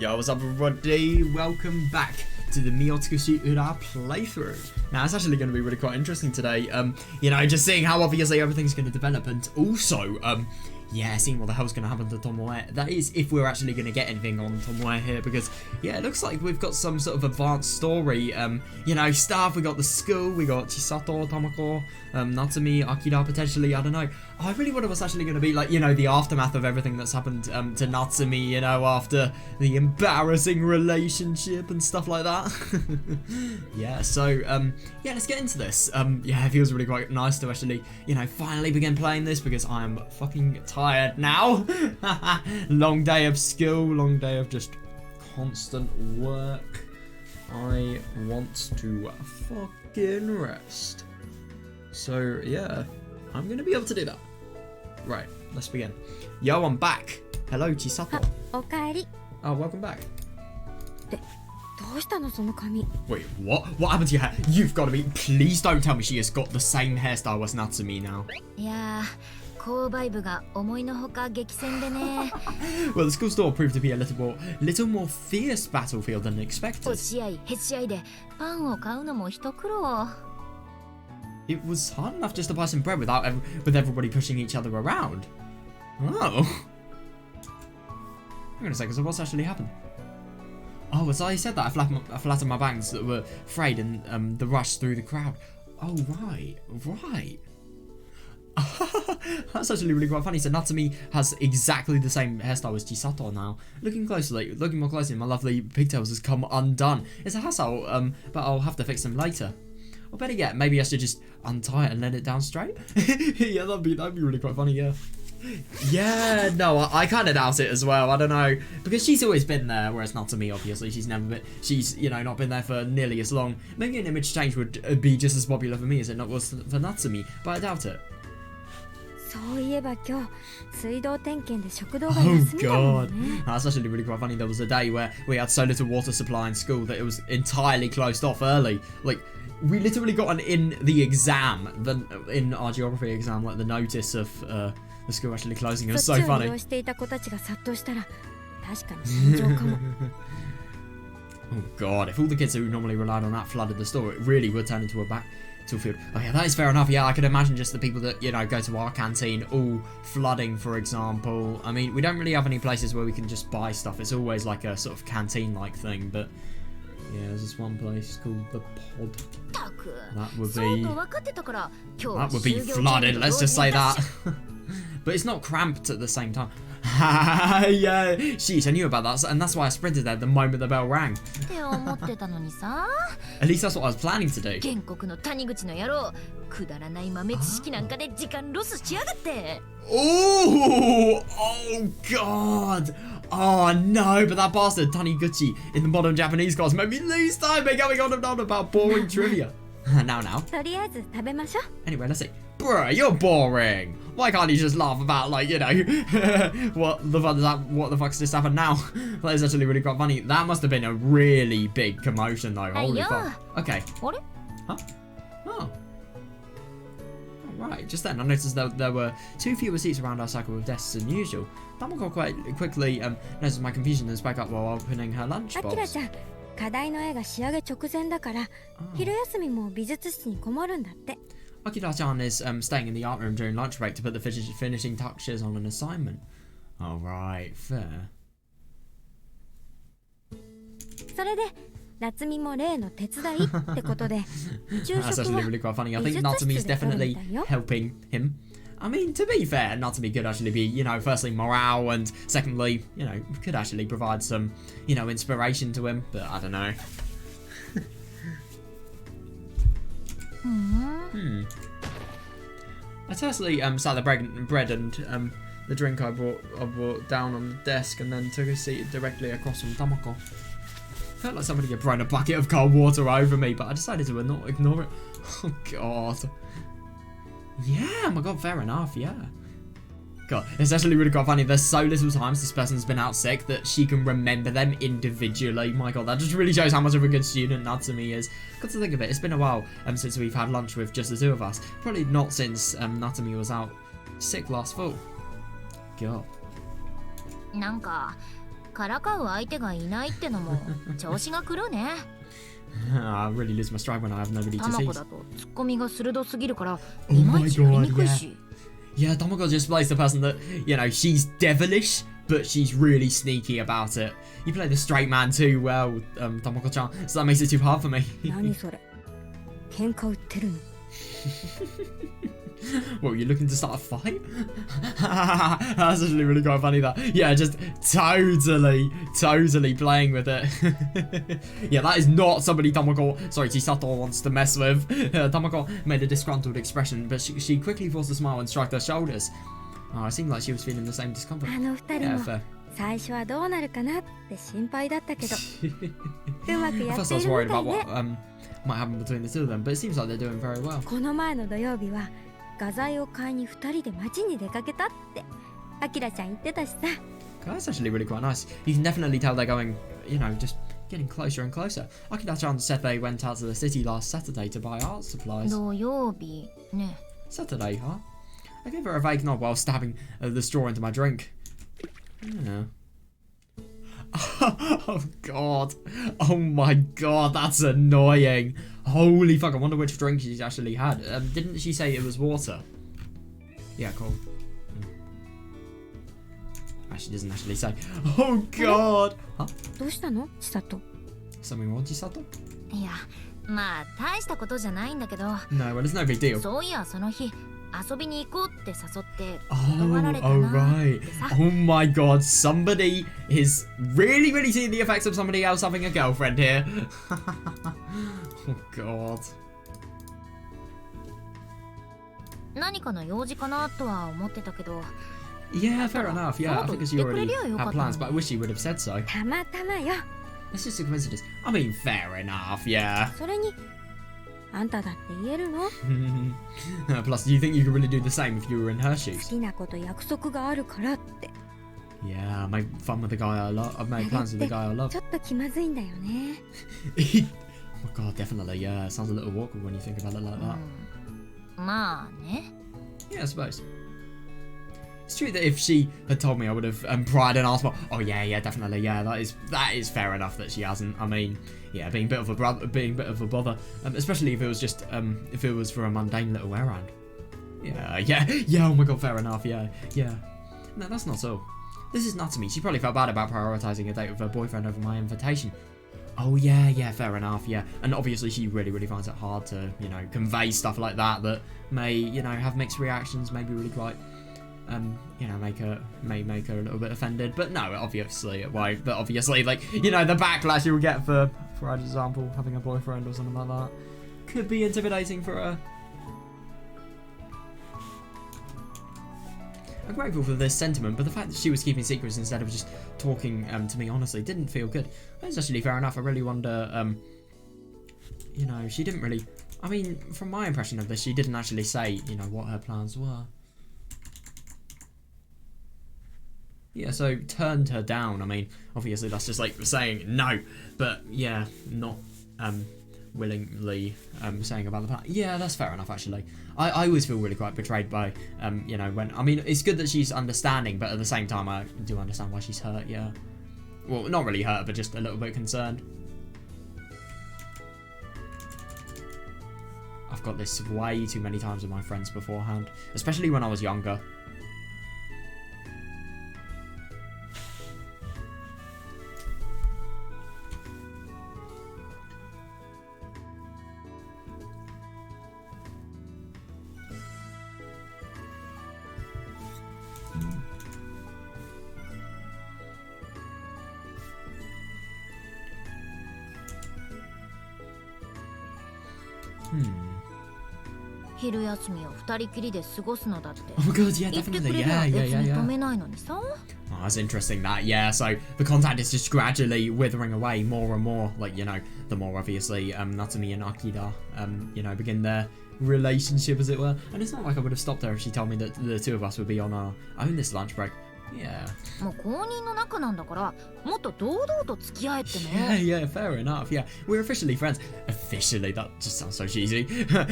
Yo, what's up everybody? Welcome back to the Miotsukushi Ura playthrough. Now, it's actually going to be really quite interesting today. You know, just seeing how obviously everything's going to develop, and also, yeah, seeing what the hell's going to happen to Tomoe. That is, if we're actually going to get anything on Tomoe here, because, yeah, it looks like we've got some sort of advanced story, you know, stuff. We got the school, we got Chisato, Tamako, Natsumi, Akira, potentially, I don't know. I really wonder what's actually going to be, like, you know, the aftermath of everything that's happened to Natsumi, you know, after the embarrassing relationship and stuff like that. Yeah, so, yeah, let's get into this. Yeah, it feels really quite nice to actually, you know, finally begin playing this, because I am fucking tired now. Long day of school, long day of just constant work. I want to fucking rest. So, yeah, I'm going to be able to do that. Right, let's begin. Yo, I'm back. Hello, Chisato. Oh, welcome back. Wait, what? What happened to your hair? You've got to be... Please don't tell me she has got the same hairstyle as Natsumi now. Yeah. Well, the school store proved to be a little more fierce battlefield than expected. It was hard enough just to buy some bread with everybody pushing each other around. Oh. Hang on a second, so what's actually happened? Oh, as I said that, I flattened my bangs that were frayed in the rush through the crowd. Oh, right. That's actually really quite funny. So Natsumi has exactly the same hairstyle as Chisato now. Looking more closely, my lovely pigtails has come undone. It's a hassle, but I'll have to fix them later. Or better yet, maybe I should just untie it and let it down straight. Yeah, that'd be really quite funny, yeah. Yeah, no, I kind of doubt it as well. I don't know, because she's always been there, whereas Natsumi, obviously, she's you know, not been there for nearly as long. Maybe an image change would be just as popular for me as it was for Natsumi, but I doubt it. Oh god, that's actually really quite funny. There was a day where we had so little water supply in school that it was entirely closed off early. Like, we literally got in the exam, in our geography exam, like the notice of the school actually closing. It was so funny. Oh god, if all the kids who normally relied on that flooded the store, it really would turn into a battlefield. Oh yeah, that is fair enough. Yeah, I can imagine just the people that, you know, go to our canteen all flooding, for example. I mean, we don't really have any places where we can just buy stuff. It's always like a sort of canteen-like thing, but yeah, there's this one place called the Pod. That would be flooded, let's just say that. But it's not cramped at the same time. Yeah, sheesh, I knew about that, and that's why I sprinted there the moment the bell rang. At least that's what I was planning to do. Oh god! Oh no, but that bastard Taniguchi in the modern Japanese class made me lose time by going on and on about boring trivia. Now. Anyway, let's see. Bruh, you're boring. Why can't you just laugh about, like, you know, what the fuck's just happened now? That is actually really quite funny. That must have been a really big commotion, though. Holy fuck. Okay. Huh? Oh. Right, just then I noticed that there were 2 fewer seats around our cycle of desks than usual. Tamako quite quickly noticed my confusion and spoke up while opening her lunchbox. Akira-chan is staying in the art room during lunch break to put the finishing touches on an assignment. Alright, fair. That's actually really quite funny. I think Natsumi's definitely helping him. I mean, to be fair, Natsumi could actually be, you know, firstly morale, and secondly, you know, could actually provide some, you know, inspiration to him, but I don't know. I tersely sat the bread and the drink I brought down on the desk, and then took a seat directly across from Tamako. Felt like somebody had thrown a bucket of cold water over me, but I decided to not ignore it. Oh god. Yeah, my god, fair enough, yeah. God, it's actually really quite funny. There's so little times this person's been out sick that she can remember them individually. My god, that just really shows how much of a good student Natsumi is. Got to think of it, it's been a while since we've had lunch with just the 2 of us. Probably not since Natsumi was out sick last fall. God. からかう相手がいないってのも調子が狂うね。I really lose my stride when I have nobody to タマ see. コだとツッコミが鋭すぎるからいまいちやりにくいし。Yeah, Tomoko just plays the person that, you know, she's devilish, but she's really sneaky about it. You play the straight man too well, Tomoko-chan, so that makes it too hard for me. 何それ喧嘩売ってるの What, you're looking to start a fight? That's actually really quite funny that. Yeah, just totally playing with it. Yeah, that is not somebody Chisato wants to mess with. Tomoko made a disgruntled expression, but she quickly forced a smile and shrugged her shoulders. Oh, it seemed like she was feeling the same discomfort. あの二人 Yeah, も fair. 最初はどうなるかなって心配だったけどうまく At やっ first て I い was るみ worried たい about ね what might happen between the two of them, but it seems like they're doing very well. この前の土曜日は画材を買いに二人で街に出かけたってアキラちゃん言ってたしさ That's actually really quite nice. You can definitely tell they're going, you know, just getting closer and closer. Akira-chan said they went out to the city last Saturday to buy art supplies. 土曜日ね。 Saturday, huh? I gave her a vague nod while stabbing the straw into my drink. Yeah. Oh god. Oh my god, that's annoying. Holy fuck, I wonder which drink she's actually had. Didn't she say it was water? Yeah, cool. She doesn't actually say. Oh god! Huh? どうしたの千里 Something wrong, Chisato? いや、まあ大したことじゃないんだけど。 No, well, it's no big deal. そういやその日遊びに行こうって誘って Oh, 断られた oh なっ right. てさ。 Oh my god, somebody is really seeing the effects of somebody else having a girlfriend here. Oh god. 何かの用事かなとは思ってたけど。 Yeah, fair enough. Yeah, I think she already had plans, but I wish she would have said so. たまたまよ It's just a coincidence. I mean, fair enough, yeah. それにあんただって言えるの Plus, do you think you could really do the same if you were in her 好 shoes? きなこと約束があるからって Yeah, I made fun with the guy I love. I've made plans with the guy I love. ちょっと気まずいんだよね Oh my god, definitely, yeah. It sounds a little awkward when you think about it like that. まあね。 Yeah, I suppose. It's true that if she had told me, I would have pried and asked, oh yeah, definitely, yeah, that is fair enough that she hasn't. I mean, yeah, being a bit of a bother, especially if it was just if it was for a mundane little errand. Yeah. Oh my god, fair enough. Yeah. No, that's not so. This is Natsumi. She probably felt bad about prioritizing a date with her boyfriend over my invitation. Oh yeah, fair enough, yeah. And obviously she really finds it hard to, you know, convey stuff like that may, you know, have mixed reactions, maybe really quite, you know, make her a little bit offended. But no, obviously it won't. But obviously, like, you know, the backlash you will get for example, having a boyfriend or something like that could be intimidating for her. I'm grateful for this sentiment, but the fact that she was keeping secrets instead of just talking to me honestly didn't feel good. That's actually fair enough. I really wonder, you know, she didn't really... I mean, from my impression of this, she didn't actually say, you know, what her plans were. Yeah, so turned her down. I mean, obviously that's just like saying no, but yeah, not willingly saying about the plan. Yeah, that's fair enough actually. I always feel really quite betrayed by you know, when I mean it's good that she's understanding, but at the same time I do understand why she's hurt. Yeah, well, not really hurt, but just a little bit concerned. I've got this way too many times with my friends beforehand, especially when I was younger.昼休みを二人きりで過ごすのだって。 Oh my god, yeah, 言ってく definitely. れりゃ Yeah. 別に止めないのにさ。 Oh, that's interesting that, yeah, so the contact is just gradually withering away more and more, like, you know, the more obviously Natsumi and Akira, you know, begin their relationship, as it were. And it's not like I would have stopped her if she told me that the two of us would be on our own this lunch break. Yeah. もう公認の仲なんだからもっと堂々と付き合えってね。 Yeah, fair enough, yeah. We're officially friends. Officially, that just sounds so cheesy.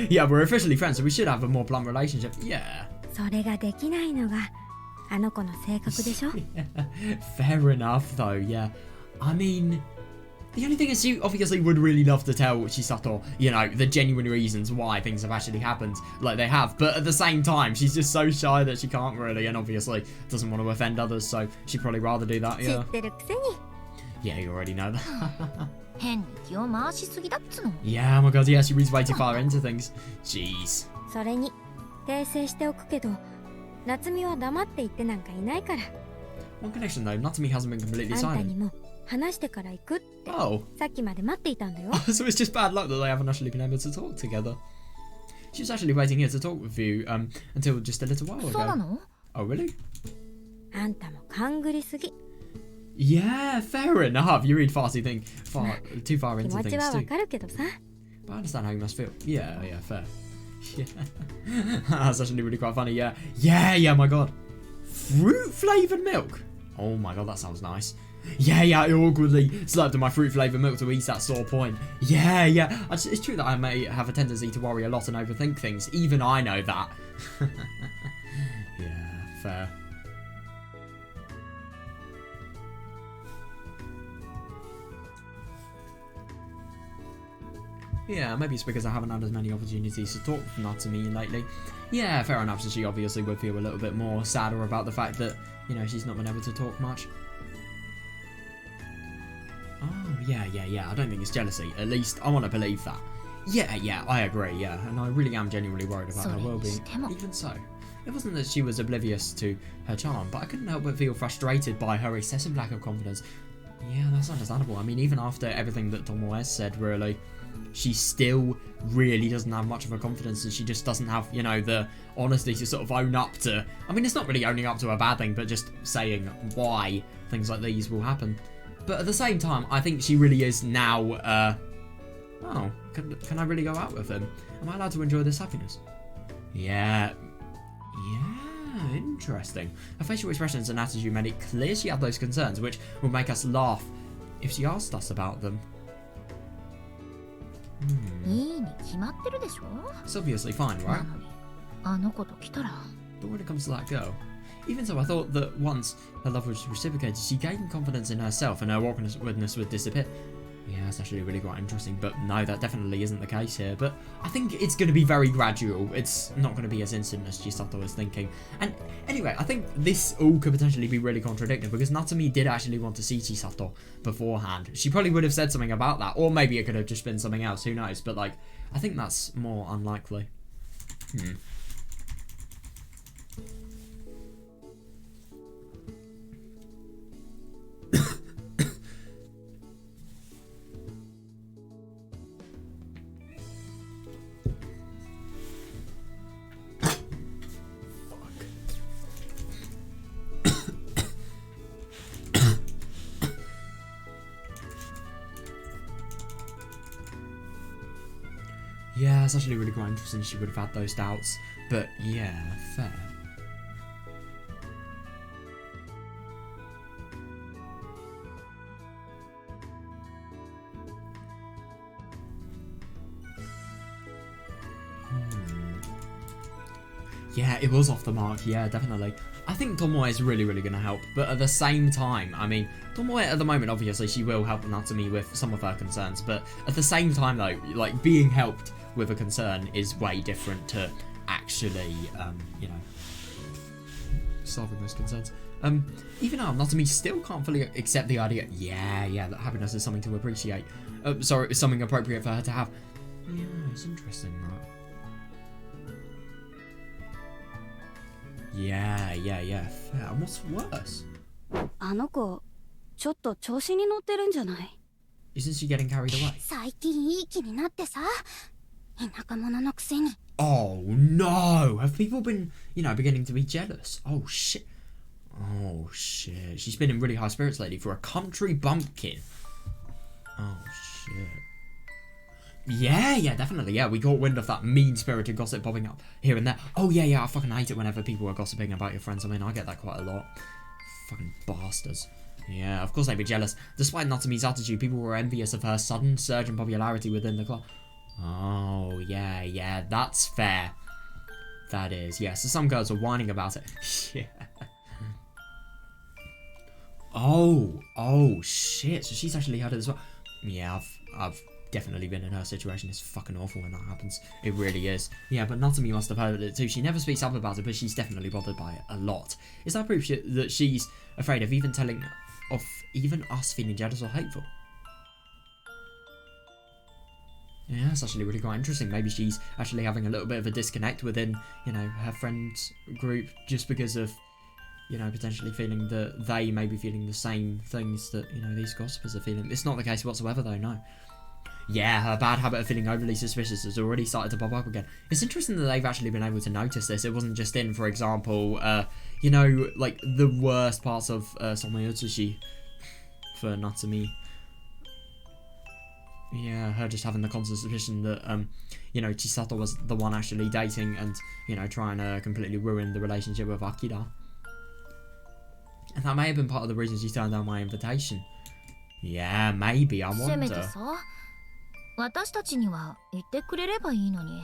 Yeah, we're officially friends, so we should have a more blunt relationship. Yeah. それができないのがあの子の性格でしょ。 Fair enough, though, yeah. I mean, the only thing is she obviously would really love to tell Chisato, you know, the genuine reasons why things have actually happened like they have. But at the same time, she's just so shy that she can't really, and obviously doesn't want to offend others, so she'd probably rather do that, 知 yeah. ってるくせに。 Yeah, you already know that. 変に気を回しすぎだっつの。 Yeah, oh my god, yeah, she reads way too far into things. Jeez. それに訂正しておくけど、夏美は黙って言ってなんかいないから。 One connection though, Natsumi hasn't been completely あんたに silent. も話してから行くって Oh. さっきまで待っていたんだよ。 So it's just bad luck that they haven't actually been able to talk together. She was actually waiting here to talk with you until just a little while そうな ago. の？ Oh, really? あんたも勘ぐりすぎ。 Yeah, fair enough. You read too far 気 into 持ち things はわ too. かるけどさ。 But I understand how you must feel. Yeah, yeah, fair. Yeah. That's actually really quite funny, yeah. Yeah, my god. Fruit flavoured milk. Oh my god, that sounds nice. Yeah, I awkwardly slurped in my fruit flavoured milk to ease that sore point. Yeah. It's true that I may have a tendency to worry a lot and overthink things. Even I know that. Yeah, fair. Yeah, maybe it's because I haven't had as many opportunities to talk with Natsumi lately. Yeah, fair enough, so she obviously would feel a little bit more sadder about the fact that, you know, she's not been able to talk much. Oh, yeah, I don't think it's jealousy. At least, I want to believe that. Yeah, I agree, yeah, and I really am genuinely worried about her well-being. Even so, it wasn't that she was oblivious to her charm, but I couldn't help but feel frustrated by her excessive lack of confidence. Yeah, that's understandable. I mean, even after everything that Tomoe said, really, she still really doesn't have much of a confidence, and she just doesn't have, you know, the honesty to sort of own up to... I mean, it's not really owning up to a bad thing, but just saying why things like these will happen. But at the same time, I think she really is now, oh, can I really go out with him? Am I allowed to enjoy this happiness? Yeah, interesting. Her facial expressions and attitude made it clear she had those concerns, which would make us laugh if she asked us about them. いいに決まってるでしょ。 It's obviously fine, な right? のにあの子と来たら。 But when it comes to that girl, even so, I thought that once her love was reciprocated, she gained confidence in herself and her awkwardness would disappear. Yeah, that's actually really quite interesting, but no, that definitely isn't the case here. But I think it's going to be very gradual. It's not going to be as instant as Chisato was thinking. And anyway, I think this all could potentially be really contradictory, because Natsumi did actually want to see Chisato beforehand. She probably would have said something about that, or maybe it could have just been something else, who knows. But like, I think that's more unlikely. Yeah, it's actually really quite interesting she would have had those doubts. But yeah, fair. Yeah, it was off the mark, yeah, definitely. I think Tomoe is really going to help, but at the same time, I mean, Tomoe at the moment, obviously, she will help Natsumi with some of her concerns, but at the same time, though, like, being helped with a concern is way different to actually, you know, solving those concerns. Even now, Natsumi still can't fully accept the idea, yeah, that happiness is something to appreciate. Sorry, it's something appropriate for her to have. Yeah, it's interesting, that. Yeah, fair. And what's worse? あの子ちょっと調子に乗ってるんじゃない？ Isn't she getting carried away? 最近いい気になってさ、田舎者のくせに。 Oh no! Have people been, you know, beginning to be jealous? Oh shit. She's been in really high spirits lately for a country bumpkin. Oh shit. Yeah, definitely. Yeah, we caught wind of that mean-spirited gossip popping up here and there. Oh, yeah, I fucking hate it whenever people are gossiping about your friends. I mean, I get that quite a lot. Fucking bastards. Yeah, of course they'd be jealous. Despite Natsumi's attitude, people were envious of her sudden surge in popularity within the club. Oh, yeah, that's fair. That is, yeah. So some girls were whining about it. Yeah. Oh shit. So she's actually had it as well. Yeah, I've definitely been in her situation. It's fucking awful when that happens. It really is. Yeah, but Natsumi must have heard it too. She never speaks up about it, but she's definitely bothered by it a lot. Is that proof that she's afraid of even telling of even us feeling jealous or hateful? Yeah, it's actually really quite interesting. Maybe she's actually having a little bit of a disconnect within, you know, her friends group just because of, you know, potentially feeling that they may be feeling the same things that, you know, these gossipers are feeling. It's not the case whatsoever though, no. Yeah, her bad habit of feeling overly suspicious has already started to pop up again. It's interesting that they've actually been able to notice this. It wasn't just in, for example, you know, like the worst parts of Miotsukushi for Natsumi. Yeah, her just having the constant suspicion that, you know, Chisato was the one actually dating and, you know, trying to completely ruin the relationship with Akira. And that may have been part of the reason she turned down my invitation. Yeah, maybe, I せめて wonder. さ、私たちには言ってくれればいいのに。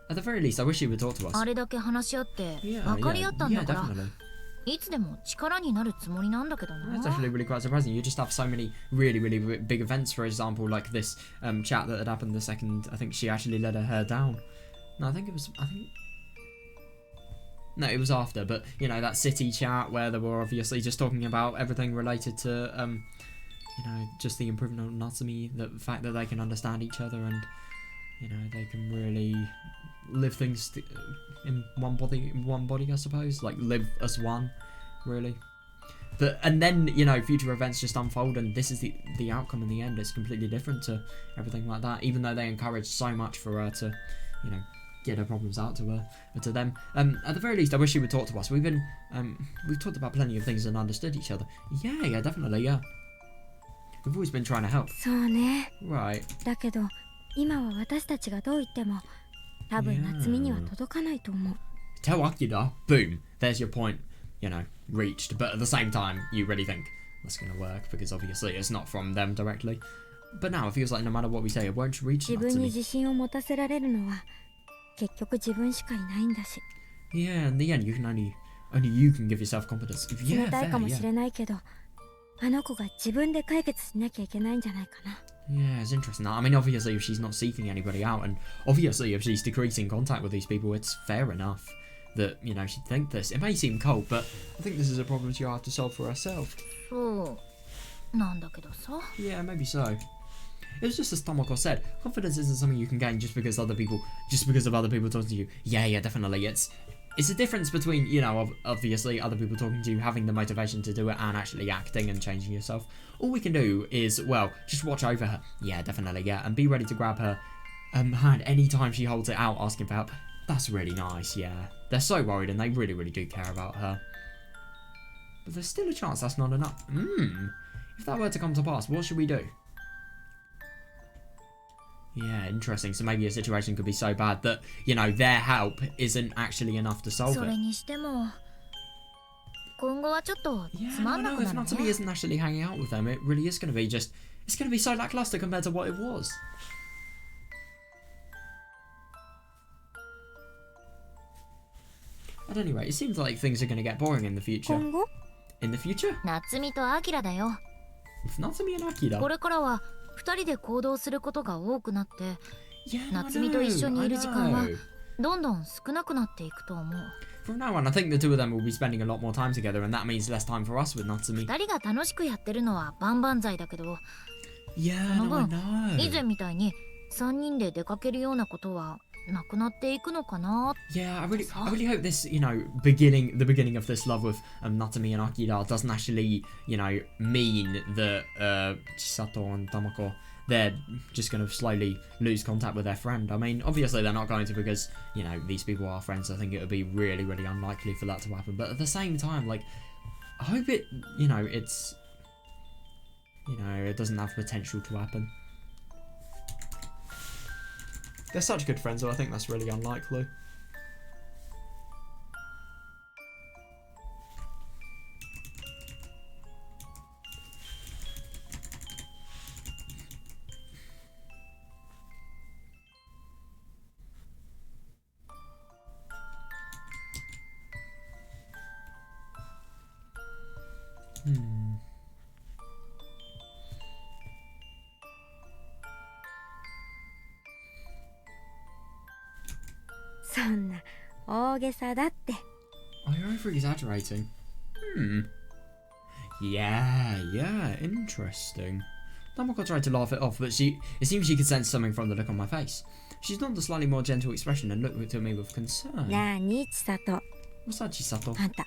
At the very least, I wish she would talk to us. あれだけ話し合って Yeah, 分かり合ったん yeah, だから、 definitely. いつでも力になるつもりなんだけど That's な。 actually really quite surprising. You just have so many really big events, for example, like this chat that had happened the second, I think she actually let her hair down. No, No, it was after, but, you know, that city chat where they were obviously just talking about everything related to, you know, just the improvement of Natsumi, the fact that they can understand each other and, you know, they can really live things in one body, I suppose, like live as one, really. But and then, you know, future events just unfold and this is the outcome in the end. It's completely different to everything like that, even though they encourage so much for her to, you know, get her problems out to her or to them. At the very least, I wish she would talk to us. We've talked about plenty of things and understood each other. Yeah, definitely, yeah. We've always been trying to help. そうね。 Right. だけど今は私たちがどう言っても多分夏美には届かないと思う。 Tell Akira, boom, there's your point, you know, reached. But at the same time, you really think that's going to work because obviously it's not from them directly. But now it feels like no matter what we say, it won't reach 自分に Natsumi. 自信を持たせられるのは結局自分しかいないんだし。 Yeah, in the end, you can only you can give yourself confidence. 冷 Yeah, たい fair, かもし yeah. れないけど、あの子が自分で解決しなきゃいけないんじゃないかな。 Yeah, it's interesting. I mean, obviously, if she's not seeking anybody out, and obviously, if she's decreasing contact with these people, it's fair enough that, you know, she'd think this. It may seem cold, but I think this is a problem she'll have to solve for herself. そうなんだけどさ。 Yeah, maybe so. It was just as Tomoko said, confidence isn't something you can gain just because of other people talking to you. Yeah, definitely. It's a difference between, you know, obviously other people talking to you, having the motivation to do it, and actually acting and changing yourself. All we can do is, well, just watch over her. Yeah, definitely, yeah. And be ready to grab her hand anytime she holds it out asking for help. That's really nice, yeah. They're so worried and they really do care about her. But there's still a chance that's not enough. If that were to come to pass, what should we do? Yeah, interesting. So maybe a situation could be so bad that, you know, their help isn't actually enough to solve それ it. にしても今後はちょっと Yeah, つま I んな know. く If なる Natsumi ね。 isn't actually hanging out with them, it really is going to be just... It's going to be so lackluster compared to what it was. At any rate, it seems like things are going to get boring in the future. 今後 In the future? 夏美とアキラだよ。 With Natsumi and Akira? これからは2人で行動することが多くなって、 Yeah, I 夏美と一緒にいる時間は know. どんどん少なくなっていくと思う。 From now on, I think the two of them will be spending a lot more time together, and that means less time for us with Natsumi. 2人が楽しくやってるのは万々歳だけど、 Yeah, no, I その分以前 know. みたいに3人で出かけるようなことはなくなっていくのかな。 Yeah, I really hope this, you know, the beginning of this love with Natsumi and Akira doesn't actually, you know, mean that Chisato and Tomoko, they're just going to slowly lose contact with their friend. I mean, obviously they're not going to because, you know, these people are friends. I think it would be really unlikely for that to happen. But at the same time, like, I hope it, you know, it's, you know, it doesn't have potential to happen. They're such good friends, so I think that's really unlikely. そんな大げさだって。 Oh, you're over exaggerating. Yeah, interesting. Tamako tried to laugh it off, but it seems she could sense something from the look on my face. She's not the slightly more gentle expression and looked at me with concern. なあに千里、 What's that, Chisato? あんた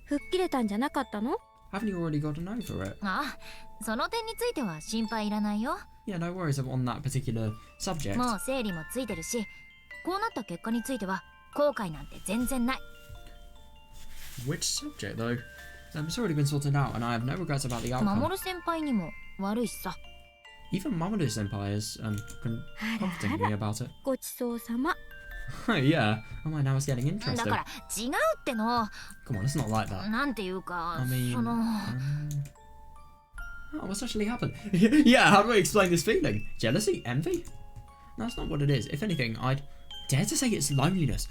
吹っ切れたんじゃなかったの？ Haven't you already gotten over it? あ、その点については心配いらないよ。 Yeah, no worries on that particular subject. もう整理もついてるし、こうなった結果については後悔なんて全然ない。 Which subject, though? It's already been sorted out, and I have no regrets about the outcome. 守先輩にも悪いしさ。 Even Mamoru Senpai is comforting me about it. ごちそうさま。 Yeah. Oh my, now it's getting だ interesting. から違うっての。 Come on, it's not like that. なんていうか、 I mean, その。Oh, what's actually happened? Yeah, how do I explain this feeling? Jealousy? Envy? No, that's not what it is. If anything, I'd dare to say it's loneliness.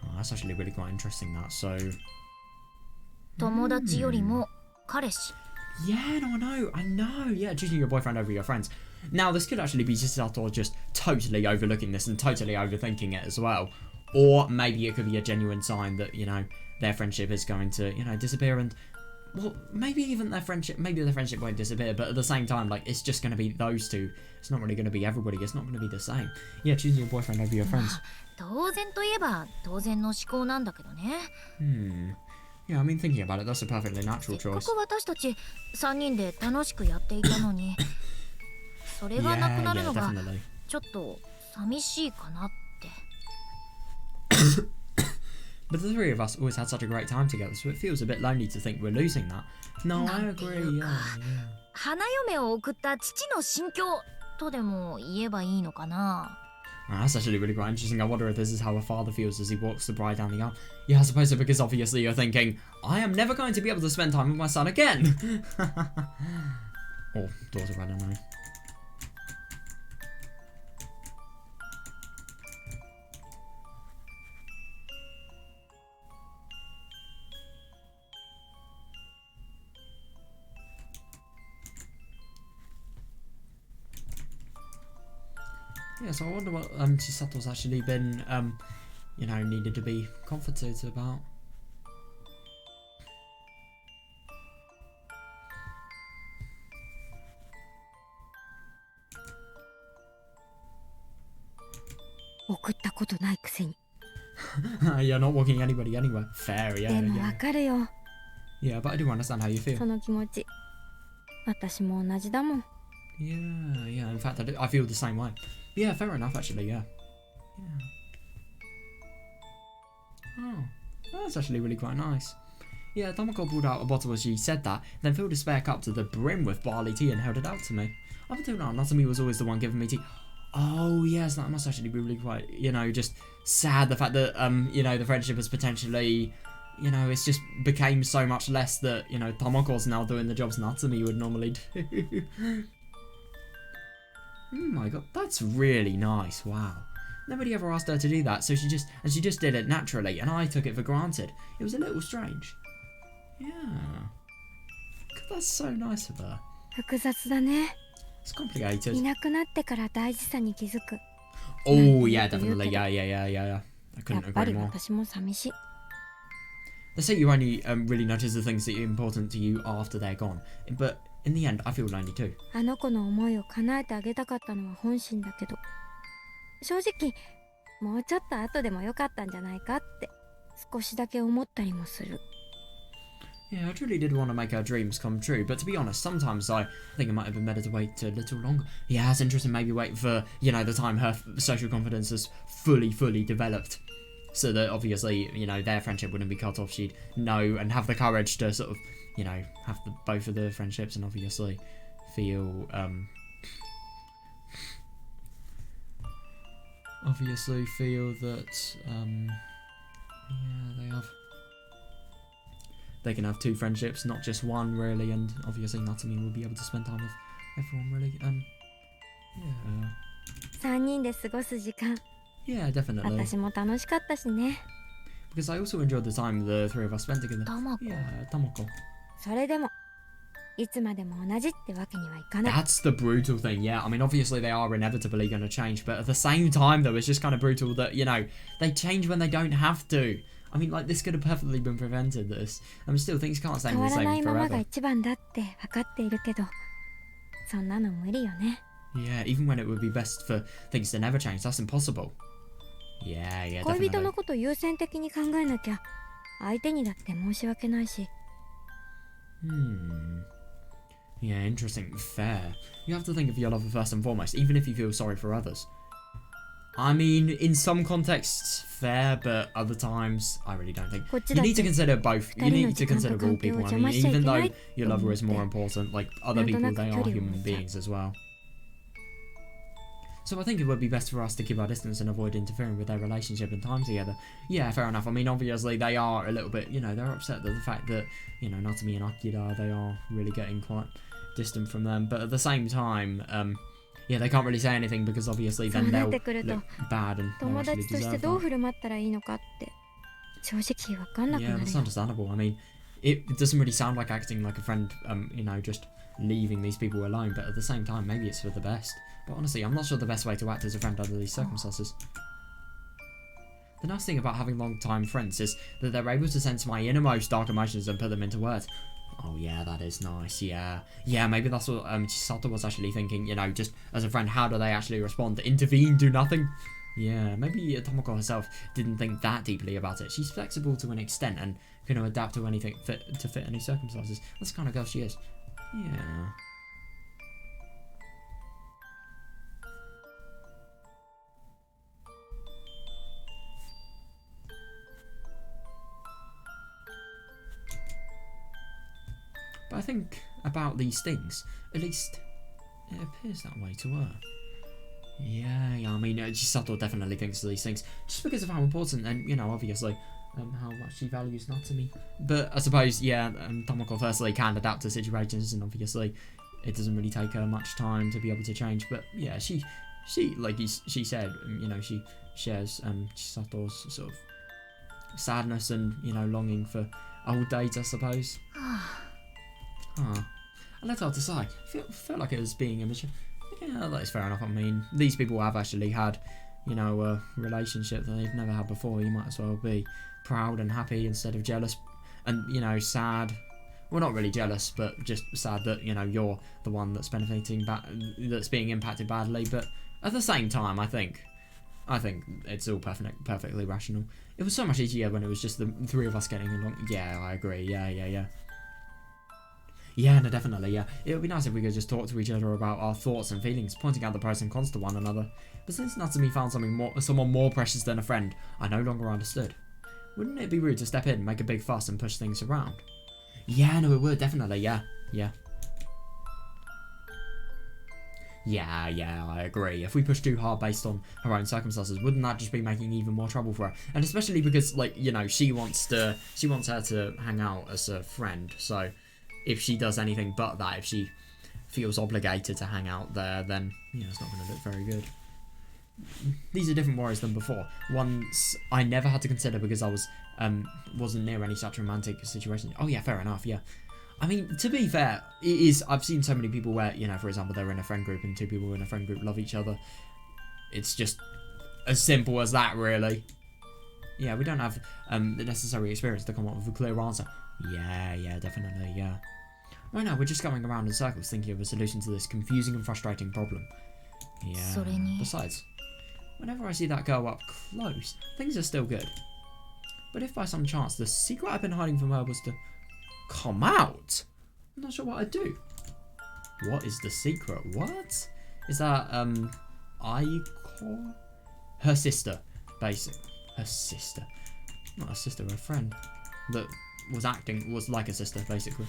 Oh, that's actually really quite interesting, that, so... 友達よりも彼氏。 Yeah, no, I know. Yeah, choosing your boyfriend over your friends. Now, this could actually be Chisato just totally overlooking this and totally overthinking it as well. Or maybe it could be a genuine sign that, you know, their friendship is going to, you know, disappear and... Well, maybe their friendship won't disappear, but at the same time, like, it's just going to be those two. It's not really going to be everybody. It's not going to be the same. Yeah, choosing your boyfriend over your friends. 当然といえば当然の思考なんだけどね。Yeah, I mean, thinking about it, that's a perfectly natural せっか choice. く私たち3人で楽しくやっていたのに、それがなくなるのが definitely. ちょっと寂しいかなって。 But the three of us always had such a great time together, so it feels a bit lonely to think we're losing that. No, I agree, yeah. 花嫁を送った父の心境とでも言えばいいのかな。 That's actually really quite interesting. I wonder if this is how a father feels as he walks the bride down the aisle. Yeah, I suppose so, because obviously you're thinking, I am never going to be able to spend time with my son again. Or daughter, I don't know. Yeah, so I wonder what Chisato's actually been, you know, needed to be comforted about. You're not walking anybody anywhere. Fair, yeah, でもわ yeah. かるよ、 Yeah, but I do understand how you そ feel. の気持ち。私も同じだもん。 Yeah. In fact, I feel the same way. Yeah, fair enough, actually, yeah. Oh, that's actually really quite nice. Yeah, Tomoko pulled out a bottle as she said that, then filled a spare cup to the brim with barley tea and held it out to me. Up until now, Natsumi was always the one giving me tea. Oh, yes, that must actually be really quite, you know, just sad, the fact that, you know, the friendship has potentially... You know, it's just became so much less that, you know, Tomoko's now doing the jobs Natsumi would normally do. Oh my god, that's really nice, wow. Nobody ever asked her to do that, so she just did it naturally, and I took it for granted. It was a little strange. Yeah. God, that's so nice of her. 複雑だね。 It's complicated. いなくなってから大事さに気づく。 Oh, yeah, definitely. Yeah. I や couldn't っぱ agree り more. 私も寂しい。 They say you only really notice the things that are important to you after they're gone. But in the end, I feel lonely too. あの子の思いを叶えてあげたかったのは本心だけど、正直もうちょっと後でもよかったんじゃないかって少しだけ思ったりもする。 Yeah, I truly did want to make her dreams come true, but to be honest, sometimes I think it might have been better to wait a little longer. Yeah, it's interesting, maybe wait for, you know, the time her social confidence has fully developed. So that obviously, you know, their friendship wouldn't be cut off. She'd know and have the courage to sort of, you know, have both of the friendships and obviously feel, that, yeah, they can have two friendships, not just one, really, and obviously Natsumi will be able to spend time with everyone, really, yeah. 3人で過ごす時間、 Yeah, definitely. 私も楽しかったしね。 Because I also enjoyed the time the three of us spent together. Tomoko. Yeah, Tomoko. それでもいつまでも同じってわけにはいかない。 That's the brutal thing, yeah. I mean, obviously they are inevitably going to change, but at the same time, though, it's just kind of brutal that, you know, they change when they don't have to. I mean, like, this could have perfectly been prevented, this. I mean, still, things can't stay 変わ the らな same いままが forever. 一番だって分かっているけど、そんなの無理よね。 Yeah, even when it would be best for things to never change, that's impossible. Yeah, yeah, 恋人 definitely. のこと優先的に考えなきゃ相手にだって申し訳ないし。 Yeah, interesting. Fair. You have to think of your lover first and foremost, even if you feel sorry for others. I mean, in some contexts, fair, but other times, I really don't think. You need to consider both. You need to consider all people. I mean, even though your lover is more important, like other people, they are human beings as well. So I think it would be best for us to keep our distance and avoid interfering with their relationship and time together. Yeah, fair enough. I mean, obviously they are a little bit, you know, they're upset at the fact that, you know, Natsumi and Akira, they are really getting quite distant from them. But at the same time, yeah, they can't really say anything because obviously then they'll look bad and they'll 友 actually 達として deserve どう that. 振る舞ったらいいのかって正直分かんなく Yeah, なる that's よ。 understandable. I mean, it doesn't really sound like acting like a friend, you know, just leaving these people alone, but at the same time, maybe it's for the best. But honestly, I'm not sure the best way to act as a friend under these circumstances. The nice thing about having long-time friends is that they're able to sense my innermost dark emotions and put them into words. Oh yeah, that is nice, yeah. Yeah, maybe that's what Chisato was actually thinking, you know, just as a friend, how do they actually respond? Intervene, do nothing? Yeah, maybe Tomoko herself didn't think that deeply about it. She's flexible to an extent and can adapt to anything to fit any circumstances. That's the kind of girl she is. Yeah. But I think about these things, at least it appears that way to her. Yeah, I mean, Chisato definitely thinks of these things, just because of how important and, you know, obviously, how much she values Natsumi. But I suppose, yeah, Tomoko firstly can adapt to situations, and obviously it doesn't really take her much time to be able to change. But yeah, she like she said, you know, she shares Chisato's sort of sadness and, you know, longing for old days, I suppose. Huh. And that's hard to say. Felt like it was being immature. Yeah, that is fair enough. I mean, these people have actually had, you know, a relationship that they've never had before. You might as well be proud and happy instead of jealous and, you know, sad. Well, not really jealous, but just sad that, you know, you're the one that's benefiting, that's being impacted badly. But at the same time, I think it's all perfectly rational. It was so much easier when it was just the three of us getting along. Yeah, I agree. Yeah. Yeah, no, definitely, yeah. It would be nice if we could just talk to each other about our thoughts and feelings, pointing out the pros and cons to one another. But since Natsumi found someone more precious than a friend, I no longer understood. Wouldn't it be rude to step in, make a big fuss, and push things around? Yeah, no, it would, definitely, yeah. Yeah, I agree. If we push too hard based on her own circumstances, wouldn't that just be making even more trouble for her? And especially because, like, you know, she wants her to hang out as a friend, so if she does anything but that, if she feels obligated to hang out there, then, you know, it's not going to look very good. These are different worries than before. Ones I never had to consider because I wasn't near any such romantic situation. Oh yeah, fair enough, yeah. I mean, to be fair, I've seen so many people where, you know, for example, they're in a friend group and two people in a friend group love each other. It's just as simple as that, really. Yeah, we don't have the necessary experience to come up with a clear answer. Yeah, definitely, yeah. Right now, we're just going around in circles thinking of a solution to this confusing and frustrating problem. Yeah. Besides, whenever I see that girl up close, things are still good. But if by some chance the secret I've been hiding from her was to come out, I'm not sure what I'd do. What is the secret? What? Is that, Aiko? Her sister, basically. Her sister. Not a sister, a friend. That was like a sister, basically.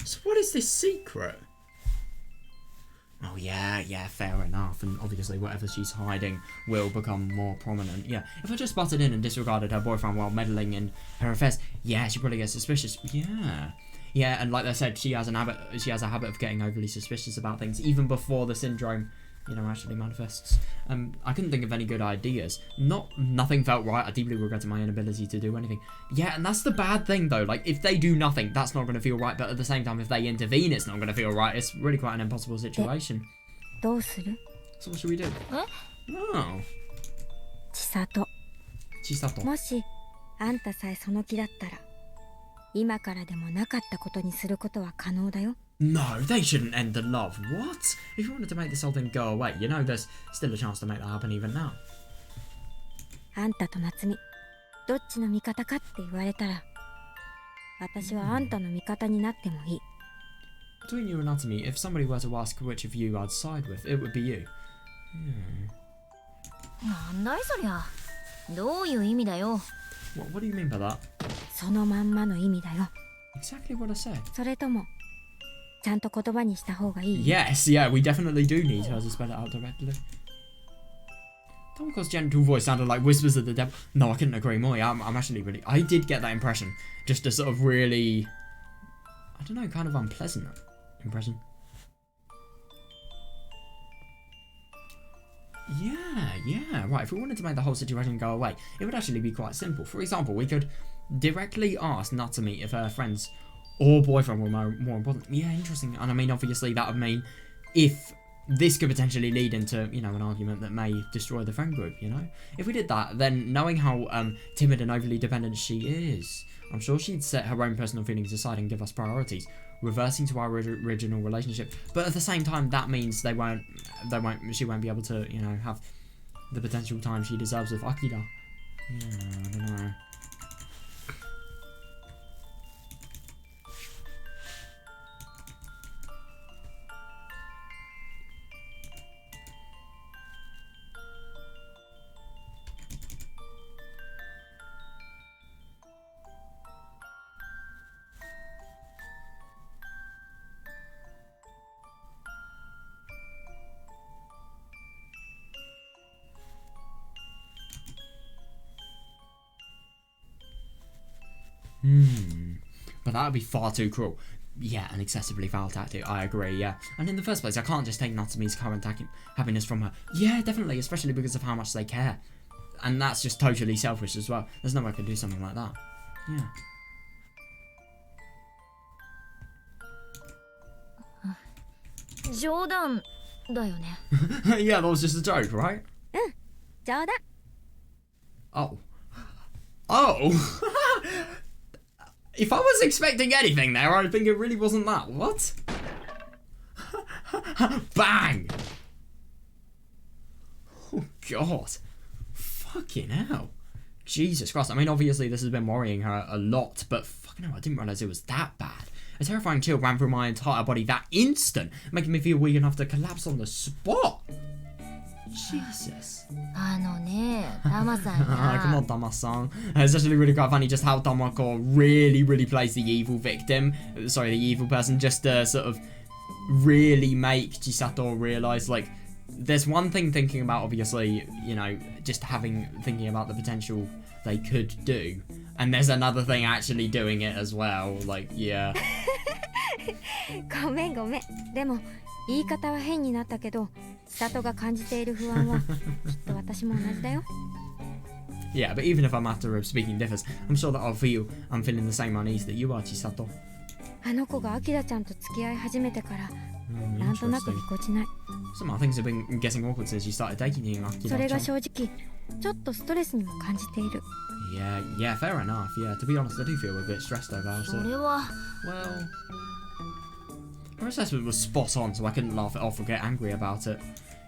So what is this secret? Oh yeah, fair enough. And obviously whatever she's hiding will become more prominent. Yeah, if I just butted in and disregarded her boyfriend while meddling in her affairs, yeah, she probably gets suspicious. Yeah. Yeah, and like I said, she has a habit of getting overly suspicious about things even before the syndrome, you know, actually manifests. I couldn't think of any good ideas. Nothing felt right. I deeply regretted my inability to do anything. Yeah, and that's the bad thing though. Like, if they do nothing, that's not going to feel right. But at the same time, if they intervene, it's not going to feel right. It's really quite an impossible situation. どうする? So what should we do? Oh. 千里。千里。もしあんたさえその気だったら、今からでもなかったことにすることは可能だよ。No, they shouldn't end the love. What? If you wanted to make this whole thing go away, you know there's still a chance to make that happen even now. あんたと夏美、どっちの味方かって言われたら、私はあんたの味方になってもいい。Between you and Natsumi, if somebody were to ask which of you I'd side with, it would be you. なんだいそりゃ。どういう意味だよ。What do you mean by that? そのまんまの意味だよ。Exactly what I said. それとも、ちゃんと言葉にした方がいい。Yes, yeah, we definitely do need her to spell it out directly. Tomoko's gentle voice sounded like whispers of the devil. No, I couldn't agree more. I'm actually really... I did get that impression. Just a sort of really... I don't know, kind of unpleasant impression. Yeah, right. If we wanted to make the whole situation go away, it would actually be quite simple. For example, we could directly ask Natsumi if her friends or boyfriend were more important. Yeah, interesting. And I mean, obviously, that would mean if this could potentially lead into, you know, an argument that may destroy the friend group, you know? If we did that, then knowing how timid and overly dependent she is, I'm sure she'd set her own personal feelings aside and give us priorities, reversing to our original relationship. But at the same time, that means she won't be able to, you know, have the potential time she deserves with Akira. Yeah, I don't know. But that would be far too cruel. Yeah, an excessively foul tactic, I agree, yeah. And in the first place, I can't just take Natsumi's current happiness from her. Yeah, definitely, especially because of how much they care. And that's just totally selfish as well. There's no way I could do something like that. Yeah. 冗談だよね。Yeah, that was just a joke, right? 冗談。Oh. Oh! If I was expecting anything there, I think it really wasn't that. What? Bang! Oh, God. Fucking hell. Jesus Christ. I mean, obviously this has been worrying her a lot, but fucking hell, I didn't realise it was that bad. A terrifying chill ran through my entire body that instant, making me feel weak enough to collapse on the spot. Jesus. あのね、タマさん Come on, Dama-san. It's actually really quite funny just how Tamako really plays the evil victim. Sorry, the evil person, just to sort of really make Chisato realise, like, there's one thing thinking about, obviously, you know, just thinking about the potential they could do. And there's another thing actually doing it as well. Like, yeah. ごめん。でも言い方は変になったけど、千里が感じている不安はきっと私も同じだよ。Yeah, but even if our matter of speaking differs, I'm sure that I'm feeling the same unease that you are, Chisato. あの子がアキラちゃんと付き合い始めてから、なんとなくぎこちない。Somehow things have been getting awkward since you started dating Akira-chan. それが正直、ちょっとストレスにも感じている。Yeah, fair enough. Yeah, to be honest, I do feel a bit stressed about it. それは Well, her assessment was spot on, so I couldn't laugh it off or get angry about it.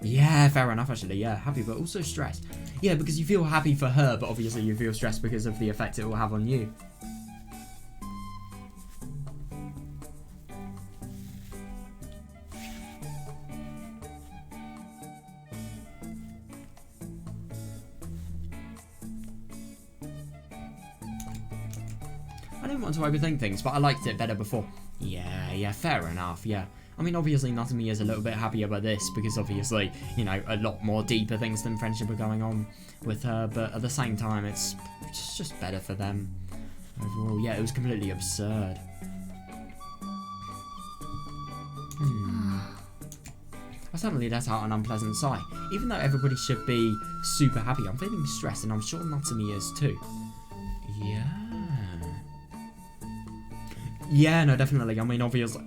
Yeah, fair enough, actually. Yeah, happy, but also stressed. Yeah, because you feel happy for her, but obviously you feel stressed because of the effect it will have on you. I didn't want to overthink things, but I liked it better before. Yeah, fair enough, yeah. I mean, obviously Natsumi is a little bit happier about this because obviously, you know, a lot more deeper things than friendship are going on with her, but at the same time, it's just better for them. Overall, yeah, it was completely absurd. I suddenly let out an unpleasant sigh. Even though everybody should be super happy, I'm feeling stressed, and I'm sure Natsumi is too. Yeah, no, definitely. I mean, obviously,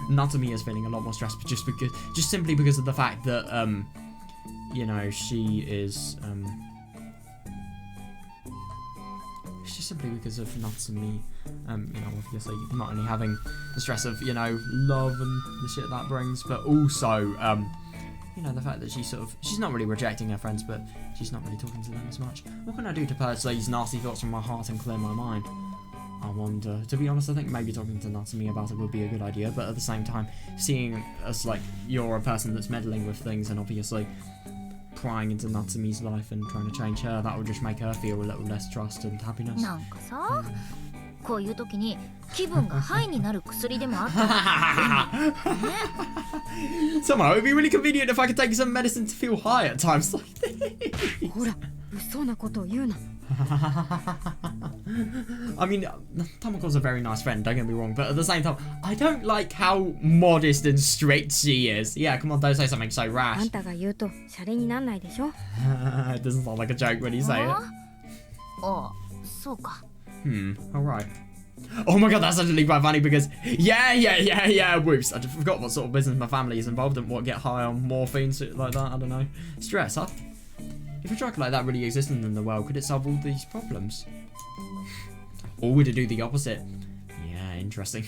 Natsumi is feeling a lot more stressed, but just simply because of the fact that, you know, she is, it's just simply because of Natsumi, you know, obviously not only having the stress of, you know, love and the shit that brings, but also, you know, the fact that she's not really rejecting her friends, but she's not really talking to them as much. What can I do to purge these nasty thoughts from my heart and clear my mind? I wonder. To be honest, I think maybe talking to Natsumi about it would be a good idea, but at the same time, seeing as, like, you're a person that's meddling with things and obviously prying into Natsumi's life and trying to change her, that would just make her feel a little less trust and happiness. なんかさ、こういう時に気分がハイになる薬でもあったらSomehow, it would be really convenient if I could take some medicine to feel high at times like this. ほら嘘なことを言うな I mean, Tamako's a very nice friend, don't get me wrong, but at the same time, I don't like how modest and strict she is. Yeah, come on, don't say something so あ rash. んたが言うとシャレになんないでしょ It doesn't sound like a joke when you say it. あ、そうか Alright. Oh my god, that's actually quite funny because, yeah, whoops, I just forgot what sort of business my family is involved in, what, get high on morphine, shit like that, I don't know. Stress, huh? If a drug like that really existed in the world, could it solve all these problems? Or would it do the opposite? Yeah, interesting.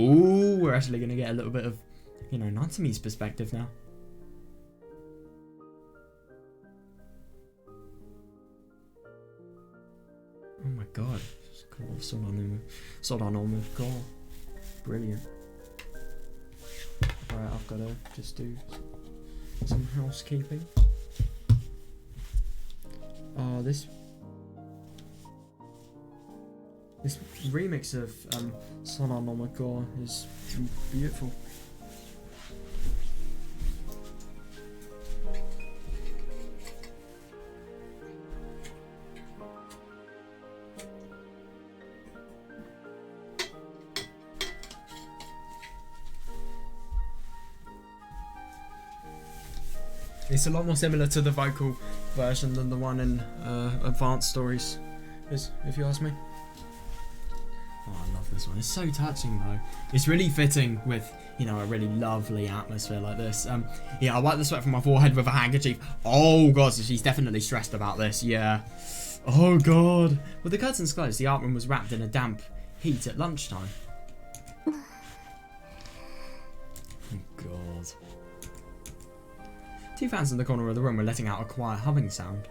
Oh, we're actually going to get a little bit of, you know, Natsumi's perspective now. Oh my god. Sodanome core. Brilliant. Right, I've got to just do some housekeeping. Oh, this remix of Sonanomicor is beautiful. It's a lot more similar to the vocal version than the one in Advanced Stories, if you ask me. Oh, I love this one. It's so touching though. It's really fitting with, you know, a really lovely atmosphere like this. Yeah, I wipe the sweat from my forehead with a handkerchief. Oh god, so she's definitely stressed about this, yeah. Oh god. With the curtains closed, the art room was wrapped in a damp heat at lunchtime. Oh god. Two fans in the corner of the room were letting out a quiet humming sound.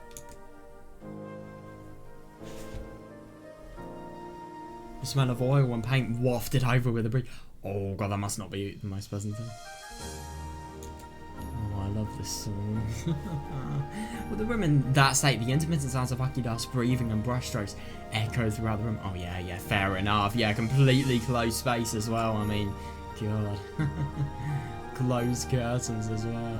The smell of oil and paint wafted over with a breeze. Oh god, that must not be the most pleasant thing. Oh, I love this song. With the room in that state, the intermittent sounds of Akida's breathing and brushstrokes echoed throughout the room. Oh yeah, fair enough. Yeah, completely closed space as well. I mean, god. Closed curtains as well.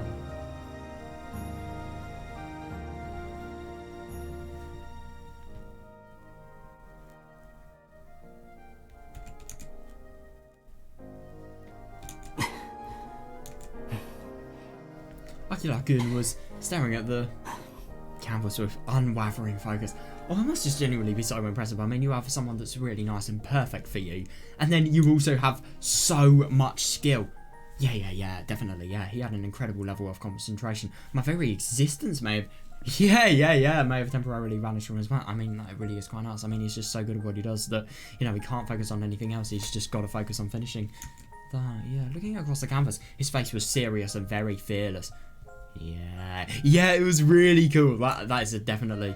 Akira-kun was staring at the canvas with unwavering focus. Oh, I must just genuinely be so impressive. I mean, you have someone that's really nice and perfect for you, and then you also have so much skill. Yeah, definitely, yeah. He had an incredible level of concentration. My very existence may have Yeah. May have temporarily vanished from his mind. I mean, that really is quite nice. I mean, he's just so good at what he does that, you know, he can't focus on anything else. He's just got to focus on finishing that. Yeah, looking across the canvas, his face was serious and very fearless. Yeah, it was really cool. That is a definitely.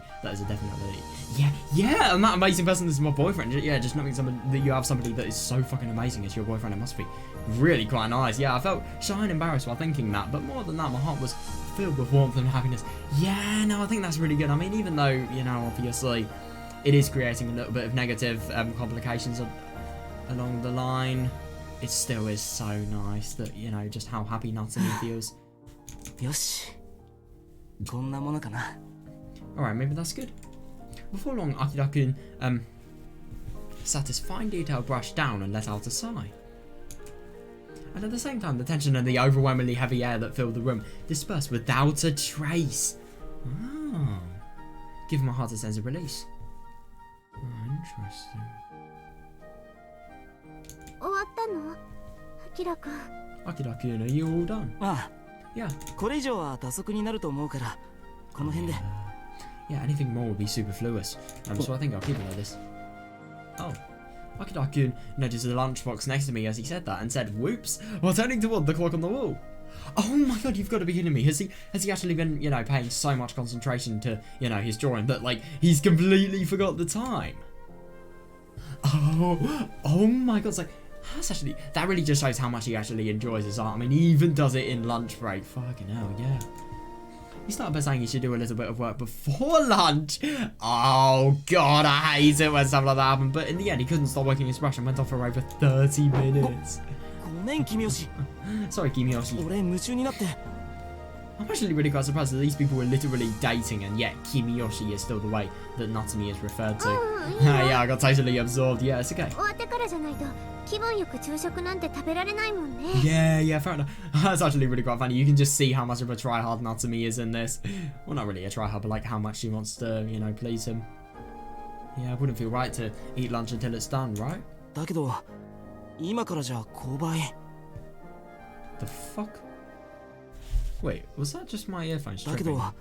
Yeah, and that amazing person is my boyfriend. Yeah, just knowing that you have somebody that is so fucking amazing as your boyfriend, it must be really quite nice. Yeah, I felt shy and embarrassed while thinking that, but more than that, my heart was filled with warmth and happiness. Yeah, no, I think that's really good. I mean, even though, you know, obviously it is creating a little bit of negative complications along the line, it still is so nice that, you know, just how happy Natsumi feels. よし、こんなものかな。 Alright, maybe that's good. Before long, Akira-kun sat his fine detailed brush down and let out a sigh. And at the same time, the tension and the overwhelmingly heavy air that filled the room dispersed without a trace. Oh, giving my heart a sense of release. Oh, interesting. 終わったの？アキラくん。 Akira-kun, are you all done? ああ、 Yeah. これ以上は打足になると思うから、この辺で。 Yeah, anything more would be superfluous. So I think I'll keep it like this. Oh. Akira-kun noticed the lunchbox next to me as he said that and said, whoops, while turning toward the clock on the wall. Oh my god, you've got to be kidding me. Has he actually been, you know, paying so much concentration to, you know, his drawing that, like, he's completely forgot the time? Oh my god, it's like, that really just shows how much he actually enjoys his art. I mean, he even does it in lunch break. Fucking hell, yeah. He started by saying he should do a little bit of work before lunch. Oh god, I hate it when stuff like that happens. But in the end, he couldn't stop working his brush and went off for over 30 minutes. ごめん、君吉。 Sorry, Kimiyoshi. 俺夢中になって。 I'm actually really quite surprised that these people were literally dating, and yet Kimiyoshi is still the way that Natsumi is referred to. Yeah, I got totally absorbed. Yeah, it's okay. 終わってからじゃないと気分よく昼食なんて食べられないもんね。 Yeah, fair enough. That's actually really quite funny. You can just see how much of a tryhard Natsumi is in this. Well, not really a tryhard, but like how much she wants to, you know, please him. Yeah, it wouldn't feel right to eat lunch until it's done, right? だけど、今からじゃ購買。 The fuck? Wait, was that just my earphones だけ tripping? ど、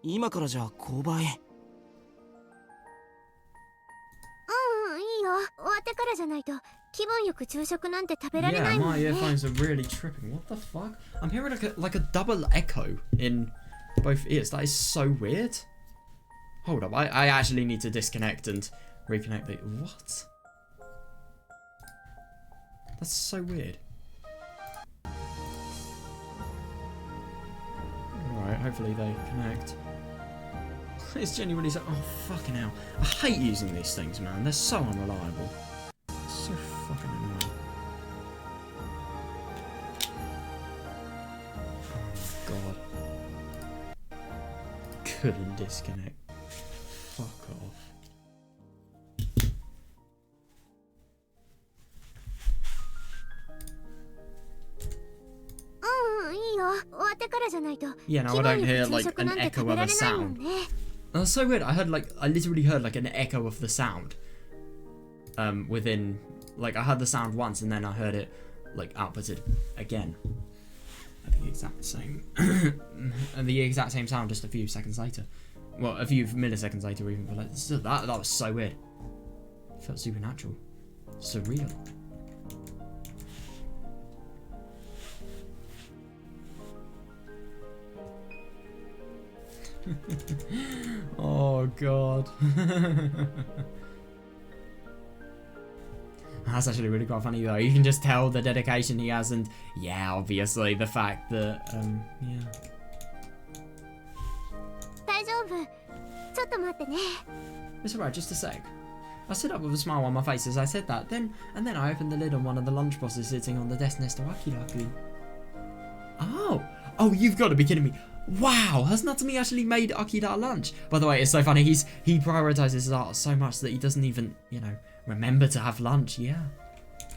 今からじゃ購買。いいよ。終わってからじゃないと気分よく昼食なんて食べられな Yeah, いもん my ね。 earphones are really tripping. What the fuck? I'm hearing like a double echo in both ears. That is so weird. Hold up, I actually need to disconnect and reconnect the... What? That's so weird. Alright, hopefully they connect. It's genuinely so... Oh, fucking hell. I hate using these things, man. They're so unreliable. So fucking annoying. Oh, God. Couldn't disconnect. Fuck off. Yeah, now I don't hear like an echo of a sound. That's so weird. I literally heard like an echo of the sound. Within, like I heard the sound once and then I heard it like outputted again. At the exact same, and the exact same sound just a few seconds later. Well, a few milliseconds later even. But like, still, that was so weird. It felt supernatural, surreal. Oh god. That's actually really quite funny though. You can just tell the dedication he has, and yeah, obviously the fact that yeah. 大丈夫。ちょっと待ってね。 It's alright, just a sec. I stood up with a smile on my face as I said that, then I opened the lid on one of the lunch boxes sitting on the desk next to Akira-kun. Oh, you've got to be kidding me. Wow, has Natsumi actually made Akira lunch? By the way, it's so funny, he prioritizes his art so much that he doesn't even, you know, remember to have lunch, yeah.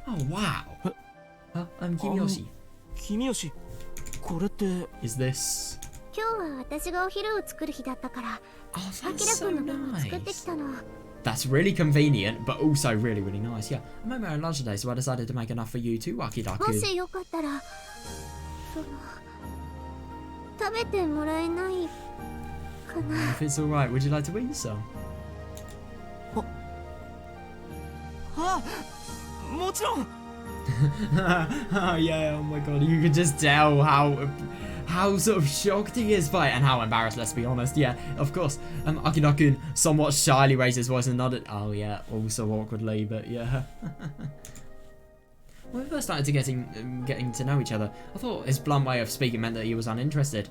Oh, wow. Kimiyoshi. 君吉、これって。 Is this... 今日は私がお昼を作る日だったから、 Oh, アキラ that's く so んの分も作ってき nice. たの。 That's really convenient, but also really, really nice, yeah. I made my own lunch today, so I decided to make enough for you too, も Akira-kun. しよかったら、その食べてもらえないかな。 If it's alright, would you like to eat some? あ、もちろん。 Oh yeah, oh my god, you could just tell how sort of shocked he is by it and how embarrassed, let's be honest. Yeah, of course. Akira-kun somewhat shyly raised his voice and nodded. Oh yeah, also awkwardly, but yeah. When we first started to getting to know each other, I thought his blunt way of speaking meant that he was uninterested.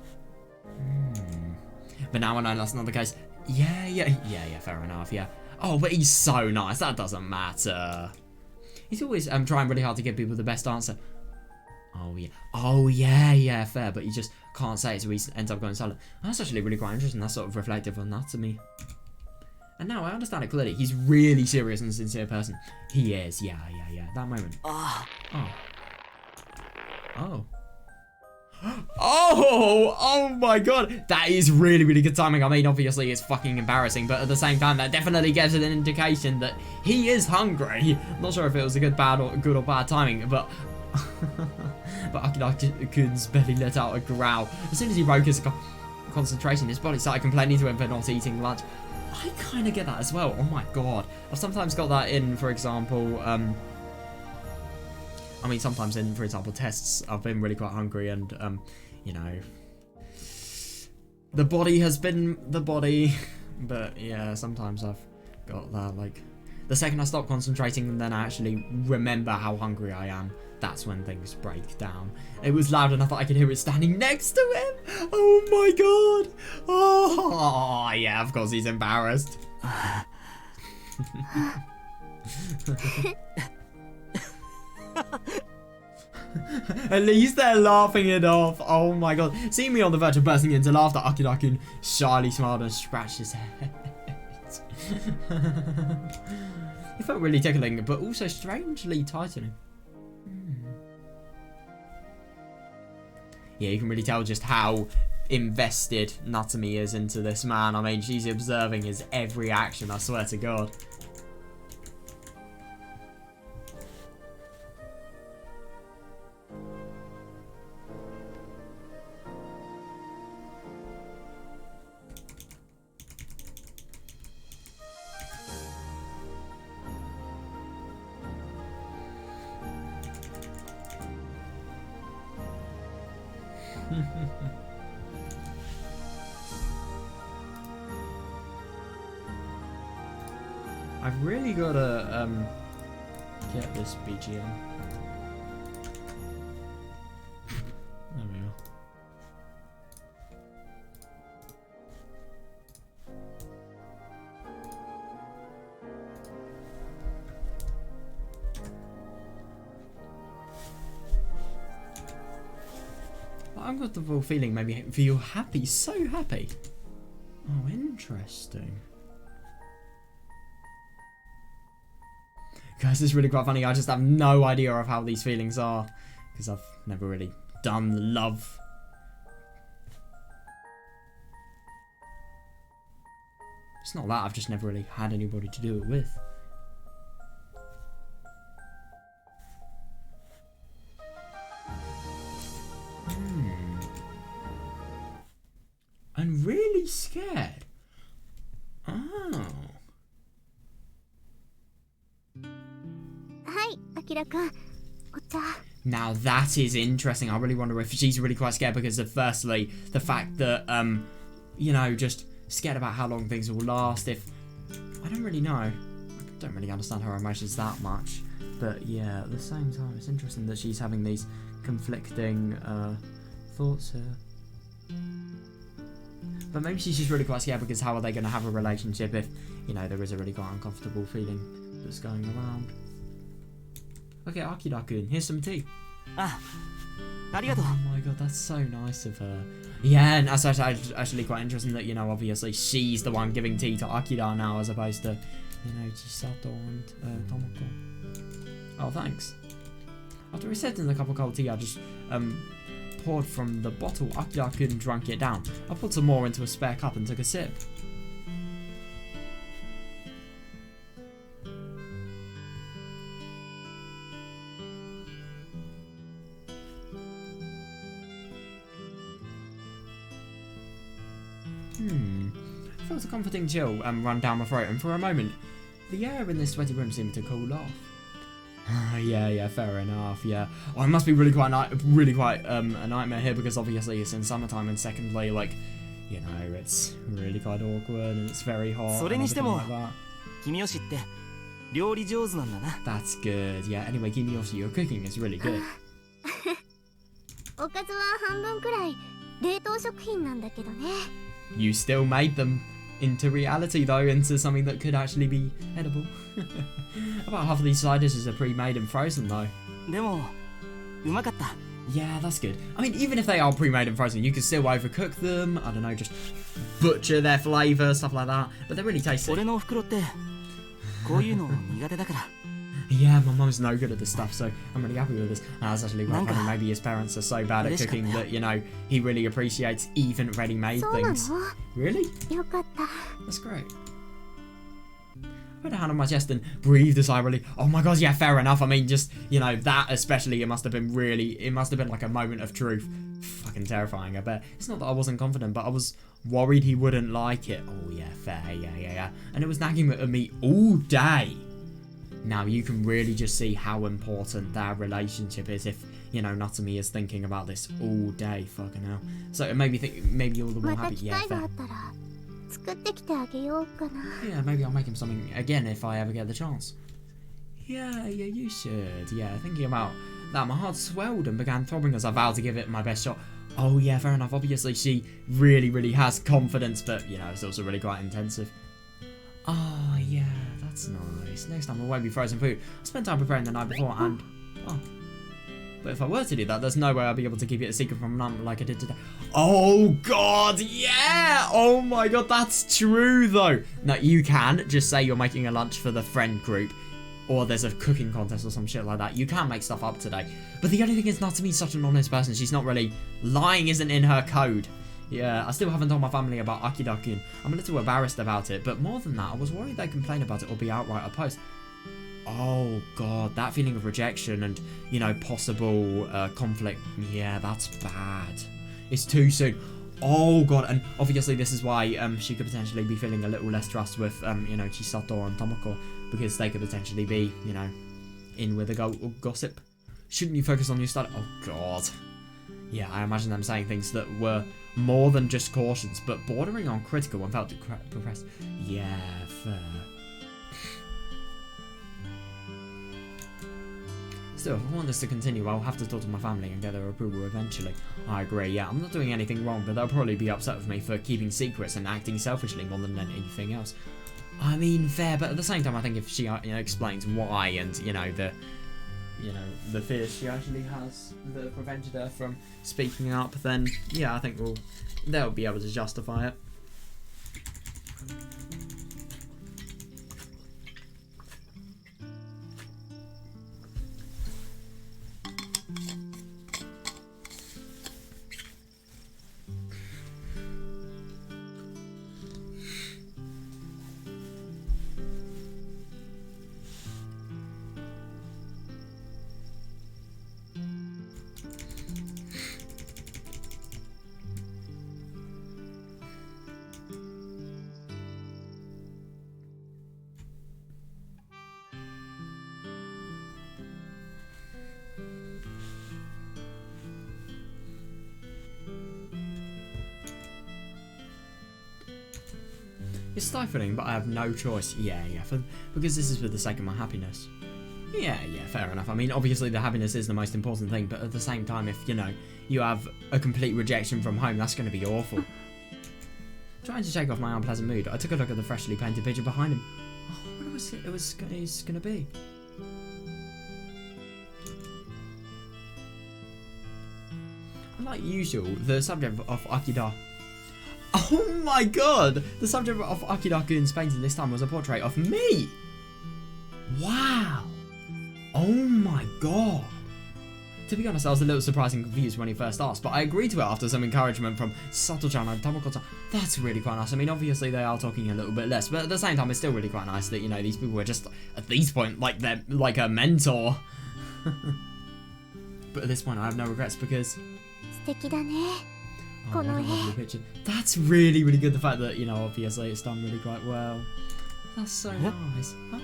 But now I know that's not the case. Yeah, fair enough, yeah. Oh, but he's so nice, that doesn't matter. He's always trying really hard to give people the best answer. Oh yeah, fair, but he just can't say it, so he ends up going silent. That's actually really quite interesting. That's sort of reflective of Natsumi. And now I understand it clearly. He's really serious and sincere person. He is, yeah. That moment. Oh. Oh my god. That is really, really good timing. I mean, obviously it's fucking embarrassing, but at the same time, that definitely gives it an indication that he is hungry. I'm not sure if it was a good or bad timing, but but Akira-kun's belly let out a growl. As soon as he broke his concentration, his body started complaining to him for not eating lunch. I kind of get that as well. Oh my god. I've sometimes got that in, for example, sometimes in, for example, tests, I've been really quite hungry and, you know, the body has been the body, but yeah, sometimes I've got that, like, the second I stop concentrating and then I actually remember how hungry I am, that's when things break down. It was loud enough that I could hear it standing next to him. Oh my god. Oh, yeah, of course he's embarrassed. At least they're laughing it off. Oh my god. Seeing me on the verge of bursting into laughter, Akira-kun shyly smiled and scratched his head. It felt really tickling, but also strangely tightening. Yeah, you can really tell just how invested Natsumi is into this man. I mean, she's observing his every action, I swear to God. I've really gotta get this BGM. There we are. I've got the full feeling maybe feel happy, so happy. Oh, interesting. Guys, this is really quite funny. I just have no idea of how these feelings are because I've never really done love. It's not that, I've just never really had anybody to do it with. I'm really scared. Oh. はい、あきらくん、お茶。 Now that is interesting. I really wonder if she's really quite scared because of, firstly, the fact that, you know, just scared about how long things will last. If I don't really know. I don't really understand her emotions that much. But yeah, at the same time, it's interesting that she's having these conflicting thoughts here. But maybe she's just really quite scared because how are they going to have a relationship if, you know, there is a really quite uncomfortable feeling that's going around. Okay, Akira-kun, here's some tea. Ah, arigato. Oh my god, that's so nice of her. Yeah, and that's actually quite interesting that, you know, obviously she's the one giving tea to Akira now as opposed to, you know, Chisato and Tomoko. Oh, thanks. After we set in the cup of cold tea, I just poured from the bottle. Akira-kun drank it down. I put some more into a spare cup and took a sip. felt a comforting chill run down my throat, and for a moment, the air in this sweaty room seemed to cool off. Yeah, fair enough. Yeah. Oh, it must be really quite a nightmare here because obviously it's in summertime, and secondly, like, you know, it's really quite awkward and it's very hot. それにしても and everything like that. 君吉って料理上手なんだな。 That's good. Yeah. Anyway, Kimiyoshi, your cooking is really good. おかずは半分くらい冷凍食品なんだけどね。 You still made them into reality though, into something that could actually be edible. About half of these side dishes are pre-made and frozen though. でもうまかった。 Yeah, that's good. I mean, even if they are pre-made and frozen, you can still overcook them. I don't know, just butcher their flavour, stuff like that. But they're really tasty. 俺のお袋ってこういうの苦手だから。 Yeah, my mum's no good at this stuff, so I'm really happy with this. That's actually quite funny. Maybe his parents are so bad at cooking that, you know, he really appreciates even ready-made そうな things. の？ Really? よかった。 That's great. I put a hand on my chest and breathed a sigh of relief. Oh my god, yeah, fair enough. I mean, just, you know, that especially, it must have been like a moment of truth. Fucking terrifying, I bet. It's not that I wasn't confident, but I was worried he wouldn't like it. Oh yeah, fair, yeah. And it was nagging at me all day. Now you can really just see how important their relationship is if, you know, Natsumi is thinking about this all day. Fucking hell. So it made me think, maybe all the more また happy. 機 Yeah, 会があ fair. ったら作ってきてあげようかな。 Yeah, maybe I'll make him something again if I ever get the chance. Yeah, you should. Yeah, thinking about that, my heart swelled and began throbbing as I vowed to give it my best shot. Oh yeah, fair enough. Obviously she really has confidence, but, you know, it's also really quite intensive. Oh yeah, that's nice. Next time I won't be frozen food. I spent time preparing the night before and... Oh. But if I were to do that, there's no way I'll be able to keep it a secret from Mum like I did today. Oh god, yeah! Oh my god, that's true though. No, you can just say you're making a lunch for the friend group, or there's a cooking contest or some shit like that. You can make stuff up today. But the only thing is, Natsumi's such an honest person. She's not really... Lying isn't in her code. Yeah, I still haven't told my family about Akida-kun. I'm a little embarrassed about it, but more than that, I was worried they'd complain about it or be outright opposed. Oh god, that feeling of rejection and, you know, possible conflict. Yeah, that's bad. It's too soon. Oh god, and obviously this is why she could potentially be feeling a little less trust with, you know, Chisato and Tomoko, because they could potentially be, you know, in with a gossip. Shouldn't you focus on your study? Oh god. Yeah, I imagine them saying things that were more than just cautions, but bordering on critical and felt depressed. Yeah, fair. Still, if I want this to continue, I'll have to talk to my family and get their approval eventually. I agree, yeah, I'm not doing anything wrong, but they'll probably be upset with me for keeping secrets and acting selfishly more than anything else. I mean, fair, but at the same time, I think if she, you know, explains why and, you know, the fears she actually has that prevented her from speaking up, then, yeah, I think they'll be able to justify it. It's stifling, but I have no choice. Yeah, because this is for the sake of my happiness. Yeah, fair enough. I mean, obviously the happiness is the most important thing, but at the same time, if, you know, you have a complete rejection from home, that's going to be awful. Trying to shake off my unpleasant mood, I took a look at the freshly painted picture behind him. Oh, what was it was going to be? Like usual, the subject of Akida... Oh my god! The subject of Akida-kun's painting this time was a portrait of me! Wow! Oh my god! To be honest, I was a little surprised and confused when he first asked, but I agreed to it after some encouragement from Sato-chan and Tomoko-chan. That's really quite nice. I mean, obviously they are talking a little bit less, but at the same time, it's still really quite nice that, you know, these people are just, at this point, like they're like a mentor. But at this point, I have no regrets because... 素敵だね。この絵。 lovely picture. That's really, really good. The fact that, you know, obviously it's done really quite well. That's so nice. Huh?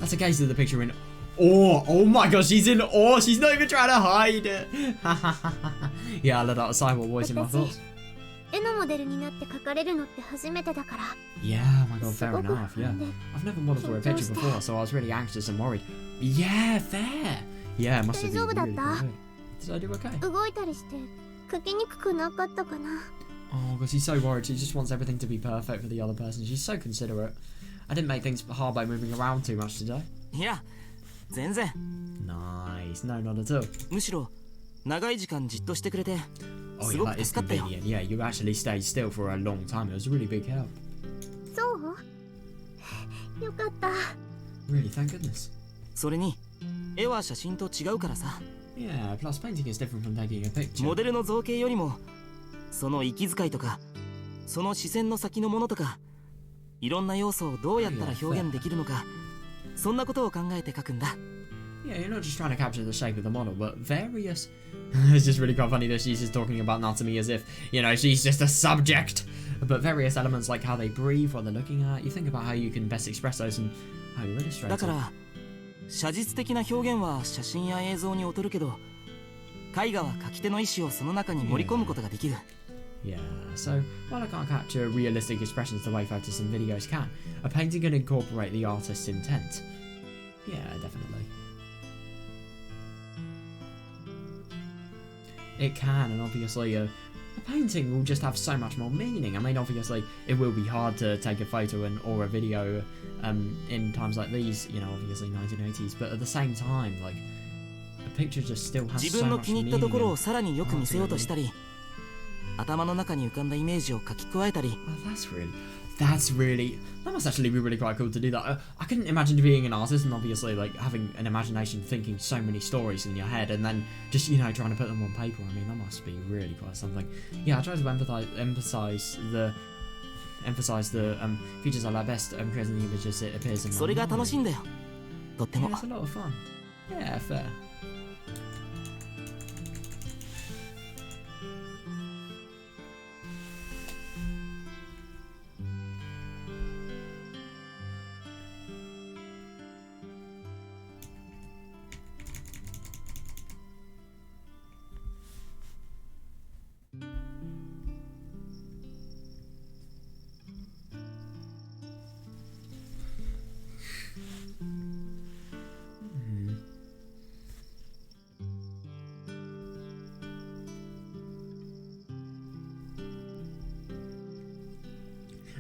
That's a case of the picture in awe. Oh my gosh, she's in awe. She's not even trying to hide it. Yeah, I let out a silent voice in my thoughts. 絵のモデルになって描かれるのって初めてだから。 Yeah, oh my god, fair enough. Yeah, I've never modeled for a picture before, so I was really anxious and worried. Yeah, fair. Yeah, it must have been really good. Did I do okay? 動いたりして描きにくくなかったかな。 Oh, because she's so worried. She just wants everything to be perfect for the other person. She's so considerate. I didn't make things hard by moving around too much today. いや全然 Nice. No, not at all. むしろ長い時間じっとしてくれて Oh す yeah, ご that く is 助かったよ convenient. Yeah, you actually stayed still for a long time. It was a really big help. そうよかった。 Really, thank goodness. それに絵は写真と違うからさ Yeah, plus painting is different from taking a picture. モデルの造形よりもその息遣いとかその視線の先のものとかいろんな要素をどうやったら表現できるのかそんなことを考えて描くんだ Yeah, you're not just trying to capture the shape of the model, but various... It's just really quite funny that she's just talking about Natsumi as if, you know, she's just a subject. But various elements like how they breathe, what they're looking at, you think about how you can best express those and how you illustrate だか it. ら写実的な表現は写真や映像に劣るけど絵画は描き手の意思をその中に盛り込むことができる Yeah, so while I can't capture realistic expressions the way photos and videos can, a painting can incorporate the artist's intent. Yeah, definitely. It can, and obviously a painting will just have so much more meaning. I mean, obviously it will be hard to take a photo or a video in times like these, you know, obviously 1980s, but at the same time, like, a picture just still has 自 so 分の much 気に入ったところを meaning. さらによく見せようとしたり頭の中に浮かんだイメージを書き加えたり Oh, that must actually be really quite cool to do that. I couldn't imagine being an artist and obviously like having an imagination, thinking so many stories in your head and then just, you know, trying to put them on paper. I mean, that must be really quite something. Yeah, I try to emphasize the features I like best creating the images it appears in my それが楽しいん mind. だよとっても Yeah, it's a lot of fun. Yeah, fair.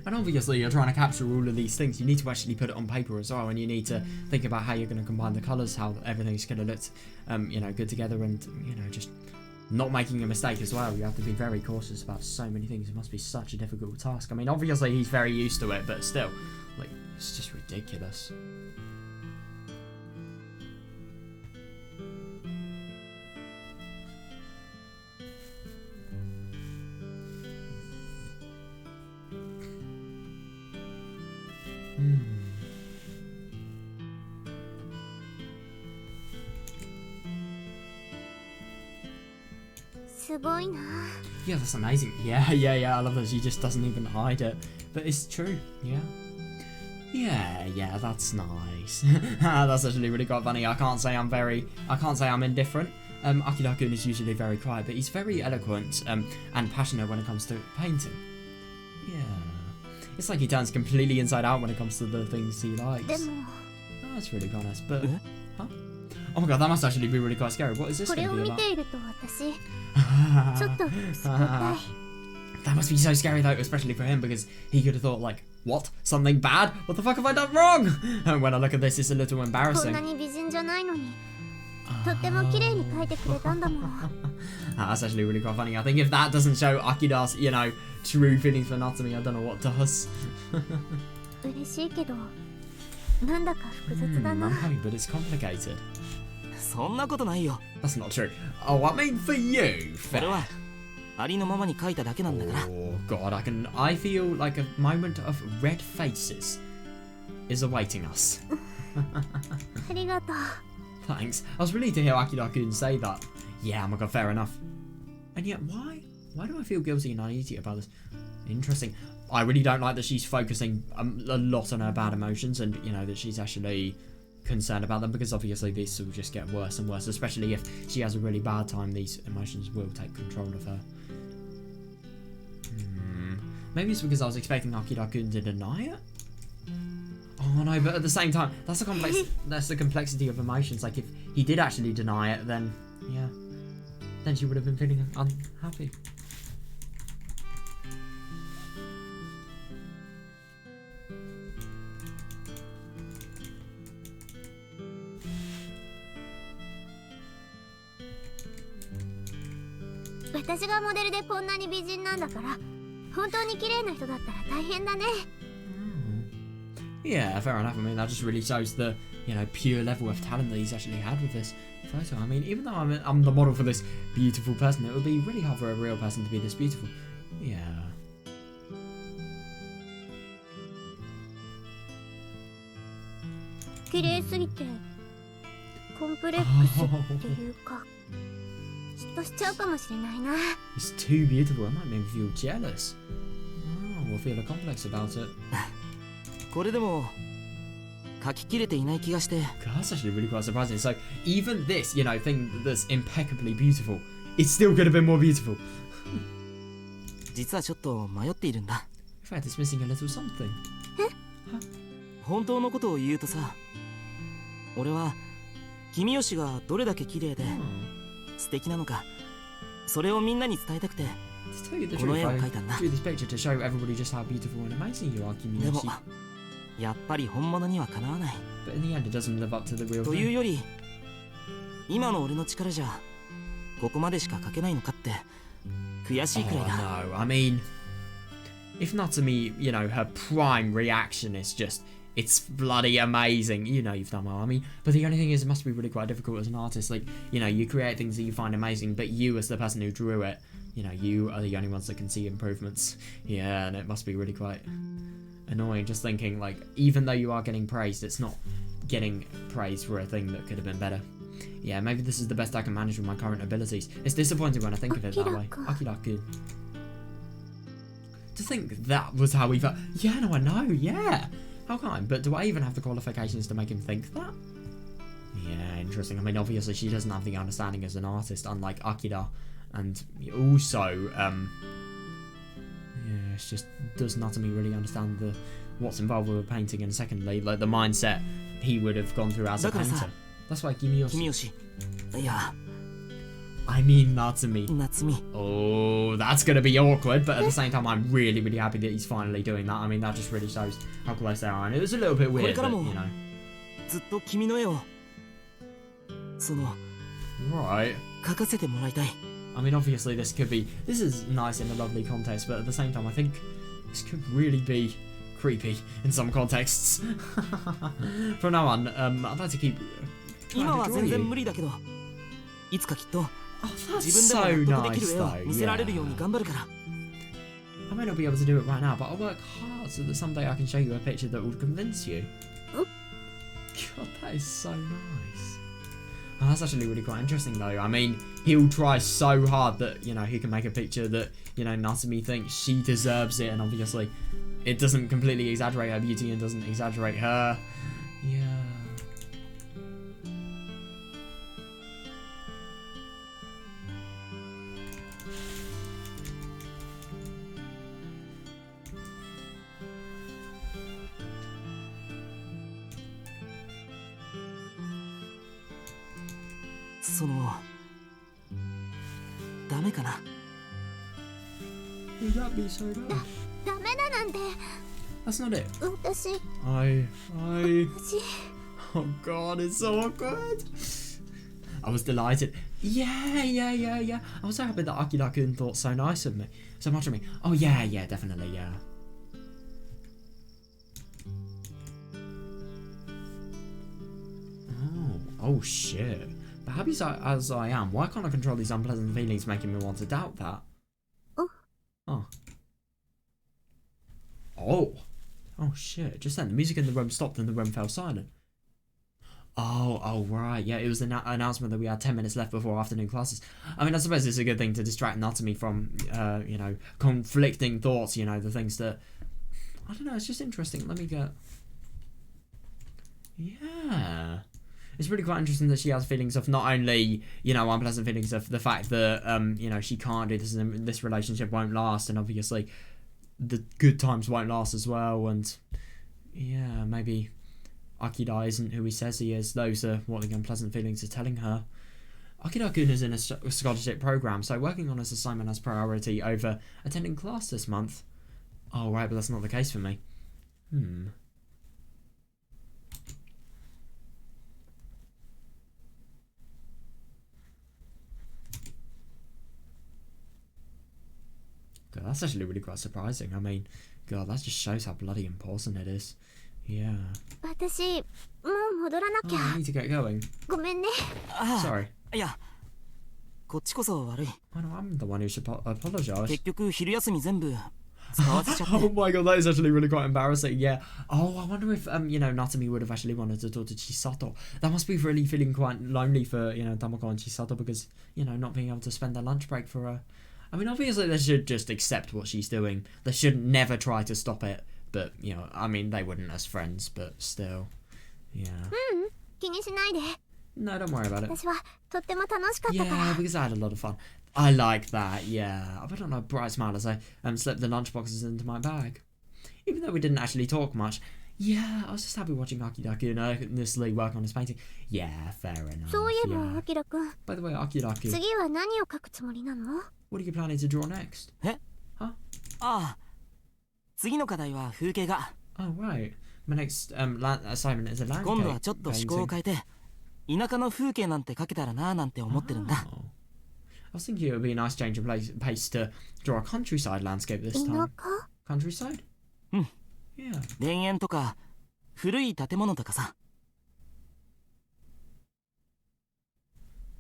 And obviously you're trying to capture all of these things. You need to actually put it on paper as well, and you need to think about how you're going to combine the colours, how everything's going to look, you know, good together, and, you know, just not making a mistake as well. You have to be very cautious about so many things. It must be such a difficult task. I mean, obviously he's very used to it, but still, like, it's just ridiculous. Yeah, that's amazing. Yeah, I love that she just doesn't even hide it. But it's true, yeah. Yeah, that's nice. That's actually really quite funny. I can't say I'm indifferent. Akira-kun is usually very quiet, but he's very eloquent and passionate when it comes to painting. Yeah. It's like he turns completely inside out when it comes to the things he likes. でも Oh, that's really quite nice, but... Huh? Oh my god, that must actually be really quite scary. What is this これ going を to 見 be ていると私 about? ちょっとすごたい That must be so scary though, especially for him, because he could have thought like, what? Something bad? What the fuck have I done wrong? And when I look at this, it's a little こん embarrassing. なに美人じゃないのにとっても綺麗に描いてくれたんだもん That's actually really quite funny. I think if that doesn't show Akira's, you know, true feelings for Natsumi, I don't know what does. 嬉しいけどなんだか複雑だな No, but it's complicated. そんなことないよ That's not true. Oh, I mean for you, これ fair. はありのままに描いただけなんだから Oh god, I feel like a moment of red faces is awaiting us. ありがとう Thanks. I was relieved to hear Akira-kun say that. Yeah, oh my god, fair enough. And yet, why? Why do I feel guilty and uneasy about this? Interesting. I really don't like that she's focusing a lot on her bad emotions, and you know that she's actually concerned about them, because obviously this will just get worse and worse, especially if she has a really bad time. These emotions will take control of her. Maybe it's because I was expecting Akira-kun to deny it. Oh no, but at the same time, that's the complexity of emotions. Like if he did actually deny it, then yeah, then she would have been feeling unhappy. "私がモデルでこんなに美人なんだから、本当に綺麗な人だったら大変だね." Yeah, fair enough. I mean, that just really shows the, you know, pure level of talent that he's actually had with this photo. I mean, even though I'm the model for this beautiful person, it would be really hard for a real person to be this beautiful. Yeah. 綺麗すぎてコンプレックスっていうか、嫉妬しちゃうかもしれないな。It's too beautiful. It might make me feel jealous. Oh, we'll feel a complex about it. これでも書ききれていない気がして。 That's actually really quite surprising. So even this, you know, thing that's impeccably beautiful, it's still could have been more beautiful. 実はちょっと迷っているんだ。 In fact, it's missing a little something. 本当のことを言うとさ、俺は君吉がどれだけ綺麗で素敵なのか、それをみんなに伝えたくて To tell you the この絵を truth, 描いたんだ。 I drew this picture to show everybody just how beautiful and amazing you are, でも Miyoshi. やっぱり本物にはかなわない。 But in the end, it doesn't live up to the real という thing. より、今の俺の力じゃここまでしか描けないのかって悔しいくらいだ。 Oh no, I mean, if Natsumi, you know, her prime reaction is just, it's bloody amazing, you know you've done well. I mean, but the only thing is, it must be really quite difficult as an artist. Like, you know, you create things that you find amazing, but you as the person who drew it, you know, you are the only ones that can see improvements. Yeah, and it must be really quite annoying just thinking, like, even though you are getting praised, it's not getting praise for a thing that could have been better. Yeah, maybe this is the best I can manage with my current abilities. It's disappointing when I think of it that way. Akira-kun. To think that was how he felt. Yeah, no, I know, yeah. How kind, but do I even have the qualifications to make him think that? Yeah, interesting. I mean, obviously she doesn't have the understanding as an artist, unlike Akira. And also, yeah, it's just, does Natsumi really understand what's involved with a painting? And secondly, like the mindset he would have gone through as a painter. That's why Miyoshi. 君吉、いや、 I mean Natsumi. 夏美。 Oh, that's gonna be awkward, but at the same time, I'm really, really happy that he's finally doing that. I mean, that just really shows how close they are, and it was a little bit weird, but, you know. ずっと君の絵をその Right. 描かせてもらいたい。 I mean, obviously, this is nice in a lovely context, but at the same time, I think this could really be creepy in some contexts. From now on, I'd like to keep 今 trying は to draw 全然 you. 無理だけど、いつかきっと Oh, that's 自分 so でも納得でき nice, る絵を though. 見せられるように Yeah. 頑張るから。 I may not be able to do it right now, but I'll work hard so that someday I can show you a picture that will convince you. Oh. God, that is so nice. Oh, that's actually really quite interesting, though. I mean, he'll try so hard that, you know, he can make a picture that, you know, Natsumi thinks she deserves it, and obviously it doesn't completely exaggerate her beauty and doesn't exaggerate her. Yeah. "そのダメかな。 Would that be so bad? ダメだなんて。 That's not it. 私 I. 私 Oh god, it's so awkward. I was delighted. Yeah. I was so happy that Akira-kun thought so nice of me. So much of me. Oh yeah, definitely, yeah. Oh shit. But happy as I am, why can't I control these unpleasant feelings making me want to doubt that? Oh. Oh shit. Just then, the music in the room stopped and the room fell silent. Oh, right. Yeah, it was an announcement that we had 10 minutes left before afternoon classes. I mean, I suppose it's a good thing to distract Natsumi from, you know, conflicting thoughts, you know, the things that... I don't know, it's just interesting. Let me get... Yeah. It's really quite interesting that she has feelings of not only, you know, unpleasant feelings of the fact that, you know, she can't do this and this relationship won't last, and obviously the good times won't last as well, and yeah, maybe... Akira isn't who he says he is. Those are what the unpleasant feelings are telling her. Akira-kun is in a scholarship program, so working on his assignment has priority over attending class this month. Oh, right, but that's not the case for me. God, that's actually really quite surprising. I mean, God, that just shows how bloody important it is. Yeah. 私もう戻らな Oh, きゃ I need to get going. ごめんね Sorry. いや、こっちこそ悪い。 I know I'm the one who should apologize. 結局昼休み全部使わせちゃって。 Oh my god, that is actually really quite embarrassing. Yeah. Oh, I wonder if you know, Natsumi would have actually wanted to talk to Chisato. That must be really feeling quite lonely for, you know, Tamako and Chisato, because, you know, not being able to spend their lunch break for a... I mean, obviously they should just accept what she's doing. They should never try to stop it. But, you know, I mean, they wouldn't as friends, but still. Yeah. 気にしないで No, don't worry about it. 私はとっても楽しかったから Yeah, because I had a lot of fun. I like that, yeah. I put on a bright smile as I slipped the lunchboxes into my bag. Even though we didn't actually talk much, yeah, I was just happy watching Akira-kun earnestly work on his painting. Yeah, fair enough. そういえば Yeah. アキラくん By the way, Akira-kun, 次は何を描くつもりなの what are you planning to draw next? ああ、次の課題は風景画。 Oh, right. My next assignment is a landscape 今度はちょっと思考を painting. 変えて、田舎の風景なんて描けたらなーなんて思ってるんだ。 Oh. I was thinking it would be a nice change of pace to draw a countryside landscape this 田 time. 舎 Countryside? うん。 Yeah. 田園とか古い建物とかさ。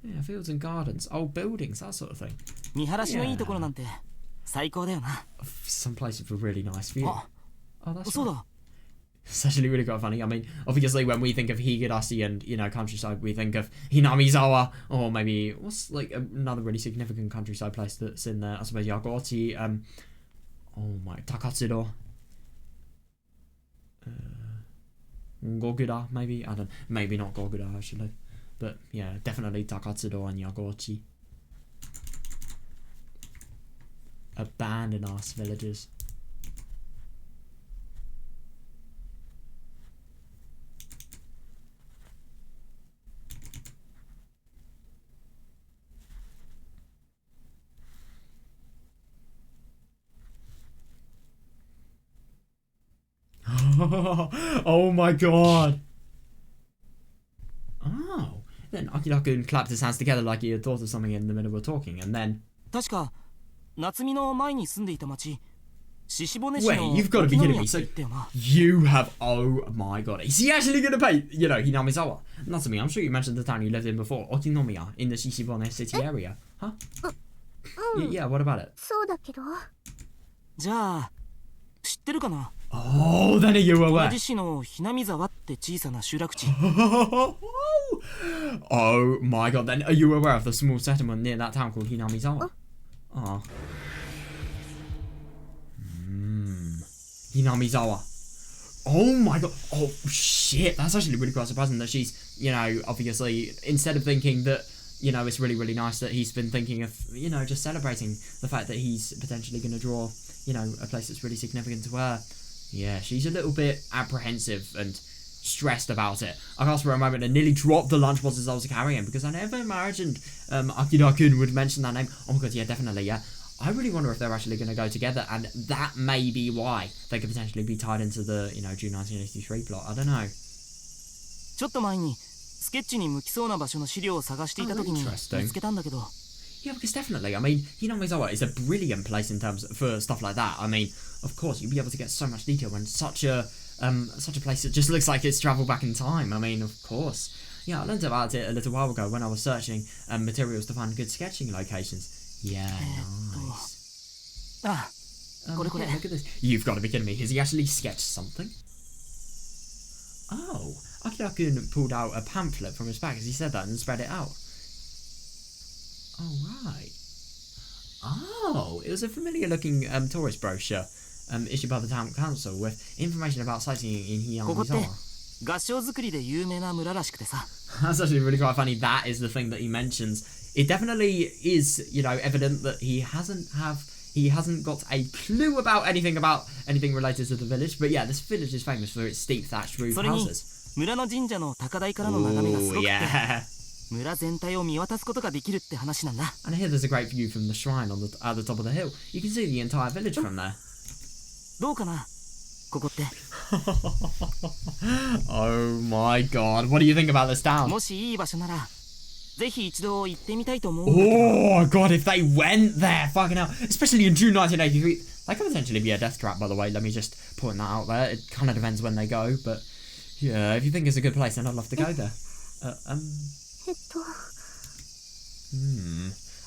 Yeah, fields and gardens, old buildings, that sort of thing. 見晴らしのいいところなんて最高だよな。 Some places with really nice view. あ、 Oh, that's そう right. だ。 It's actually really quite funny. I mean, obviously, when we think of Higurashi and, you know, countryside, we think of Hinamizawa, or maybe, what's, like, another really significant countryside place that's in there? I suppose Yagochi, oh my, Takatsuro. Gogura, maybe? I don't know. Maybe not Gogura, actually. But, yeah, definitely Takatsuro and Yagochi. Abandoned ass villages. Oh my god. Oh. Then Akira-kun clapped his hands together like he had thought of something in the middle of talking, and then... 確か夏美の前に住んでいた町、獅子骨市 Wait, の you've got to be 沖 kidding 宮 me. って So 言ったよな。 you have... Oh my god. Is he actually going to pay, you know, Hinamizawa? Natsumi, I'm sure you mentioned the town you lived in before, Okinomiya, in the Shishibone city area. Huh? Yeah, what about it? そうだけどじゃあ知ってるかな。 Oh, then are you 同 aware? じ市のひなみ沢って小さな集落地。 Oh my god, then are you aware of the small settlement near that town called Hinamizawa? Oh. Hinamizawa. Oh my god. Oh shit, that's actually really quite surprising that she's, you know, obviously, instead of thinking that, you know, it's really, really nice that he's been thinking of, you know, just celebrating the fact that he's potentially going to draw, you know, a place that's really significant to her. Yeah, she's a little bit apprehensive and stressed about it. I asked for a moment and nearly dropped the lunchboxes I was carrying because I never imagined Akira-kun would mention that name. Oh my god, yeah, definitely, yeah. I really wonder if they're actually going to go together, and that may be why they could potentially be tied into the, you know, June 1983 plot. I don't know. ちょっと前にスケッチに向きそうな場所の資料を探していた時に見 Interesting. つけたんだけど。 Yeah, because definitely, I mean, Hinamizawa is a brilliant place in terms for stuff like that. I mean, of course, you'd be able to get so much detail in such a place that just looks like it's travelled back in time. I mean, of course. Yeah, I learned about it a little while ago when I was searching materials to find good sketching locations. Yeah, nice. ああ、これこれ。 Yeah, look at this. You've got to be kidding me. Has he actually sketched something? Oh, Akira-kun pulled out a pamphlet from his bag as he said that and spread it out. Oh, right. Oh, it was a familiar-looking tourist brochure issued by the town council with information about sightseeing in Hinamizawa. 合掌造りで有名な村らしくてさ。 That's actually really quite funny. That is the thing that he mentions. It definitely is, evident that he hasn't got a clue about anything related to the village. But yeah, this village is famous for its steep thatched roof それに houses. 村の神社の高台からの眺めがすごくて、 yeah. 村全体を見渡すことができるって話なんだ。 And here there's a great view from the shrine at the top of the hill. You can see the entire village from there. どうかな、ここって。Oh my god, what do you think about this town? もしいい場所なら、ぜひ一度行ってみたいと思う。 Oh god, if they went there, fucking hell. Especially in June 1983. That could potentially be a death trap, by the way. Let me just point that out there. It kind of depends when they go, but yeah, if you think it's a good place, then I'd love to go there.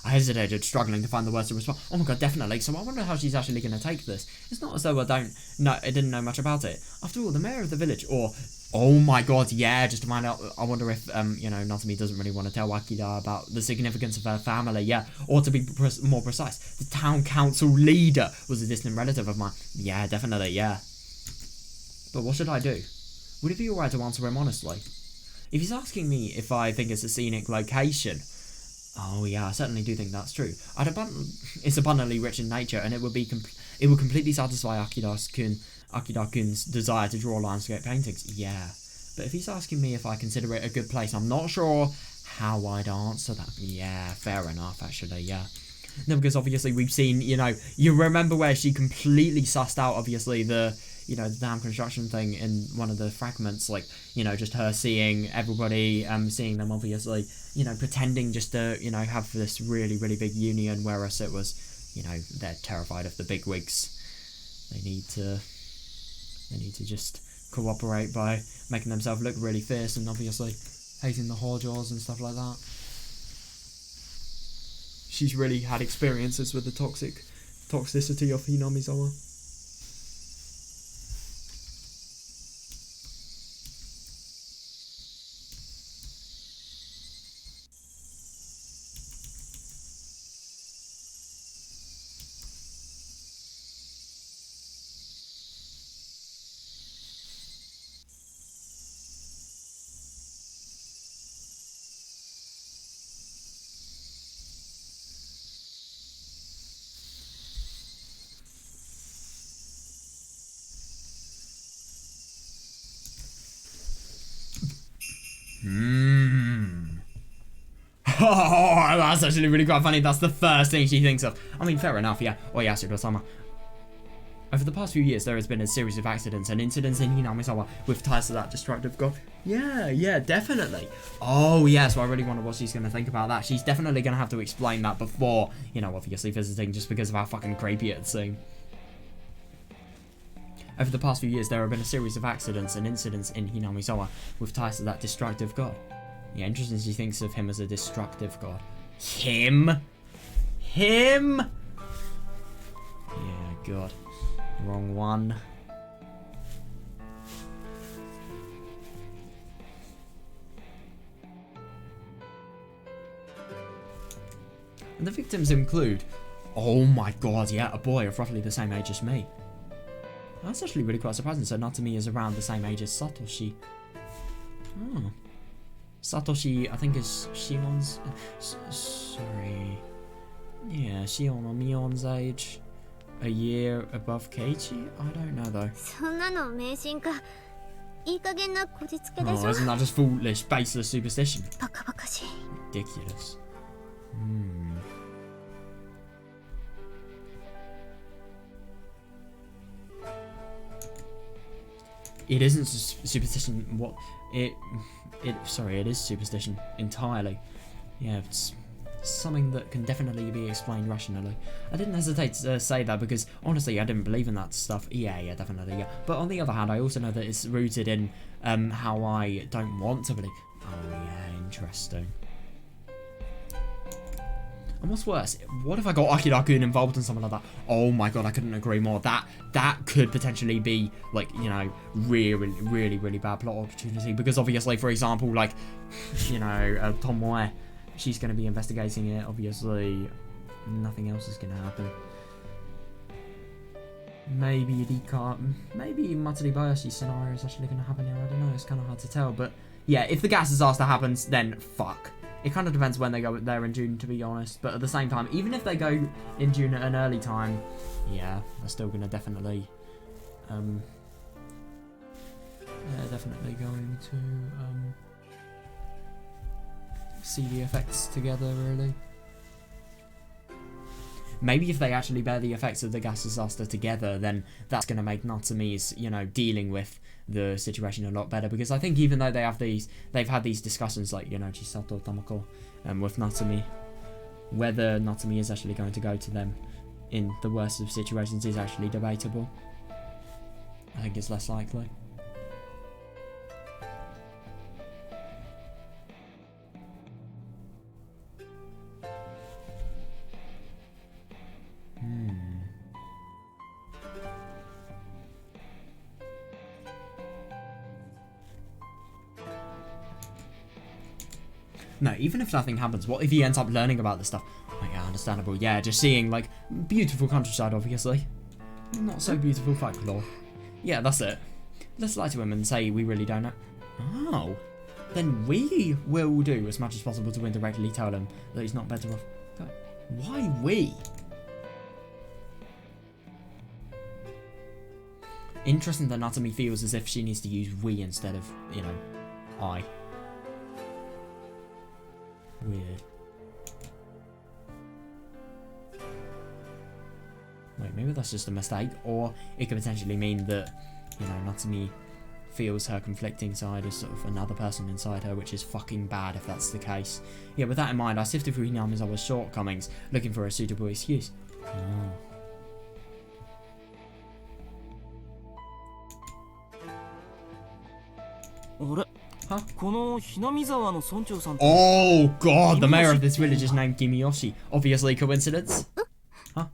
I hesitated, struggling to find the words to respond. Oh my god, definitely. So I wonder how she's actually going to take this. It's not as though I didn't know much about it. After all, the mayor of the village, or oh my god, yeah, just to find out. I wonder if Natsumi doesn't really want to tell Akira about the significance of her family. Yeah, or to be more precise, the town council leader was a distant relative of mine. Yeah, definitely, yeah. But what should I do? Would it be alright to answer him honestly? If he's asking me if I think it's a scenic location, oh yeah, I certainly do think that's true. It's abundantly rich in nature, and it would completely satisfy Akira-kun's desire to draw landscape paintings. Yeah, but if he's asking me if I consider it a good place, I'm not sure how I'd answer that. Yeah, fair enough, actually. Yeah. No, because obviously we've seen, you remember where she completely sussed out, obviously, the damn construction thing in one of the fragments, like, just her seeing everybody, seeing them, obviously, pretending just to, have this really, really big union, whereas it was, they're terrified of the bigwigs. They need to just cooperate by making themselves look really fierce and obviously hating the Horjaws and stuff like that. She's really had experiences with the toxicity of Hinamizawa. Oh, that's actually really quite funny. That's the first thing she thinks of. I mean, fair enough, yeah. Oyasura-sama. Over the past few years, there has been a series of accidents and incidents in Hinamizawa with ties to that destructive god. Yeah, definitely. Oh, yeah, so I really wonder what she's going to think about that. She's definitely going to have to explain that before, obviously visiting, just because of how fucking creepy it seemed. Over the past few years, there have been a series of accidents and incidents in Hinamizawa with ties to that destructive god. Yeah, interesting she thinks of him as a destructive god. Him? Yeah, god. Wrong one. And the victims include, oh my god, yeah, a boy of roughly the same age as me. That's actually really quite surprising. So Natsumi is around the same age as Satoshi. Oh. Satoshi, I think, is Shion's... sorry. Yeah, Shion or Mion's age. A year above Keiichi? I don't know, though. そんなの迷信か。いい加減なこじつけでし Oh, ょ。 isn't that just foolish, baseless superstition? バカバカしい。 Ridiculous. It isn't superstition. What? Sorry, it is superstition entirely. Yeah, it's something that can definitely be explained rationally. I didn't hesitate to say that because honestly I didn't believe in that stuff. Yeah, definitely, yeah. But on the other hand, I also know that it's rooted in how I don't want to believe. Oh yeah, interesting. And what's worse, what if I got Akira-kun involved in something like that? Oh my god, I couldn't agree more. That could potentially be, like, you know, really bad plot opportunity. Because obviously, for example, like, you know, Tomoe, she's going to be investigating it. Obviously, nothing else is going to happen. Maybe maybe Matsuri Bayashi's scenario is actually going to happen here. I don't know, it's kind of hard to tell. But yeah, if the gas disaster happens, then fuck. It kind of depends when they go there in June, to be honest. But at the same time, even if they go in June at an early time, yeah, they're still going to definitely... they're definitely going to see the effects together, really. Maybe if they actually bear the effects of the gas disaster together, then that's going to make Natsumi's, you know, dealing with the situation a lot better. Because I think even though they've had these discussions, like, you know, Chisato Tomoko with Natsumi, whether Natsumi is actually going to go to them in the worst of situations is actually debatable. I think it's less likely. No, even if nothing happens, what if he ends up learning about this stuff? Oh yeah, understandable. Yeah, just seeing, like, beautiful countryside, obviously. Not so beautiful folklore. Yeah, that's it. Let's lie to him and say we really don't know. Oh. Then we will do as much as possible to indirectly tell him that he's not better off. But why we? Interesting that Natsumi feels as if she needs to use we instead of, you know, I. Weird. Wait, maybe that's just a mistake, or it could potentially mean that, you know, Natsumi feels her conflicting side is sort of another person inside her, which is fucking bad if that's the case. Yeah, with that in mind, I sifted through Hinamizawa's shortcomings, looking for a suitable excuse. Oh. Huh? Oh god, the mayor of this village is named Kimiyoshi. Obviously coincidence? Huh?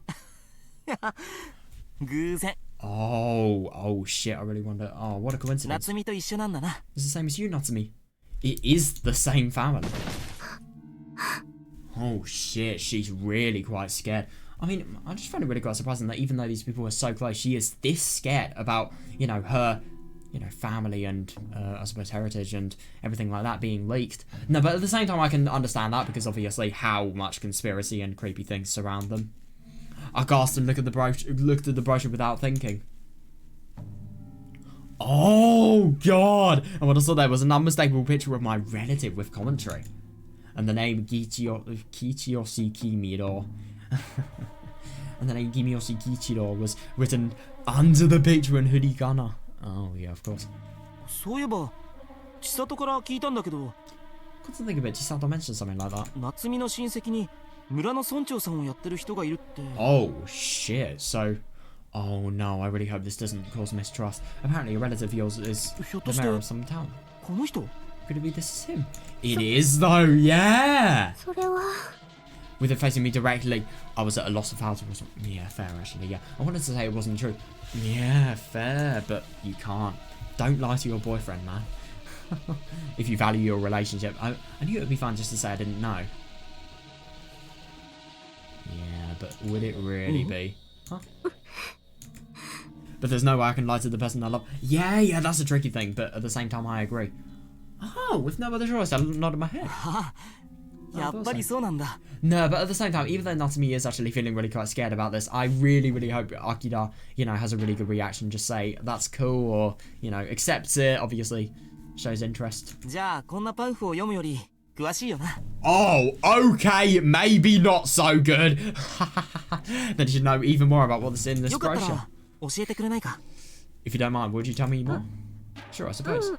Oh shit, I really wonder. Oh, what a coincidence. It's the same as you, Natsumi. It is the same family. Oh shit, she's really quite scared. I mean, I just find it really quite surprising that even though these people are so close, she is this scared about, you know, her, you know, family and, I suppose, heritage and everything like that being leaked. No, but at the same time, I can understand that because obviously how much conspiracy and creepy things surround them. I gasped and looked at the brochure without thinking. Oh, God! And what I saw there was an unmistakable picture of my relative with commentary. And the name Kichiyoshi Kimiro. And the name Kimiyoshi Kichiro was written under the picture in hiragana. Oh, yeah, of course. Come to think of it, Chisato mentioned something like that. Oh, shit. So, oh no, I really hope this doesn't cause mistrust. Apparently, a relative of yours is the mayor of some town. Could it be this is him? It is, though, yeah! With it facing me directly, I was at a loss of how to... Yeah, fair, actually, yeah. I wanted to say it wasn't true. Yeah, fair, but you can't. Don't lie to your boyfriend, man. If you value your relationship. I knew it would be fun just to say I didn't know. Yeah, but would it really be? Huh? But there's no way I can lie to the person I love. Yeah, that's a tricky thing, but at the same time, I agree. Oh, with no other choice, I nodded my head. No, but at the same time, even though Natsumi is actually feeling really quite scared about this, I really hope Akira, you know, has a really good reaction. Just say, that's cool, or, you know, accepts it, obviously shows interest. Oh, okay, maybe not so good. Then you should know even more about what's in this brochure. If you don't mind, would you tell me more? Sure, I suppose.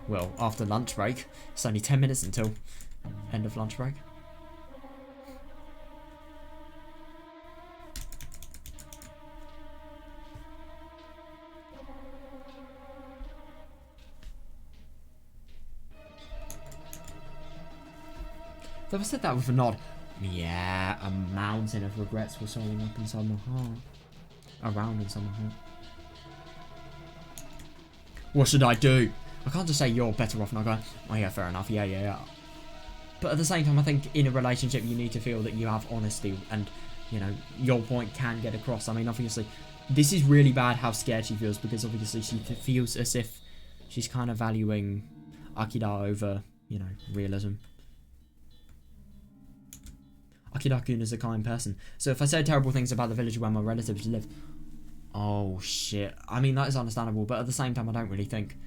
Well, after lunch break. It's only 10 minutes until end of lunch break. Though I said that with a nod. Yeah, a mountain of regrets was soaring up inside my heart. Around inside my heart. What should I do? I can't just say you're better off not going, oh yeah, fair enough, yeah. But at the same time, I think in a relationship you need to feel that you have honesty and, you know, your point can get across. I mean, obviously, this is really bad how scared she feels because obviously she feels as if she's kind of valuing Akira over, you know, realism. Akira-kun is a kind person. So if I say terrible things about the village where my relatives live... Oh, shit. I mean, that is understandable, but at the same time, I don't really think...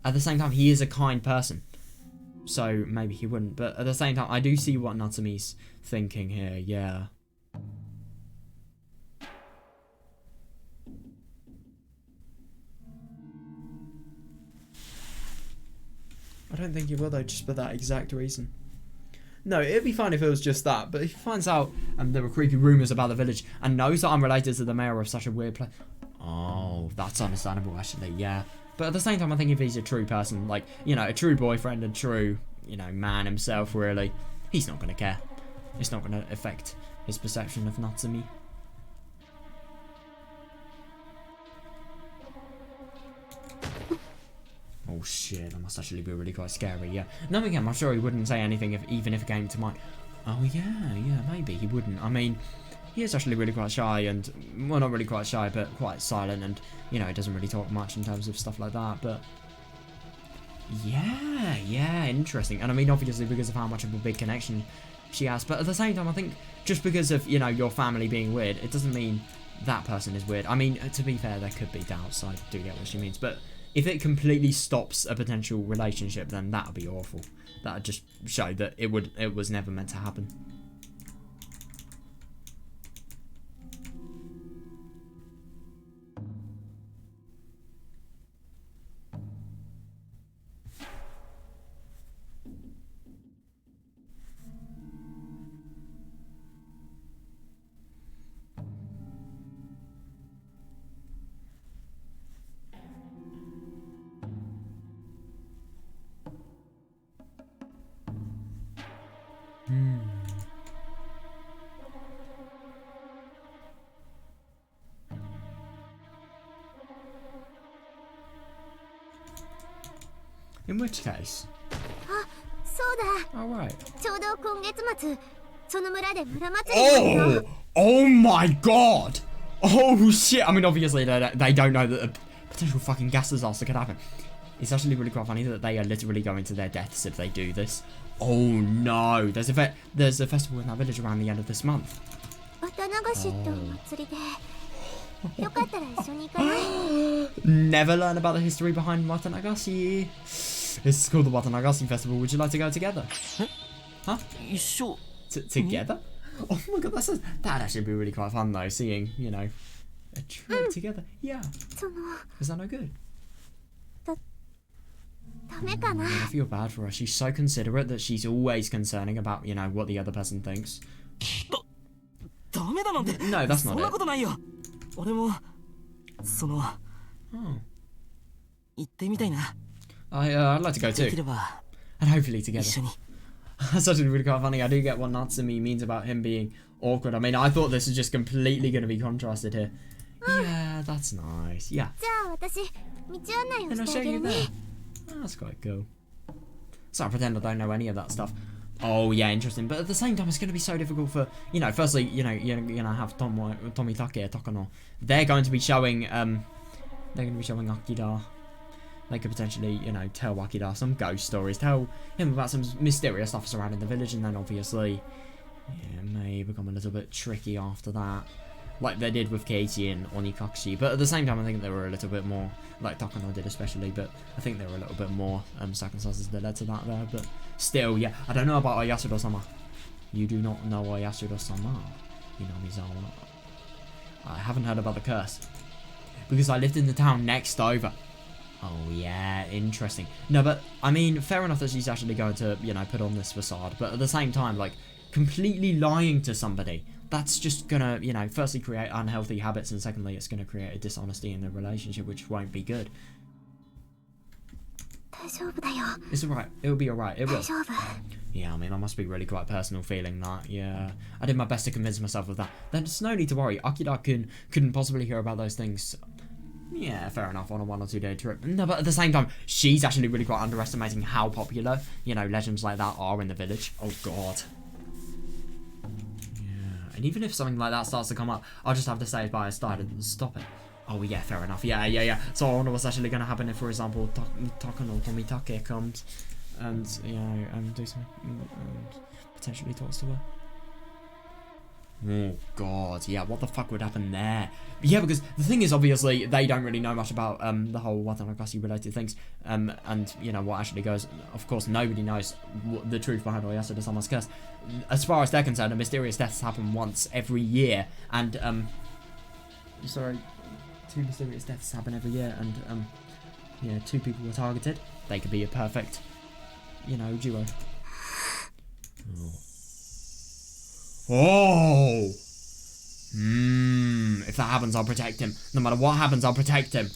At the same time, he is a kind person. So maybe he wouldn't. But at the same time, I do see what Natsumi's thinking here, yeah. I don't think he will, though, just for that exact reason. No, it'd be fine if it was just that, but if he finds out there were creepy rumours about the village and knows that I'm related to the mayor of such a weird place... Oh, that's understandable, actually, yeah. But at the same time, I think if he's a true person, like, you know, a true boyfriend, a true, you know, man himself, really, he's not going to care. It's not going to affect his perception of Natsumi. Oh shit, that must actually be really quite scary, yeah. No, again, I'm sure he wouldn't say anything even if it came to mind. Oh yeah, maybe he wouldn't. I mean, he is actually really quite shy and, well, not really quite shy, but quite silent and, you know, he doesn't really talk much in terms of stuff like that, but... Yeah, interesting. And I mean, obviously, because of how much of a big connection she has, but at the same time, I think just because of, you know, your family being weird, it doesn't mean that person is weird. I mean, to be fair, there could be doubts, I do get what she means, but... If it completely stops a potential relationship, then that would be awful. That would just show that it was never meant to happen. In which case? あ、そうだ。 Alright. ちょうど今月末、その村で村祭りがあるの。 Oh my god! Oh shit! I mean, obviously they don't know that a potential fucking gas disaster could happen. It's actually really quite funny that they are literally going to their deaths if they do this. Oh no! There's a festival in that village around the end of this month. 綿流しってお祭りで。よかったら一緒に行かない？ Never learn about the history behind Watanagashi. It's called the Watanagashi Festival. Would you like to go together? Huh? You sure? Together? Oh my god, that'd actually be really quite fun though, seeing, you know, a trip together. Yeah. その Is that no good? ダメかな？ I feel bad for her. She's so considerate that she's always concerning about, you know, what the other person thinks. ダメだなんて。 No, that's not そんな it. ことないよ。俺もその Oh. 行ってみたいな。 I'd like to go でき too. れば And hopefully 一 together. 緒に。 That's actually really quite funny. I do get what Natsumi means about him being awkward. I mean, I thought this was just completely going to be contrasted here. Yeah, that's nice. Yeah. じゃあ私道案内 And を I'll して show あげ you るね。 there. Oh, that's quite cool. So I pretend I don't know any of that stuff. Oh yeah, interesting. But at the same time, it's going to be so difficult for, you know, firstly, you know, you're going to have Tomitake Takano. They're going to be showing, Akira. They could potentially, you know, tell Akira some ghost stories, tell him about some mysterious stuff surrounding the village, and then obviously, yeah, it may become a little bit tricky after that. Like they did with Katie and Onikakushi, but at the same time I think there were a little bit more, like Takano did especially, but I think there were a little bit more circumstances that led to that there, but still, yeah, I don't know about Oyasudo-sama. You do not know Oyasudo-sama, Inamizawa. I haven't heard about the curse, because I lived in the town next over. Oh yeah, interesting. No, but, I mean, fair enough that she's actually going to, you know, put on this facade, but at the same time, like, completely lying to somebody, that's just gonna, you know, firstly create unhealthy habits, and secondly, it's gonna create a dishonesty in the relationship, which won't be good. 大大丈夫だよ。 It's alright. It'll be alright. It 大 will. 丈夫。 Yeah, I mean, that must be really quite a personal feeling, that. Yeah. I did my best to convince myself of that. There's no need to worry. Akira-kun couldn't possibly hear about those things. Yeah, fair enough, on a 1 or 2 day trip. No, but at the same time, she's actually really quite underestimating how popular, you know, legends like that are in the village. Oh, God. Yeah, and even if something like that starts to come up, I'll just have to say it by a start and stop it. Oh, yeah, fair enough. Yeah. So I wonder what's actually going to happen if, for example, Takano Tomitake comes and, you know, do something and potentially talks to her. Oh, God, yeah, what the fuck would happen there? Yeah, because the thing is, obviously, they don't really know much about the whole Watanagashi related things, and, you know, what actually goes. Of course, nobody knows the truth behind Oyasuda-sama's curse. As far as they're concerned, a mysterious deaths happen once every year, and, 2 mysterious deaths happen every year, and, you know, 2 people were targeted. They could be a perfect, you know, duo. Oh! If that happens, I'll protect him. No matter what happens, I'll protect him.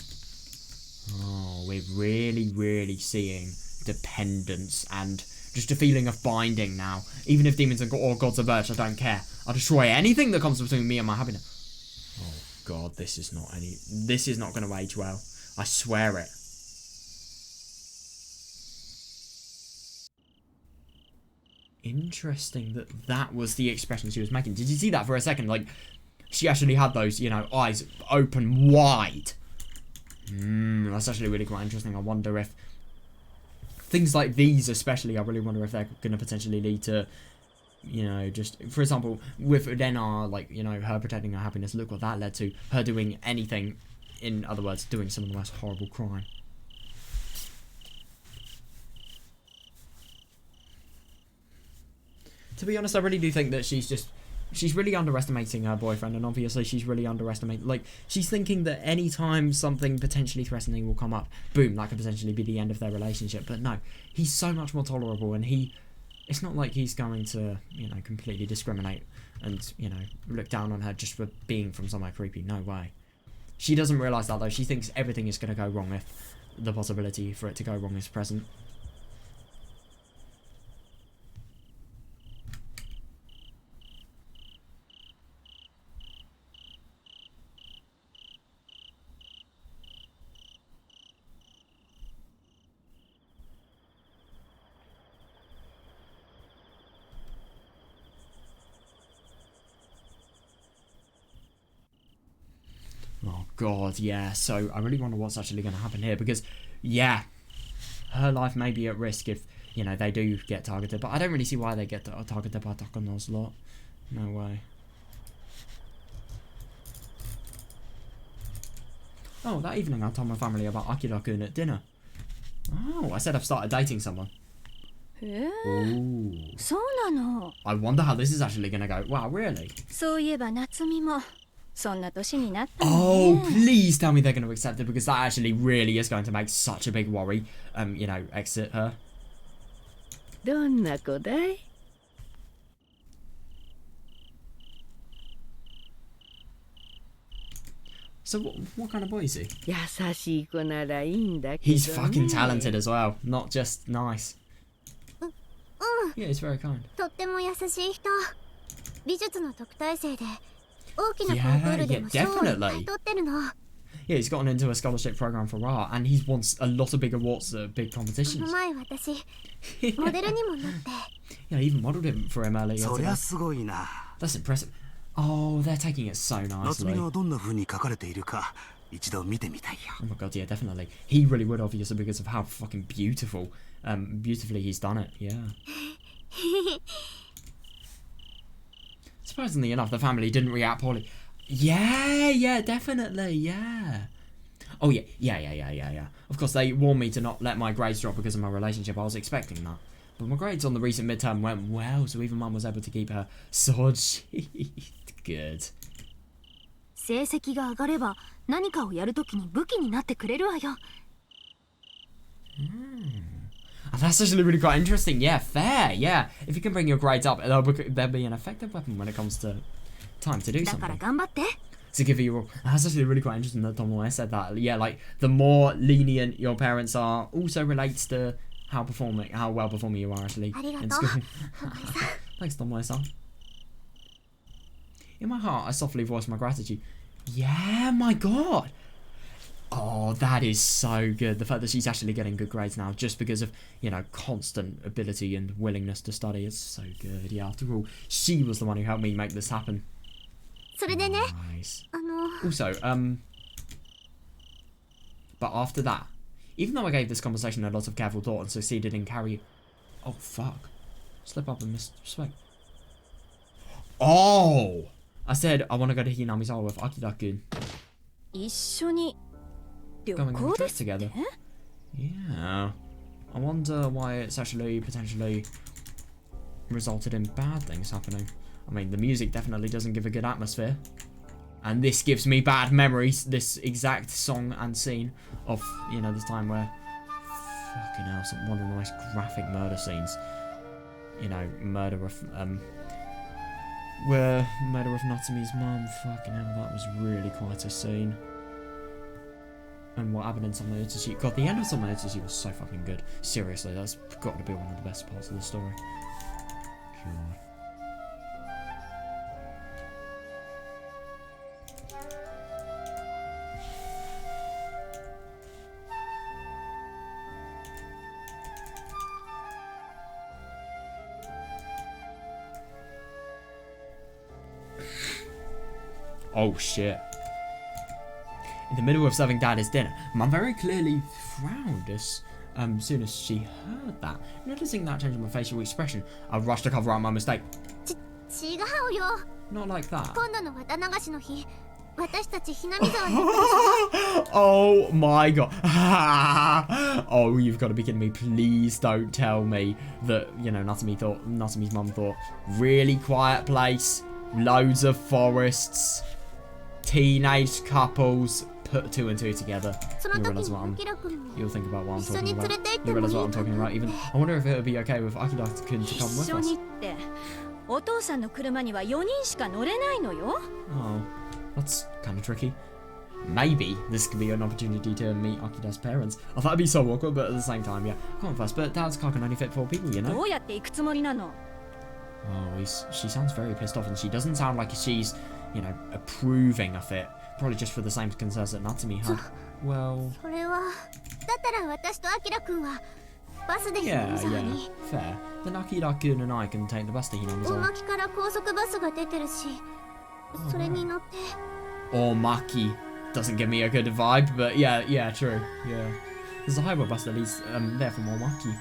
Oh, we're really seeing dependence and just a feeling of binding now. Even if demons or gods emerge, I don't care. I'll destroy anything that comes between me and my happiness. Oh, God, this is not going to age well. I swear it. Interesting that was the expression she was making. Did you see that for a second? Like, she actually had those, you know, eyes open wide. That's actually really quite interesting. I wonder if things like these, especially, I really wonder if they're going to potentially lead to, you know, just, for example, with Rena, like, you know, her protecting her happiness. Look what that led to. Her doing anything, in other words, doing some of the most horrible crime. To be honest, I really do think that she's really underestimating her boyfriend, and obviously she's really underestimating, like, she's thinking that any time something potentially threatening will come up, boom, that could potentially be the end of their relationship. But no, he's so much more tolerable, and it's not like he's going to, you know, completely discriminate and, you know, look down on her just for being from somewhere creepy. No way. She doesn't realise that, though. She thinks everything is going to go wrong if the possibility for it to go wrong is present. Oh, God, yeah. So I really wonder what's actually going to happen here, because, yeah, her life may be at risk if, you know, they do get targeted. But I don't really see why they get targeted by Takano's lot. No way. Oh, that evening I told my family about Akira-kun at dinner. Oh, I said I've started dating someone. Ooh. そうなの。 I wonder how this is actually going to go. Wow, really? そういえば夏美もそんな年になったの Oh, ね。 please tell me they're going to accept it, because that actually really is going to make such a big worry. You know, exit her. どんな子だい? So what kind of boy is he? 優しい子ならいいんだけどね。 He's fucking talented as well, not just nice. Yeah, he's very kind. とっても優しい人。美術の特待生で大きなコンクールでも賞をいっぱい取ってるの。 Yeah, he's gotten into a scholarship program for art, and he's won a lot of big awards at big こ competitions. の前私モデルにもなって Yeah, I even modelled him for him earlier そり today. ゃすごいな。 That's impressive. Oh, they're taking it so 夏美 nicely. がどんな風に描かれているか一度見てみたいよ。 Oh my god, yeah, definitely. He really would, obviously, because of how fucking beautifully he's done it. Yeah. Surprisingly enough, the family didn't react poorly. Yeah, definitely, yeah. Oh yeah. Of course, they warned me to not let my grades drop because of my relationship. I was expecting that. But my grades on the recent midterm went well, so even Mum was able to keep her sword sheath. Good. 成績が上がれば何かをやるときに武器になってくれるわよ。 And that's actually really quite interesting. Yeah, fair. Yeah, if you can bring your grades up, they'll be an effective weapon when it comes to time to do だから something. 頑張って。to give you all. That's actually really quite interesting that Tomoe said that. Yeah, like the more lenient your parents are also relates to how well performing you are actually in school. Thanks, Tomoe-san. In my heart, I softly voiced my gratitude. Yeah, my god. Oh, that is so good. The fact that she's actually getting good grades now just because of, you know, constant ability and willingness to study is so good. Yeah, after all, she was the one who helped me make this happen. それでね、 Nice. Also, but after that, even though I gave this conversation a lot of careful thought and succeeded in carrying... Oh, fuck. Slip up and misspeak. Oh! I said I want to go to Hinamizawa with Akira-kun. 一緒に旅 Going on 行 a で trip す together. Yeah. I wonder why it's actually potentially resulted in bad things happening. I mean, the music definitely doesn't give a good atmosphere. And this gives me bad memories, this exact song and scene of, you know, this time where... Fucking hell, one of the most graphic murder scenes. You know, murder of Natsumi's mum. Fucking hell, that was really quite a scene. And what happened in Tomoe-otoshi. God, the end of Tomoe-otoshi was so fucking good. Seriously, that's got to be one of the best parts of the story. God. Oh shit. In the middle of serving Dad his dinner, Mum very clearly frowned as soon as she heard that. Noticing that change in my facial expression, I rushed to cover up my mistake. 違うよ。 Not like that. 今度の綿流しの日、私たちひなみ沢に行ったでしょ。 Oh my god. Oh, you've got to be kidding me. Please don't tell me that, you know, Natsumi's mum thought, really quiet place, loads of forests, teenage couples, put two and two together. その You 時 realise に what アキラ君も you'll think about what I'm 一緒 talking に about. 連れて行って You realise もいい what I'm か talking な。 about. Even I wonder if it would be okay with Akira-kun to come 一 with 緒 us. にってお父さんの車には4人しか乗れないのよ。 Oh, that's kind of tricky. Maybe this could be an opportunity to meet Akira's parents. Oh, that'd be so awkward, but at the same time, yeah. Come on first, but Dad's car can only fit 4 people, you know? どうやって行くつもりなの？ Oh, she sounds very pissed off, and she doesn't sound like she's, you know, approving of it. Probably just for the same concerns that Natsumi had. Well... それはだったら私とアキラ君はバスでひな Yeah, み沢 yeah, に。 fair. Then Akira-kun and I can take the bus to 大 Hinamizawa. 巻から高速バスが出てるし、それに乗って。 Or Maki. Doesn't give me a good vibe, but yeah, true. Yeah. There's a highway bus that leads there from Omaki.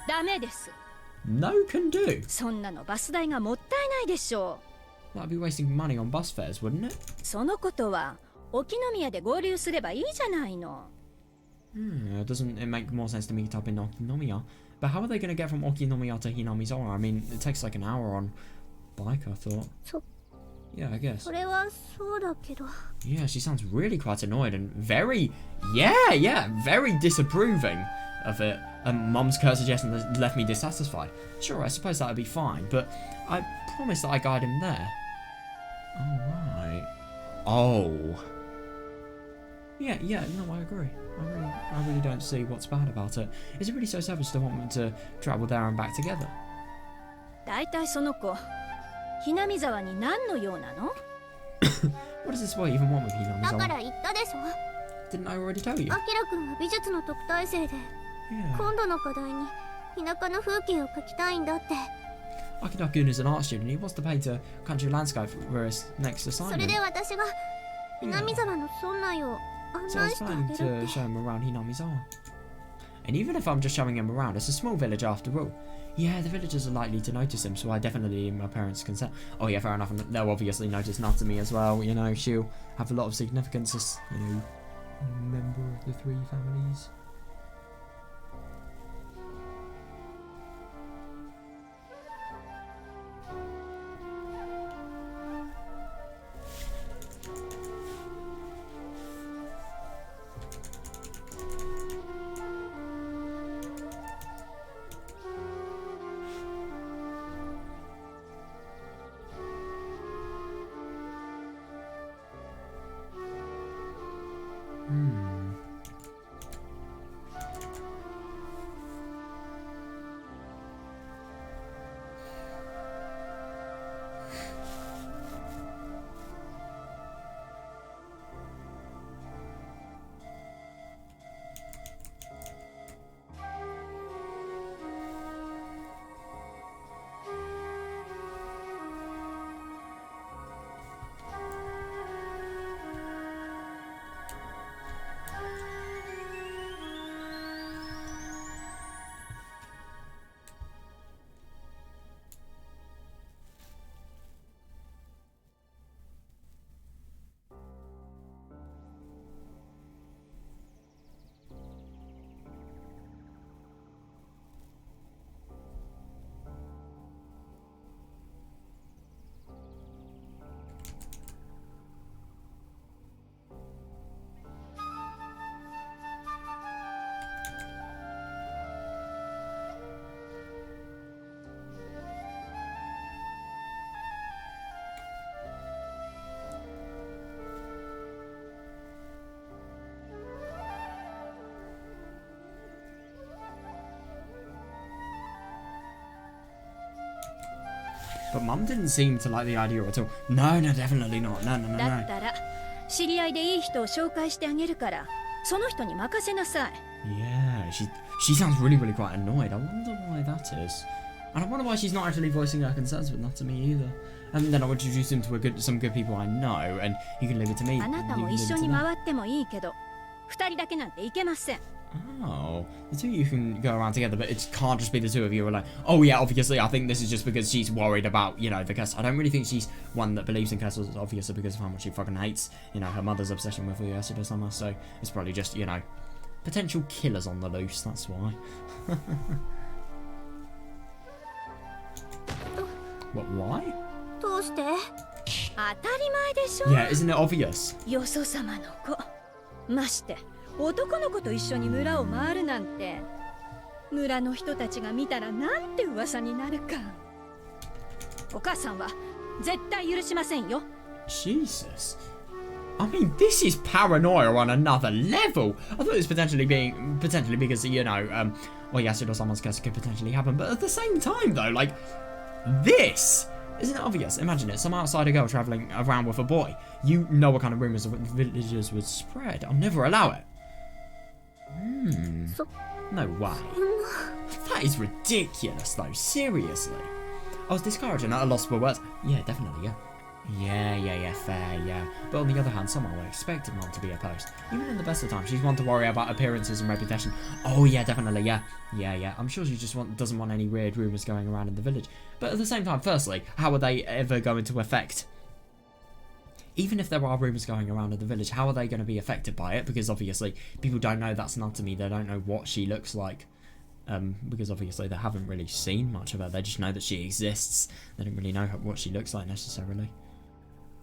ダメです。 No can do. そんなのバス代がもったいないでしょ That'd be wasting money on bus fares, wouldn't it? う。そのことは沖宮で合流すればいいじゃないの。 Doesn't it make more sense to meet up in Okinomiya? But how are they going to get from Okinomiya to Hinamizawa? I mean, it takes like an hour on bike, I thought. そ Yeah, I guess. それはそうだけど。 Yeah, she sounds really quite annoyed and very, very disapproving of it. Mum's curt suggestion left me dissatisfied. Sure, I suppose that would be fine, but I promised that I'd guide him there. Alright. Oh. Yeah, no, I agree. I really don't see what's bad about it. Is it really so selfish to want them to travel there and back together? だいたいその子、ひなみ沢に何の用なの？ What does this boy even want with だか Hinamizawa? ら言ったでしょ。 Didn't I already tell you? アキラ君は美術の特待生で、 Yeah. 今度の課題に田舎の風景を描きたいんだって。 Akira-kun is an art student. He wants to paint a country landscape for his next そ assignment. れで私が南沢の村内を案 So I 内 was してあ planning げる to って。 show him around Hinamizawa. And even if I'm just showing him around, it's a small village after all. Yeah, the villagers are likely to notice him, so I definitely need my parents' consent. Oh yeah, fair enough. And they'll obviously notice Natsumi as well. You know, she'll have a lot of significance as, you know, member of the 3 families. But Mum didn't seem to like the idea at all. No, definitely not. No. だったら知り合いでいい人を紹介してあげるからその人に任せなさい。 Yeah, she sounds really quite annoyed. I wonder why that is. And I wonder why she's not actually voicing her concerns with Natsumi either. And then I'll introduce him to some good people I know, and you can leave it to me. あなたも一緒に回ってもいいけど二人だけなんていけません。 Oh, the two of you can go around together, but it can't just be the two of you alone. Oh yeah, obviously, I think this is just because she's worried about, you know, the curse. I don't really think she's one that believes in curses, obviously, because of how much she fucking hates, you know, her mother's obsession with Higurashi or something. So it's probably just, you know, potential killers on the loose. That's why. What? Why? どうして？当たり前でしょ。 Yeah, isn't it obvious? よそ様の子。まして男の子と一緒に村を回るなんて村の人たちが見たらなんて噂になるか。お母さんは絶対許しませんよ。 Jesus. I mean, this is paranoia on another level. I thought it was potentially because, you know, well, Yasuda someone's curse could potentially happen, but at the same time, though, like, this isn't it obvious? Imagine it, some outsider girl traveling around with a boy. You know what kind of rumors of villagers would spread. I'll never allow it. No way. That is ridiculous, though. Seriously. I was discouraged and at a loss for words. Yeah, definitely, yeah. Yeah, fair, yeah. But on the other hand, someone would expect Mom to be opposed. Even in the best of times, she's one to worry about appearances and reputation. Oh yeah, definitely, yeah. I'm sure she just doesn't want any weird rumours going around in the village. But at the same time, firstly, how are they ever going to affect... Even if there are rumours going around in the village, how are they going to be affected by it? Because obviously, people don't know that's Natsumi, they don't know what she looks like. Because obviously they haven't really seen much of her, they just know that she exists. They don't really know what she looks like necessarily.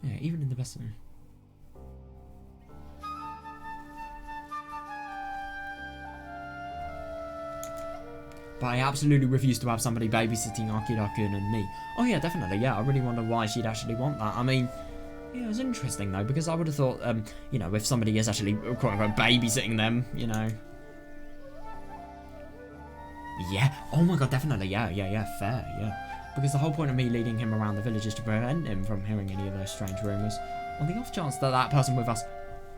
Yeah, even in the best of them. But I absolutely refuse to have somebody babysitting Akira-kun and me. Oh yeah, definitely, yeah, I really wonder why she'd actually want that. I mean, yeah, it's interesting though, because I would have thought, you know, if somebody is actually, quote-unquote, babysitting them, you know. Yeah, oh my god, definitely, yeah, fair, yeah. Because the whole point of me leading him around the village is to prevent him from hearing any of those strange rumours. On the off chance that that person with us...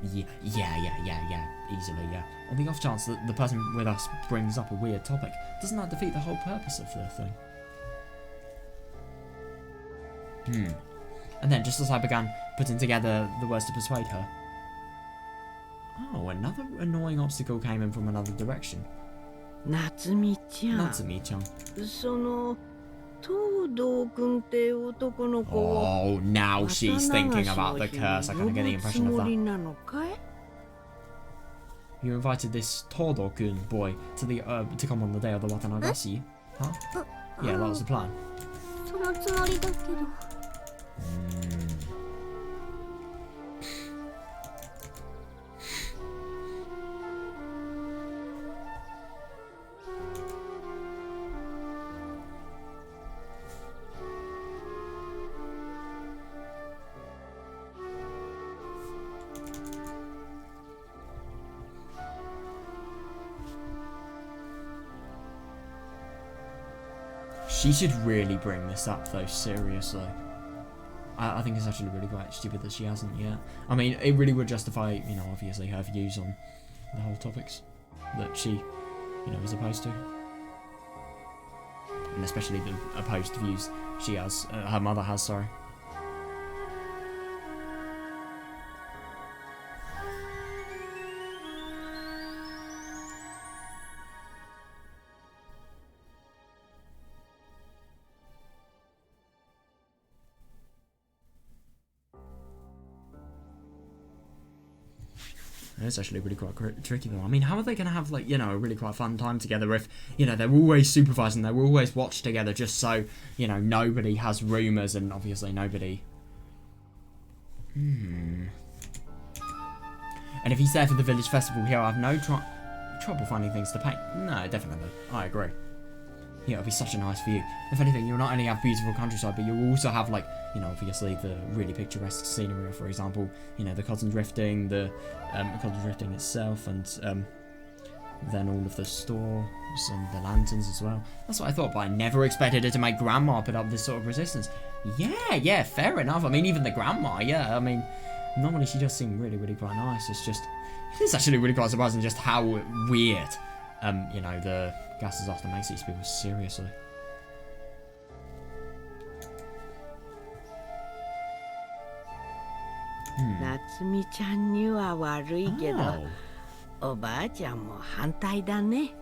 Yeah, easily, yeah. On the off chance that the person with us brings up a weird topic, doesn't that defeat the whole purpose of the thing? And then, just as I began putting together the words to persuade her... Oh, another annoying obstacle came in from another direction. 夏美ちゃん。 Natsumi-chan. その東堂君って男の子を Oh, now she's thinking about the curse. I kind of get the impression of that. なのかい? You invited this Todo-kun boy to come on the day of the Watanagashi? Huh? Yeah, that was the plan. そのつもりだけど。She should really bring this up though, seriously. I think it's actually really quite stupid that she hasn't yet. I mean, it really would justify, you know, obviously her views on the whole topics that she, you know, is opposed to. And especially the opposed views she has, her mother has, sorry. It's actually really quite tricky though. I mean, how are they going to have, like, you know, a really quite fun time together if, you know, they're always supervising, they're always watched together just so, you know, nobody has rumours and obviously nobody... And if he's there for the village festival, he'll have no trouble finding things to paint. No, definitely. I agree. Yeah, it'll be such a nice view. If anything, you'll not only have beautiful countryside, but you'll also have, like, you know, obviously the really picturesque scenery, for example, you know, the cotton drifting, the cotton drifting itself, and, then all of the stores and the lanterns as well. That's what I thought, but I never expected her to make Grandma put up this sort of resistance. Yeah, fair enough. I mean, even the Grandma, yeah, I mean, normally she does seem really, really quite nice. It's actually really quite surprising just how weird, you know, the gas disaster makes these people, seriously. Natsumi ちゃんには悪いけど、 Oh. おばあちゃんも反対だね。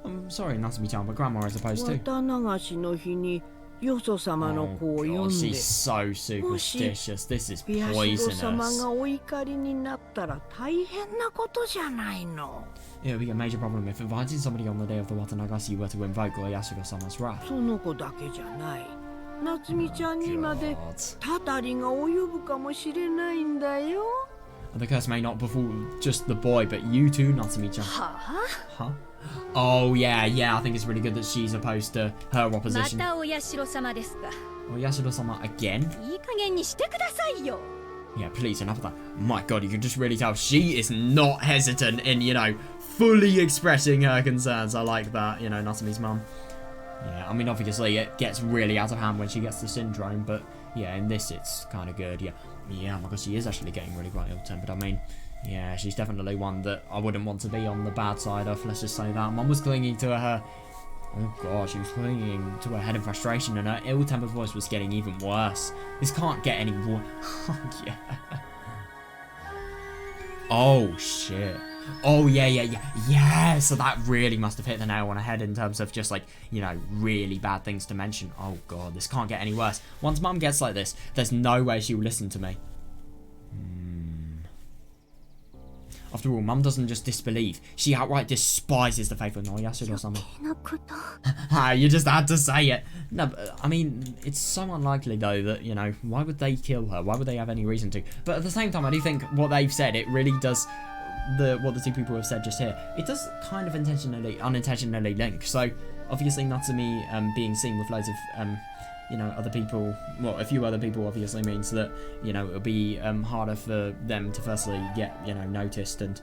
I'm sorry, Natsumi-chan, but Grandma is opposed to. 綿流しの日によそ様の子を Oh 呼 god, んで、 she's so superstitious. This is ピアシロ様 poisonous. がお怒りになったら大変なことじゃないの。 It would be a major problem if inviting somebody on the day of the Watanagasi were to invoke Oyashiro-sama's wrath. その子だけじゃない。夏美ちゃんにまで God. たたりが及ぶかもしれないんだよ。 The curse may not befall just the boy, but you too, Natsumi-chan. はあ Huh? Oh, yeah, I think it's really good that she's opposed to her ま opposition. たお社様ですか。 Oyashiro-sama again? いい加減にしてくださいよ。 Yeah, please, enough of that. My god, you can just really tell she is not hesitant in, you know, fully expressing her concerns. I like that, you know, Natsumi's mum. Yeah, I mean, obviously, it gets really out of hand when she gets the syndrome, but yeah, in this, it's kind of good, Yeah, my god, she is actually getting really quite ill-tempered. I mean, yeah, she's definitely one that I wouldn't want to be on the bad side of, let's just say that. Mum was clinging to her... Oh god, she was clinging to her head in frustration, and her ill-tempered voice was getting even worse. This can't get any worse. Oh, yeah. Oh, shit. Oh, yeah. So that really must have hit the nail on the head in terms of just, like, you know, really bad things to mention. Oh, God, this can't get any worse. Once Mum gets like this, there's no way she'll listen to me. After all, Mum doesn't just disbelieve. She outright despises the faith of Oyashiro-sama. You just had to say it. No, but, I mean, it's so unlikely, though, that, you know, why would they kill her? Why would they have any reason to? But at the same time, I do think what they've said, it really does... what the two people have said just here, it does kind of unintentionally link. So obviously Natsumi being seen with loads of you know, other people, well, a few other people obviously means that, you know, it'll be harder for them to firstly get, you know, noticed and,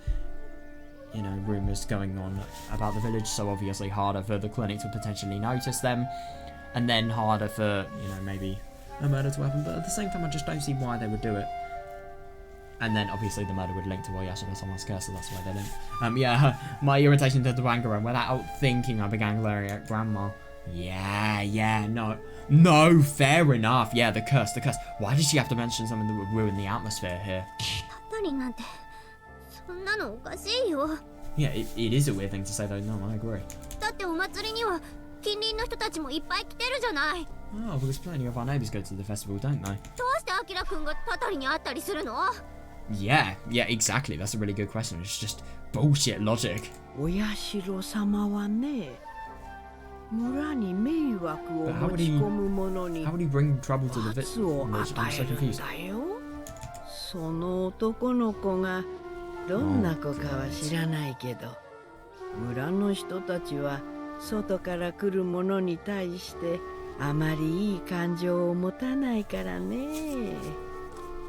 you know, rumours going on about the village, so obviously harder for the clinic to potentially notice them, and then harder for, you know, maybe a murder to happen, but at the same time I just don't see why they would do it. And then obviously the murder would link to Oyashiro-sama's curse, so that's why they link. Yeah, my irritation turned to anger, and without thinking I began glaring at Grandma. Yeah, no, fair enough. Yeah, the curse. Why did she have to mention something that would ruin the atmosphere here? たたりなんてそんなのおかしいよ。 Yeah, it is a weird thing to say though, no, I agree. だってお祭りには近隣の人たちもいっぱい来てるじゃない。 Oh, because plenty of our neighbours go to the festival, don't they? どうしてアキラくんがたたりに会ったりするの？ Yeah, exactly. That's a really good question. It's just bullshit logic. お社様はね、村に迷惑を持ち込む者に How would he bring trouble to the 罰を village? 与 I'm so えるん confused. だよ。その男の子がどんな子かは知らないけど、村の人たちは外から来る者に対してあまりいい感情を持たないからね。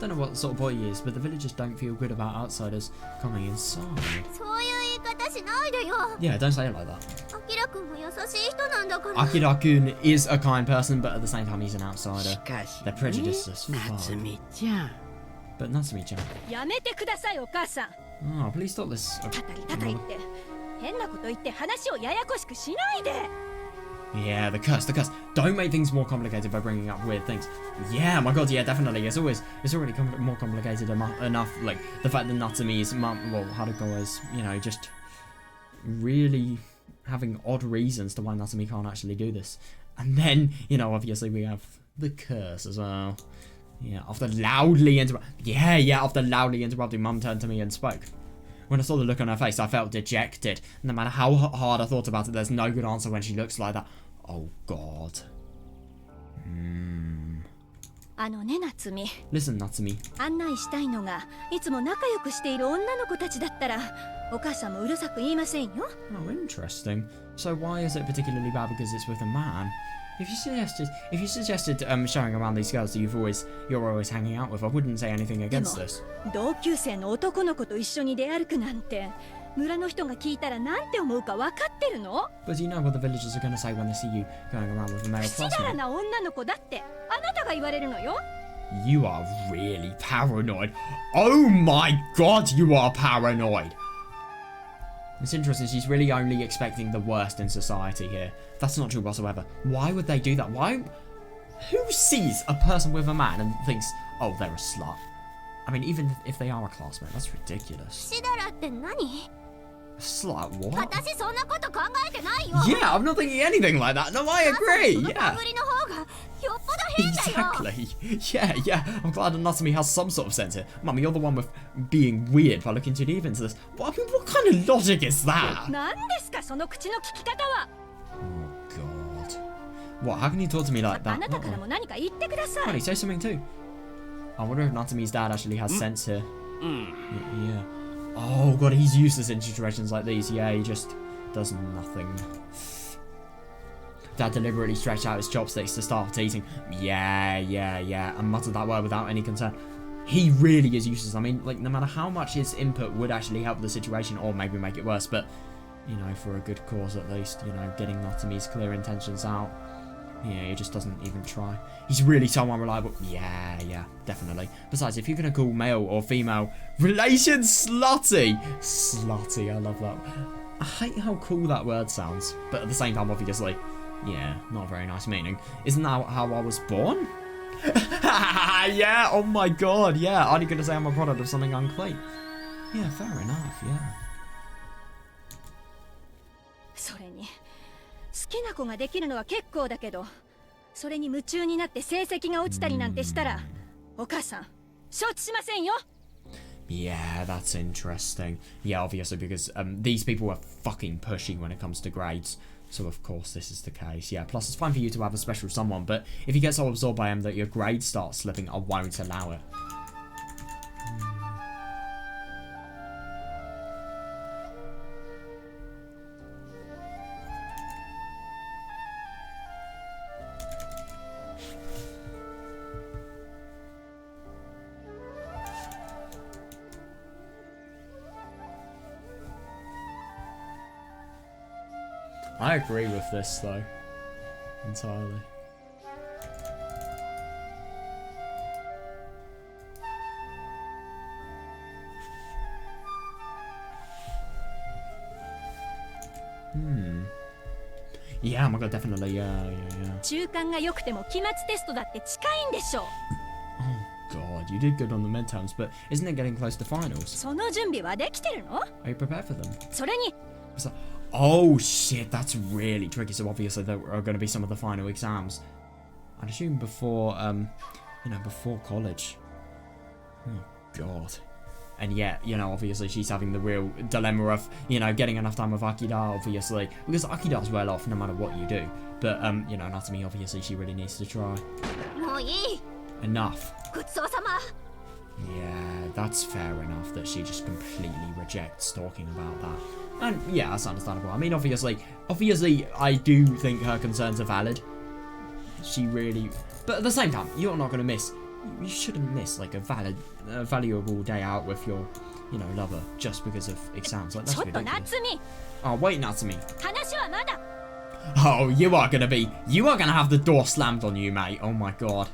Don't know what sort of boy he is, but the villagers don't feel good about outsiders coming inside. そういう言い方しないでよ。 Yeah, don't say it like that. アキラくんも優しい人なんだから。 Akira-kun is a kind person, but at the same time he's an し outsider. かし、 They're prejudiced as 夏 fuck. 美ちゃん。 But Natsumi-chan. やめてくださいお母さん。 Oh, please stop this. たたりって変なこと言って話をややこしくしないで。 Yeah, the curse. Don't make things more complicated by bringing up weird things. Yeah, my god, yeah, definitely. It's already more complicated enough. Like, the fact that Natsumi's mum, well, Haruko is, you know, just really having odd reasons to why Natsumi can't actually do this. And then, you know, obviously we have the curse as well. Yeah, after loudly interrupting, Mum turned to me and spoke. When I saw the look on her face, I felt dejected. No matter how hard I thought about it, there's no good answer when she looks like that. Oh, God. あのね夏美、 Listen, Natsumi. 案内したいのがいつも仲良くしている女の子たちだったらお母さんもうるさく言いませんよ。 Oh, interesting. So why is it particularly bad because it's with a man? If you suggested showing around these girls that you're always hanging out with, I wouldn't say anything against this. 同級生の男の子と一緒に出歩くなんて村の人が聞いたらなんて思うか分かってるの？ But you know what the villagers are going to say when they see you going around with a male 口だら classmate. な女の子だってあなたが言われるのよ。 You are really paranoid. Oh my god, you are paranoid. It's interesting, she's really only expecting the worst in society here. That's not true whatsoever. Why would they do that? Why? Who sees a person with a man and thinks, oh, they're a slut? I mean, even if they are a classmate, that's ridiculous. 口だらって何？ Slut, what? 私そんなこと考えてないよ。 Yeah, I'm not thinking anything like that. No, I agree. その Yeah. ぶりの方がよっぽど変だよ。 Exactly. Yeah. I'm glad Natsumi has some sort of sense here. Mummy, you're the one with being weird by looking too deep into this. What kind of logic is that? 何ですかその口の聞き方は。 Oh god. What? How can you talk to me like あ that? なたからも何か言ってくださ Honey, い。 say something too. I wonder if Natsumi's dad actually has sense here. うん Yeah. Oh god, he's useless in situations like these. Yeah, he just does nothing. Dad deliberately stretched out his chopsticks to start teasing. Yeah, and muttered that word without any concern. He really is useless. I mean, like, no matter how much his input would actually help the situation, or maybe make it worse, but, you know, for a good cause at least, you know, getting Natsumi's clear intentions out. Yeah, he just doesn't even try. He's really so unreliable. Yeah, definitely. Besides, if you're gonna call male or female relations slutty. Slutty, I love that. I hate how cool that word sounds. But at the same time, obviously, yeah, not a very nice meaning. Isn't that how I was born? Yeah, oh my god, yeah. Aren't you gonna say I'm a product of something unclean? Yeah, fair enough, yeah. それに好きな子ができるのは結構だけど、それに夢中になって成績が落ちたりなんてしたら、お母さん承知しませんよ。 Yeah, that's interesting. Yeah, obviously because these people are fucking pushy when it comes to grades. So of course this is the case. Yeah, plus it's fine for you to have a special someone, but if you get so absorbed by him that your grades start slipping, I won't allow it. I agree with this though, entirely. Yeah, oh my god, definitely, yeah. 中間が良くても期末テストだって近いんでしょう。 Oh god, you did good on the midterms, but isn't it getting close to finals? その準備はできてるの？ Are you prepared for them? それに What's that? Oh shit, that's really tricky. So obviously there are going to be some of the final exams. I'd assume before, before college. Oh god. And yet, obviously she's having the real dilemma of, getting enough time with Akira, obviously. Because Akira's well off no matter what you do. But, Natsumi, obviously, she really needs to try. もういい。 Enough. ごちそうさま。 Yeah, that's fair enough that she just completely rejects talking about that. And yeah, that's understandable. I mean, obviously, I do think her concerns are valid. She really... But at the same time, you're not going to miss... You shouldn't miss, like, a valuable day out with your, lover just because of exams. Like, that's ちょっと ridiculous. 夏美、 Oh, wait, Natsumi. 話はまだ。 Oh, you are gonna have the door slammed on you, mate. Oh my god.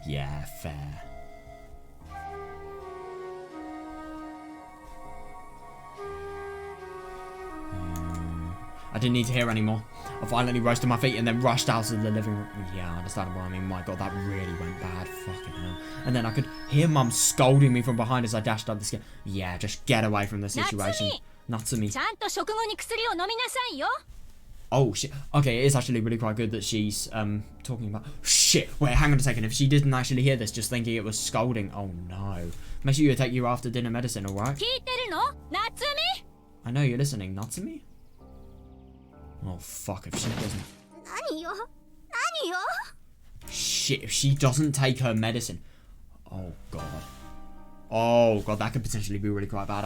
Yeah, fair. I didn't need to hear anymore. I violently rose to my feet and then rushed out of the living room. Yeah, understandable. I mean, my god, that really went bad. Fucking hell. And then I could hear Mum scolding me from behind as I dashed up the stairs. Yeah, just get away from the situation. Natsumi. ちゃんと食後に薬を飲みなさいよ。 Oh shit. Okay, it is actually really quite good that she's talking about shit. Wait, hang on a second. If she didn't actually hear this, just thinking it was scolding. Oh no. Make sure you take your after dinner medicine, alright? 聞いてるの？夏美？ I know you're listening, Natsumi. Oh fuck, if she doesn't. 何よ。何よ。 Shit, if she doesn't take her medicine. Oh god. Oh god, that could potentially be really quite bad.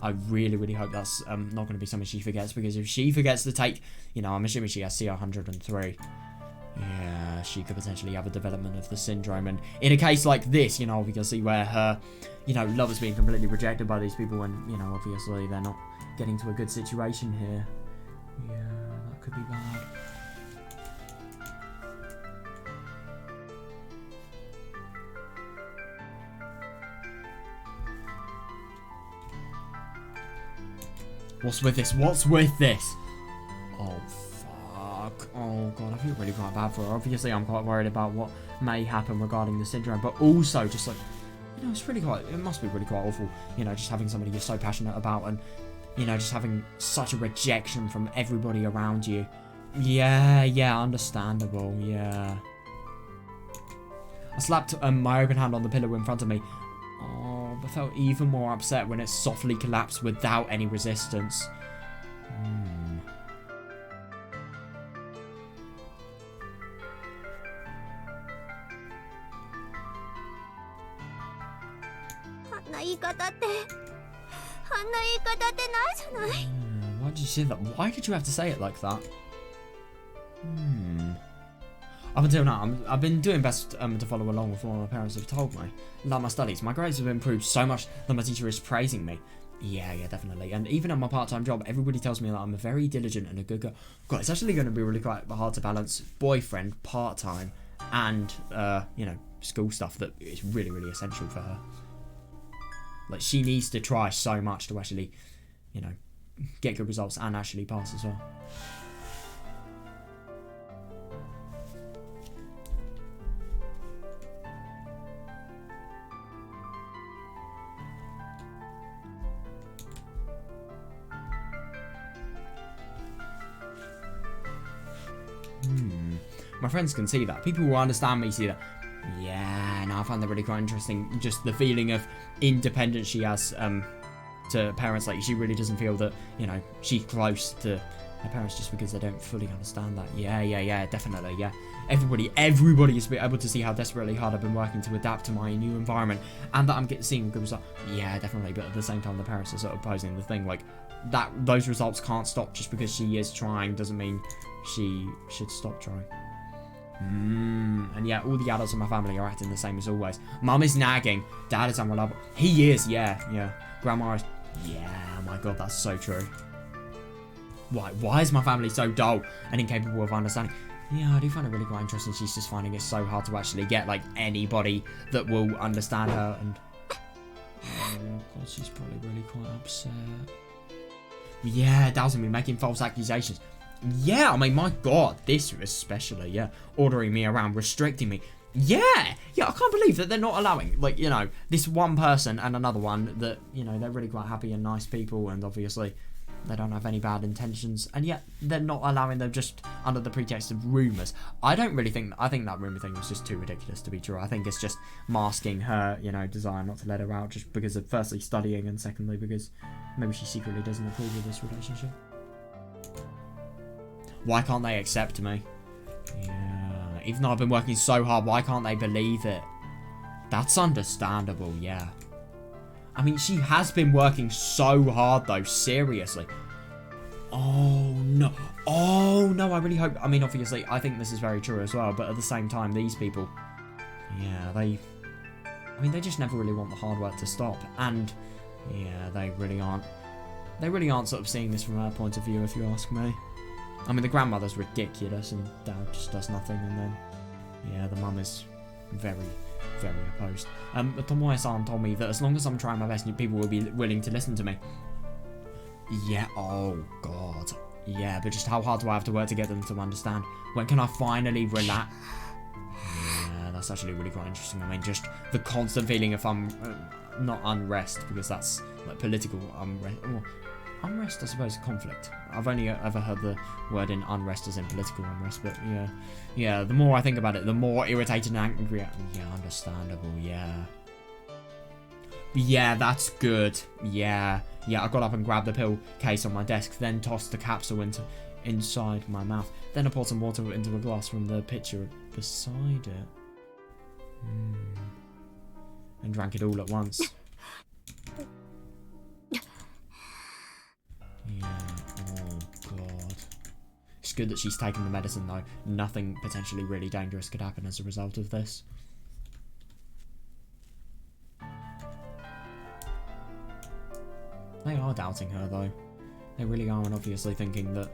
I really, really hope that's not going to be something she forgets, because if she forgets to take, I'm assuming she has CR 103. Yeah, she could potentially have a development of the syndrome. And in a case like this, you know, obviously where her, you know, love is being completely rejected by these people and, you know, obviously they're not getting to a good situation here. Yeah, that could be bad. What's with this? What's with this? Oh, fuck. Oh, God, I feel really quite bad for her. Obviously, I'm quite worried about what may happen regarding the syndrome, but also just like, you know, it's really quite, it must be really quite awful, you know, just having somebody you're so passionate about and, you know, just having such a rejection from everybody around you. Yeah, understandable, yeah. I slapped my open hand on the pillow in front of me. Oh, but felt even more upset when it softly collapsed without any resistance. Why did you say that? Why did you have to say it like that? Up until now, I've been doing best to follow along with what my parents have told me. Like my studies, my grades have improved so much that my teacher is praising me. Yeah, definitely. And even at my part-time job, everybody tells me that I'm a very diligent and a good girl. God, it's actually going to be really quite hard to balance boyfriend, part-time, and, you know, school stuff that is really, really essential for her. Like, she needs to try so much to actually, you know, get good results and actually pass as well. My friends can see that. People who understand me see that. Yeah, and I find that really quite interesting. Just the feeling of independence she has to parents. Like, she really doesn't feel that, you know, she's close to her parents just because they don't fully understand that. Yeah, definitely, yeah. Everybody is able to see how desperately hard I've been working to adapt to my new environment and that I'm seeing good results. Yeah, definitely, but at the same time, the parents are sort of posing the thing, like, that those results can't stop just because she is trying doesn't mean she should stop trying. And yeah, all the adults in my family are acting the same as always. Mum is nagging, dad is unreliable. He is, yeah. Grandma is, yeah, my god, that's so true. Why is my family so dull and incapable of understanding? Yeah, I do find it really quite interesting. She's just finding it so hard to actually get, like, anybody that will understand her. And oh god, she's probably really quite upset. Yeah, doubting me, making false accusations. Yeah, I mean, my god, this especially, yeah. Ordering me around, restricting me. Yeah, I can't believe that they're not allowing, like, you know, this one person and another one that, you know, they're really quite happy and nice people and obviously they don't have any bad intentions, and yet they're not allowing them just under the pretext of rumours. I think that rumour thing was just too ridiculous to be true. I think it's just masking her, you know, desire not to let her out just because of firstly studying and secondly because maybe she secretly doesn't approve of this relationship. Why can't they accept me? Yeah, even though I've been working so hard, why can't they believe it? That's understandable, yeah. I mean, she has been working so hard though, seriously. Oh no, I really hope, I mean, obviously, I think this is very true as well, but at the same time, these people, yeah, they just never really want the hard work to stop, and yeah, they really aren't sort of seeing this from her point of view, if you ask me. I mean, the grandmother's ridiculous, and dad just does nothing, and then, yeah, the mum is very, very opposed. But Tomoe-san told me that as long as I'm trying my best, people will be willing to listen to me. Yeah, oh god. Yeah, but just how hard do I have to work to get them to understand? When can I finally relax? Yeah, that's actually really quite interesting. I mean, just the constant feeling of not unrest, because that's like political unrest. Well, unrest, I suppose, conflict. I've only ever heard the word in unrest as in political unrest, but yeah, the more I think about it, the more irritated and angry. Yeah, understandable, yeah. Yeah, that's good. Yeah, I got up and grabbed the pill case on my desk, then tossed the capsule inside my mouth. Then I poured some water into a glass from the pitcher beside it. And drank it all at once. Yeah, oh god. It's good that she's taken the medicine, though. Nothing potentially really dangerous could happen as a result of this. They are doubting her, though. They really are, and obviously thinking that...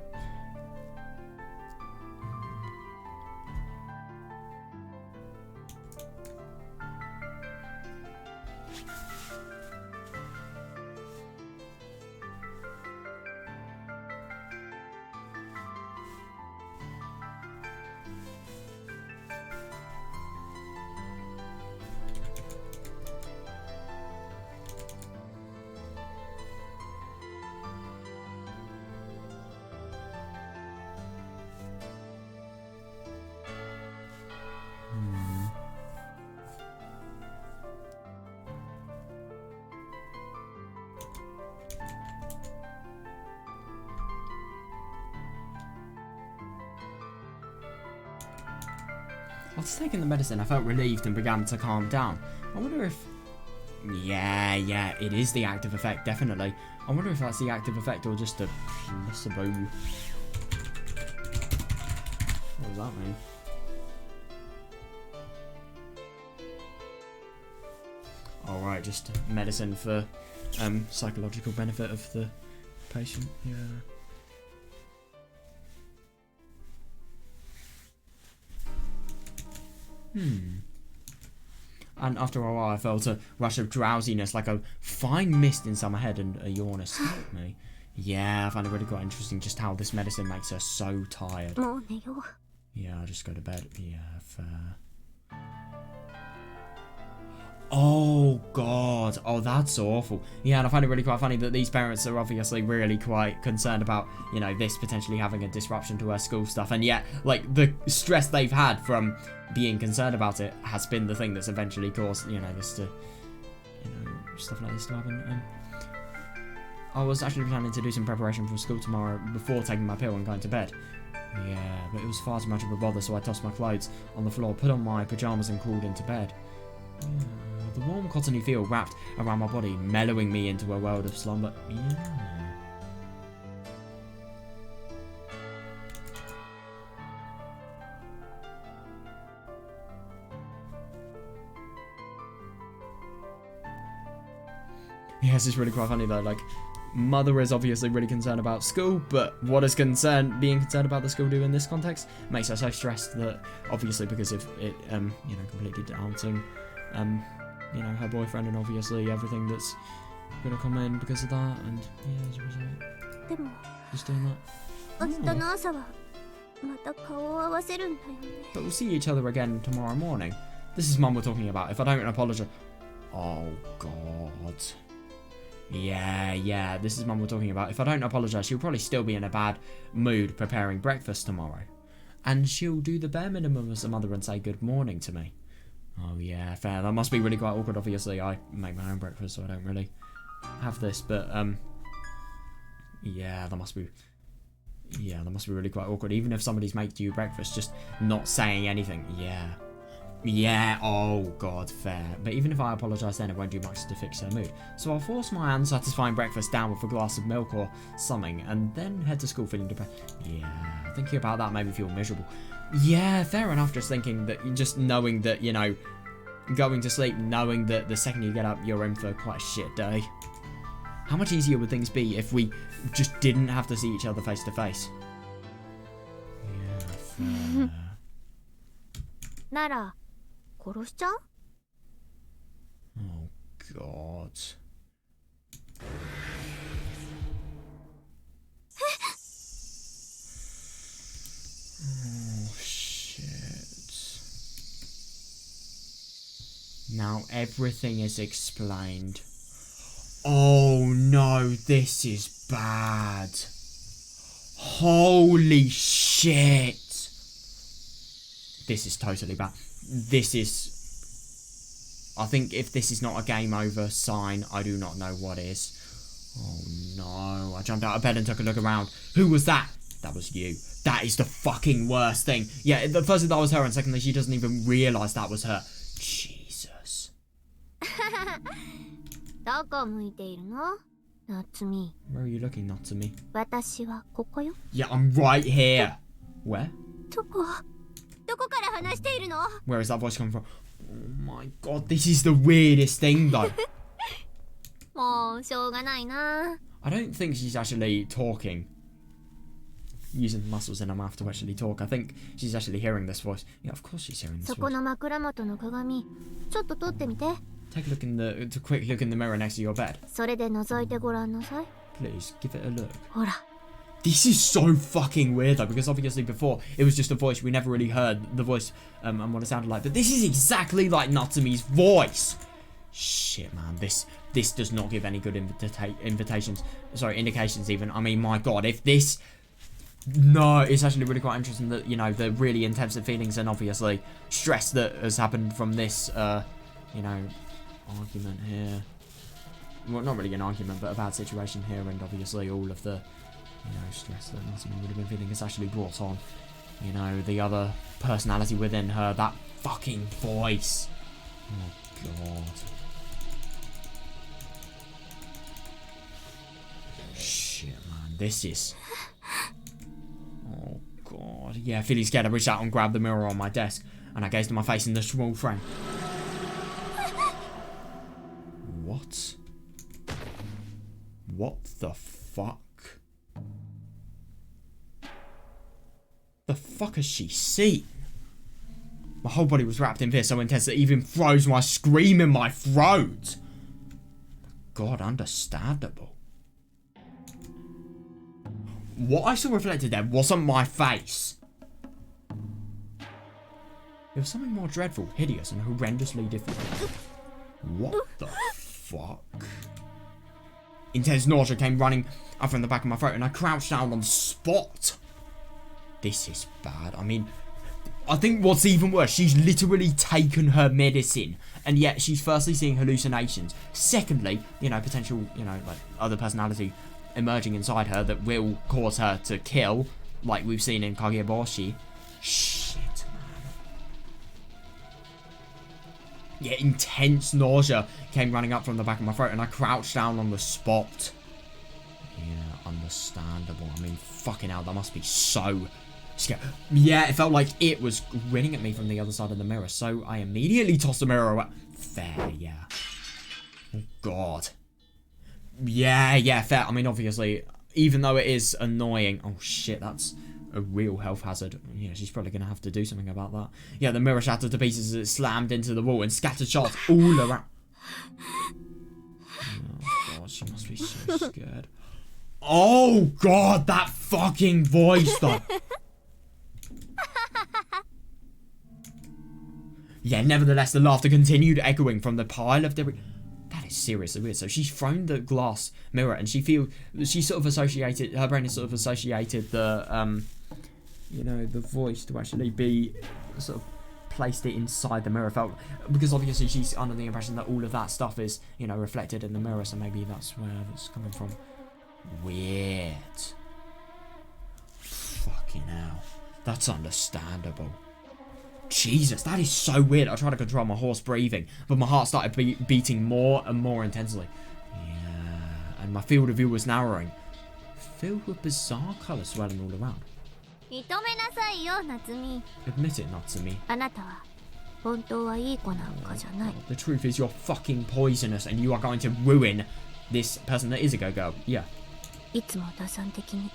After taking the medicine, I felt relieved and began to calm down. I wonder if... Yeah, it is the active effect, definitely. I wonder if that's the active effect or just a placebo. What does that mean? Alright, just medicine for psychological benefit of the patient. Yeah. And after a while I felt a rush of drowsiness, like a fine mist inside my head, and a yawn escaped me. Yeah, I find it really quite interesting just how this medicine makes her so tired. Yeah, I'll just go to bed. Yeah, fair. Oh god, oh that's awful. Yeah, and I find it really quite funny that these parents are obviously really quite concerned about, you know, this potentially having a disruption to her school stuff, and yet, like, the stress they've had from being concerned about it has been the thing that's eventually caused, you know, this to, you know, stuff like this to happen. I was actually planning to do some preparation for school tomorrow before taking my pill and going to bed. Yeah, but it was far too much of a bother, so I tossed my clothes on the floor, put on my pyjamas and crawled into bed. Yeah. The warm cottony feel wrapped around my body, mellowing me into a world of slumber. Yeah. Yes, it's really quite funny though, like, mother is obviously really concerned about school, but what is being concerned about the school do in this context makes her so stressed that, obviously because of it, you know, completely doubting, you know, her boyfriend and obviously everything that's gonna come in because of that, and yeah, as a result, just doing that. But we'll see each other again tomorrow morning. This is Mum we're talking about. If I don't apologise... Oh, God. Yeah, this is Mum we're talking about. If I don't apologise, she'll probably still be in a bad mood preparing breakfast tomorrow. And she'll do the bare minimum as a mother and say good morning to me. Oh, yeah, fair. That must be really quite awkward. Obviously, I make my own breakfast, so I don't really have this. But, yeah, that must be really quite awkward. Even if somebody's making you breakfast, just not saying anything. Yeah, oh god, fair. But even if I apologise then, it won't do much to fix her mood. So I'll force my unsatisfying breakfast down with a glass of milk or something, and then head to school feeling depressed. Yeah, thinking about that made me feel miserable. Yeah, fair enough, just thinking that, just knowing that, you know, going to sleep, knowing that the second you get up, you're in for quite a shit day. How much easier would things be if we just didn't have to see each other face to face? Yeah, fair. なら殺しちゃう? Oh god. Oh shit. Now everything is explained. Oh no, this is bad. Holy shit. This is totally bad. This is... I think if this is not a game over sign, I do not know what is. Oh no. I jumped out of bed and took a look around. Who was that? That was you. That is the fucking worst thing. Yeah, the first thing that was her, and secondly, she doesn't even realise that was her. Jesus. どこ向いているの? Natsumi. Where are you looking, Natsumi? 私はここよ. Yeah, I'm right here. Where? どこから話しているの？ Where is that voice coming from? Oh my god, this is the weirdest thing though. もうしょうがないな。 I don't think she's actually talking. Using the muscles in her mouth to actually talk. I think she's actually hearing this voice. Yeah, of course she's hearing this そこ voice. の枕元の鏡、ちょっと撮ってみて。 Take a look in the quick look in the mirror next to your bed. それで覗いてごらんなさい。 Please give it a look. ほら。 This is so fucking weird though, because obviously before it was just a voice. We never really heard the voice and what it sounded like. But this is exactly like Natsumi's voice. Shit, man, this does not give any good invitations. Sorry, indications even. I mean, my god, if this... No, it's actually really quite interesting that, you know, the really intensive feelings and obviously stress that has happened from this, you know, argument here. Well, not really an argument, but a bad situation here, and obviously all of the, you know, stress that Natsumi would have been feeling has actually brought on, you know, the other personality within her, that fucking voice. Oh, God. Shit, man, this is... Oh, God. Yeah, feeling scared, I reached out and grabbed the mirror on my desk, and I gazed at my face in the small frame. What? What the fuck? The fuck has she seen? My whole body was wrapped in fear so intense that it even froze my scream in my throat. God, understandable. What I saw reflected there wasn't my face. It was something more dreadful, hideous, and horrendously different. What the fuck? Intense nausea came running up from the back of my throat, and I crouched down on the spot. This is bad. I mean, I think what's even worse, she's literally taken her medicine, and yet she's firstly seeing hallucinations. Secondly, you know, potential, you know, like other personality emerging inside her that will cause her to kill, like we've seen in Kageboshi. Shit, man. Yeah, intense nausea came running up from the back of my throat, and I crouched down on the spot. Yeah, understandable. I mean, fucking hell, that must be so scary. Yeah, it felt like it was grinning at me from the other side of the mirror, so I immediately tossed the mirror away. Fair, yeah. Oh, God. Yeah, fair. I mean, obviously, even though it is annoying... Oh, shit, that's a real health hazard. Yeah, she's probably going to have to do something about that. Yeah, the mirror shattered to pieces as it slammed into the wall and scattered shards all around. Oh, God, she must be so scared. Oh, God, that fucking voice, though. Yeah, nevertheless, the laughter continued echoing from the pile of debris. That is seriously weird. So she's thrown the glass mirror, and she sort of associated, her brain has sort of associated the, you know, the voice to actually be sort of placed it inside the mirror. Because obviously she's under the impression that all of that stuff is, you know, reflected in the mirror. So maybe that's where that's coming from. Weird. Fucking hell. That's understandable. Jesus, that is so weird. I tried to control my horse breathing, but my heart started beating more and more intensely. Yeah, and my field of view was narrowing, filled with bizarre colours swirling all around. 認めなさいよ、夏美。 Admit it, Natsumi. あなたは本当はいい子なんかじゃない。 The truth is you're fucking poisonous, and you are going to ruin this person that is a go-girl. Yeah. いつも打算的に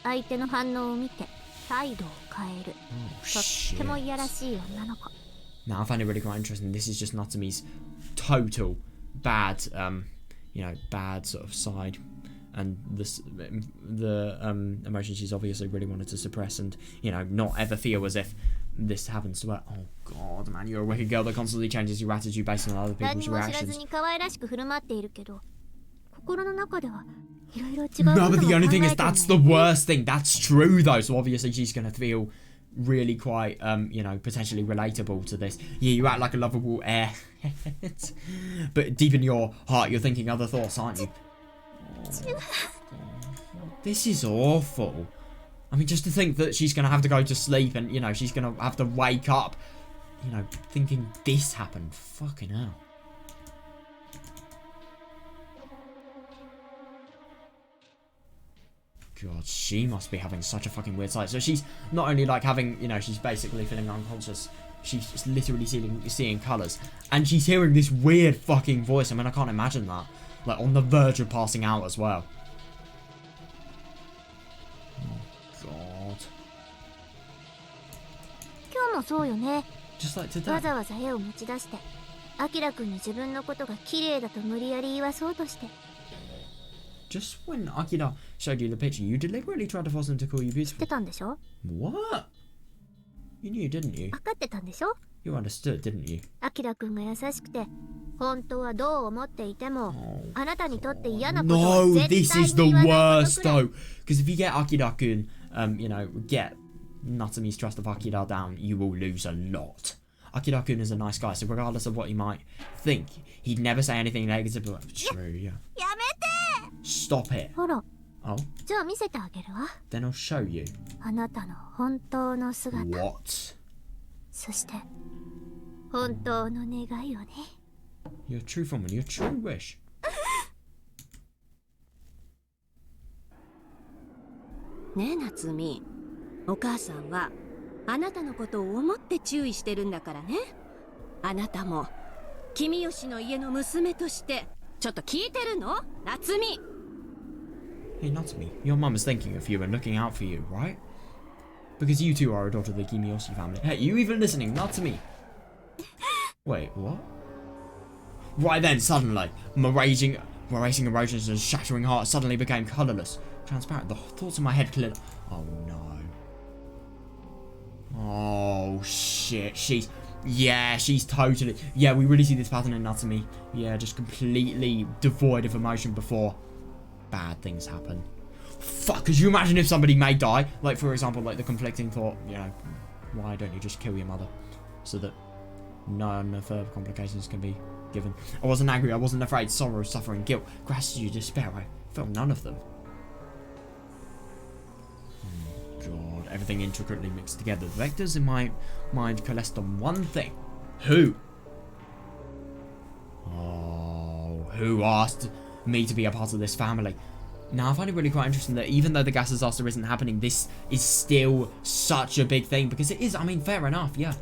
相手の反応を見て態度を変える。 Oh, とってもいやらしい女の子。 Now, I find it really quite interesting. This is just Natsumi's total bad, you know, bad sort of side. And the emotion she's obviously really wanted to suppress and, you know, not ever feel as if this happens to her. Oh, God, man, you're a wicked girl that constantly changes your attitude based on other 何 people's も知らず reactions. に可愛らしく振る舞っているけど、心の中ではいろいろ違うこと No, も but 考 the え only て thing る is んだよ that's the ね。 worst thing. That's true, though. So obviously she's going to feel really quite, you know, potentially relatable to this. Yeah, you act like a lovable air. But deep in your heart, you're thinking other thoughts, aren't you? Oh, this is awful. I mean, just to think that she's going to have to go to sleep and, you know, she's going to have to wake up, you know, thinking this happened. Fucking hell. God, she must be having such a fucking weird sight. So she's not only like having, you know, she's basically feeling unconscious. She's just literally seeing colours. And she's hearing this weird fucking voice. I mean, I can't imagine that. Like, on the verge of passing out as well. Oh, God. 今日もそうよね。 Just like today. わざわざ絵を持ち出して、アキラくんに自分のことが綺麗だと無理やり言わそうとして。 Just when Akira showed you the picture, you deliberately tried to force him to call you 知っ beautiful. てたんでしょ？ What? You knew, didn't you? 分かってたんでしょ？ You understood, didn't you? アキラくんが優しくて、本当はどう思っていても、 Oh, あなたにとって嫌なことは no, 絶 this 対 is the に言わないこと worst くらい。 though. Because if you get Akira-kun, you know, get Natsumi's trust of Akira down, you will lose a lot. Akira-kun is a nice guy, so regardless of what you might think, he'd never say anything negative about true, yeah. やめて！ Stop it. ほら、 Oh, じゃあ見せてあげるわ。 then I'll show you. あなたの本当の姿。 What? そして、本当の願いをね。 Your true woman, your true wish. ねえ夏美、お母さんはあなたのことを思って注意してるんだからね。あなたも君吉の家の娘としてちょっと聞いてるの？夏美。 Hey, Natsumi, your mum is thinking of you and looking out for you, right? Because you two are a daughter of the Kimiyoshi family. Hey, you even listening, Natsumi? Wait, what? Right then, suddenly, my raging emotions and shattering heart suddenly became colourless, transparent. The thoughts in my head cleared. Oh no. Oh shit, she's totally... Yeah, we really see this pattern in Natsumi. Yeah, just completely devoid of emotion before bad things happen. Fuck, could you imagine if somebody may die? Like, for example, like the conflicting thought, you know, why don't you just kill your mother? So that none further complications can be given. I wasn't angry, I wasn't afraid, sorrow, suffering, guilt, gratitude, despair. I felt none of them. God, everything intricately mixed together. The vectors in my mind coalesced on one thing. Who? Oh, who asked me to be a part of this family? Now, I find it really quite interesting that even though the gas disaster isn't happening, this is still such a big thing. Because it is, I mean, fair enough, yeah.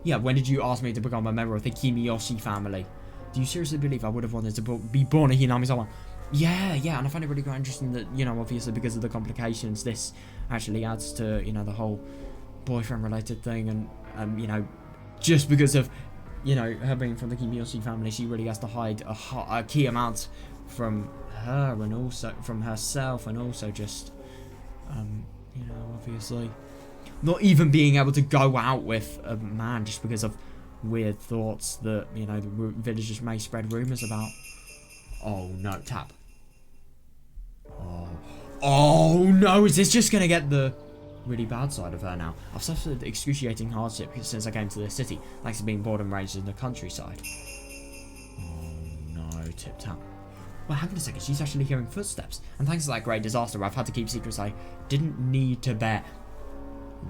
Yeah, when did you ask me to become a member of the Kimiyoshi family? Do you seriously believe I would have wanted to be born a Hinami-sama? Yeah, and I find it really quite interesting that, you know, obviously because of the complications, this actually adds to, you know, the whole boyfriend-related thing. And, you know, just because of, you know, her being from the Kimiyoshi family, she really has to hide a key amount from her and also from herself, and also just, you know, obviously not even being able to go out with a man just because of weird thoughts that, you know, the villagers may spread rumours about. Oh no, tap. Oh no, is this just gonna get the really bad side of her now? I've suffered excruciating hardship since I came to this city, thanks to being born and raised in the countryside. Oh no, tip tap. Well, hang on a second, she's actually hearing footsteps. And thanks to that great disaster, I've had to keep secrets I didn't need to bear.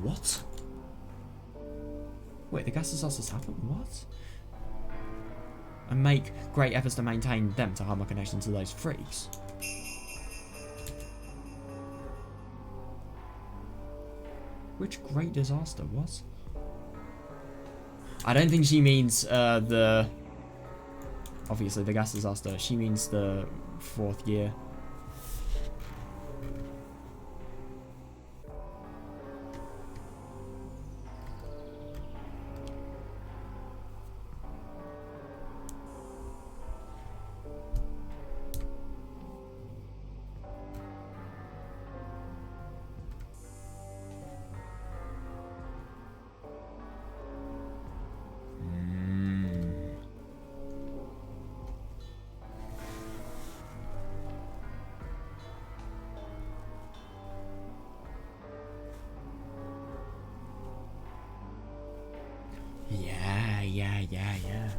What? Wait, the gas disasters happened? What? And make great efforts to maintain them to hide my connection to those freaks. Which great disaster? What? I don't think she means obviously the gas disaster. She means the 4th year. Yeah.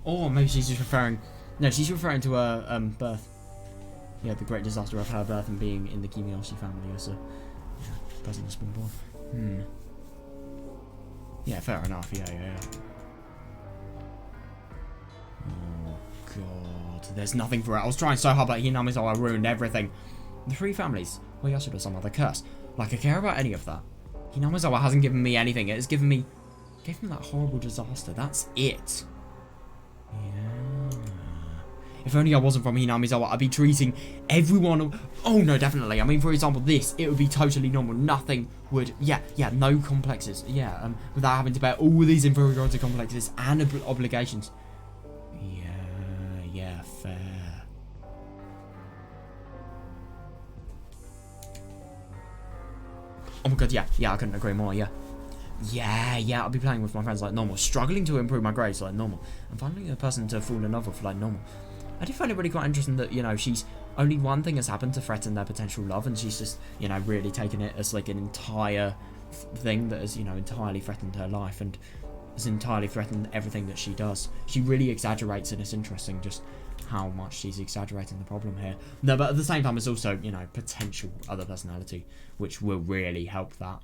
Or maybe she's just referring... No, she's referring to her birth. Yeah, the great disaster of her birth and being in the Kimiyoshi family as a person that's been born. Yeah, fair enough. Yeah. Oh, God. There's nothing for it. I was trying so hard, but Hinamizawa ruined everything. The three families. Well, yeah, I should have some other curse. Like, I care about any of that. Hinamizawa hasn't given me anything. It has given me... Gave me that horrible disaster. That's it. Yeah. If only I wasn't from Hinamizawa, I'd be treating everyone... Oh, no, definitely. I mean, for example, this. It would be totally normal. Nothing would... Yeah, no complexes. Yeah, without having to bear all these inferiority complexes and obligations. Yeah, fair. Oh my god, yeah, I couldn't agree more, yeah. Yeah, I'll be playing with my friends like normal, struggling to improve my grades like normal, and finding a person to fall in love with like normal. I do find it really quite interesting that, you know, she's only one thing has happened to threaten their potential love, and she's just, you know, really taken it as like an entire thing that has, you know, entirely threatened her life and has entirely threatened everything that she does. She really exaggerates, and it's interesting just how much she's exaggerating the problem here. No, but at the same time, it's also, you know, potential other personality, which will really help that.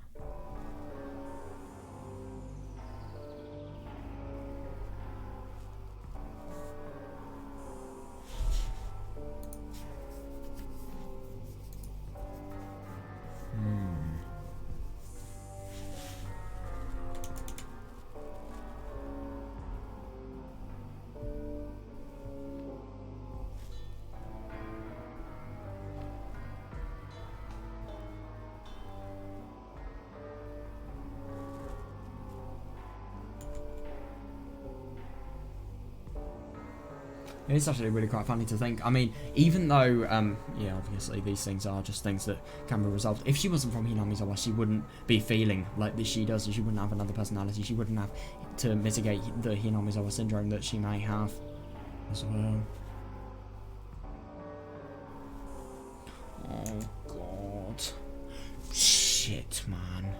It's actually really quite funny to think. I mean, even though, yeah, obviously these things are just things that can be resolved. If she wasn't from Hinamizawa, she wouldn't be feeling like this she does, and she wouldn't have another personality. She wouldn't have to mitigate the Hinamizawa syndrome that she may have as well. Oh, God. Shit, man.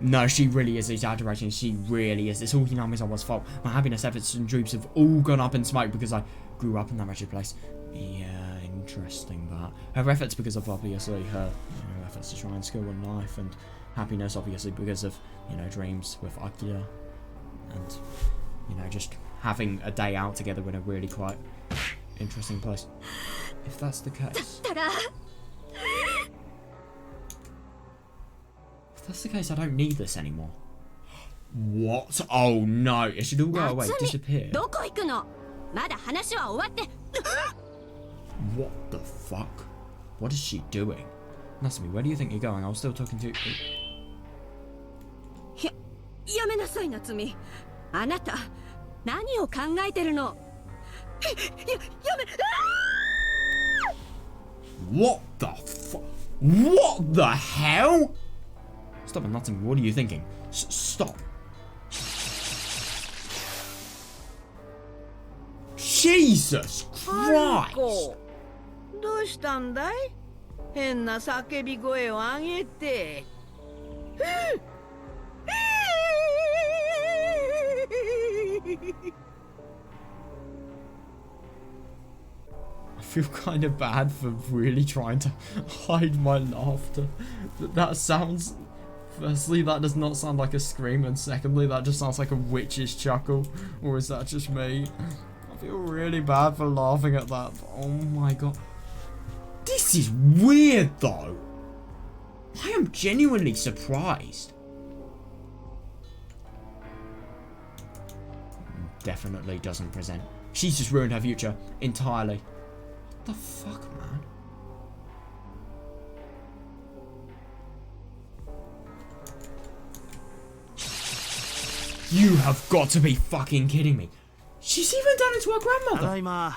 No, she really is exaggerating. She really is. It's all Hinamizawa's fault. My happiness, efforts, and dreams have all gone up in smoke because I grew up in that wretched place. Yeah, interesting that. Her efforts because of, obviously, her, you know, efforts to try and skill in life, and happiness, obviously, because of, you know, dreams with Akira. And, you know, just having a day out together in a really quite interesting place. If that's the case... If that's the case, I don't need this anymore. What? Oh no, it should all go away, disappear. What the fuck? What is she doing? Natsumi, where do you think you're going? I was still talking to you. やめなさい、夏美。あなた、何を考えてるの？やめ。What the fuck? What the hell? Stop it, Natsumi, what are you thinking? Stop. Jesus Christ! どうしたんだい？変な叫び声を上げて。I feel kind of bad for really trying to hide my laughter. That sounds... Firstly, that does not sound like a scream, and secondly, that just sounds like a witch's chuckle. Or is that just me? I feel really bad for laughing at that. Oh my god. This is weird, though. I am genuinely surprised. Definitely doesn't present. She's just ruined her future entirely. What the fuck, man? You have got to be fucking kidding me. She's even done it to her grandmother. ただいま。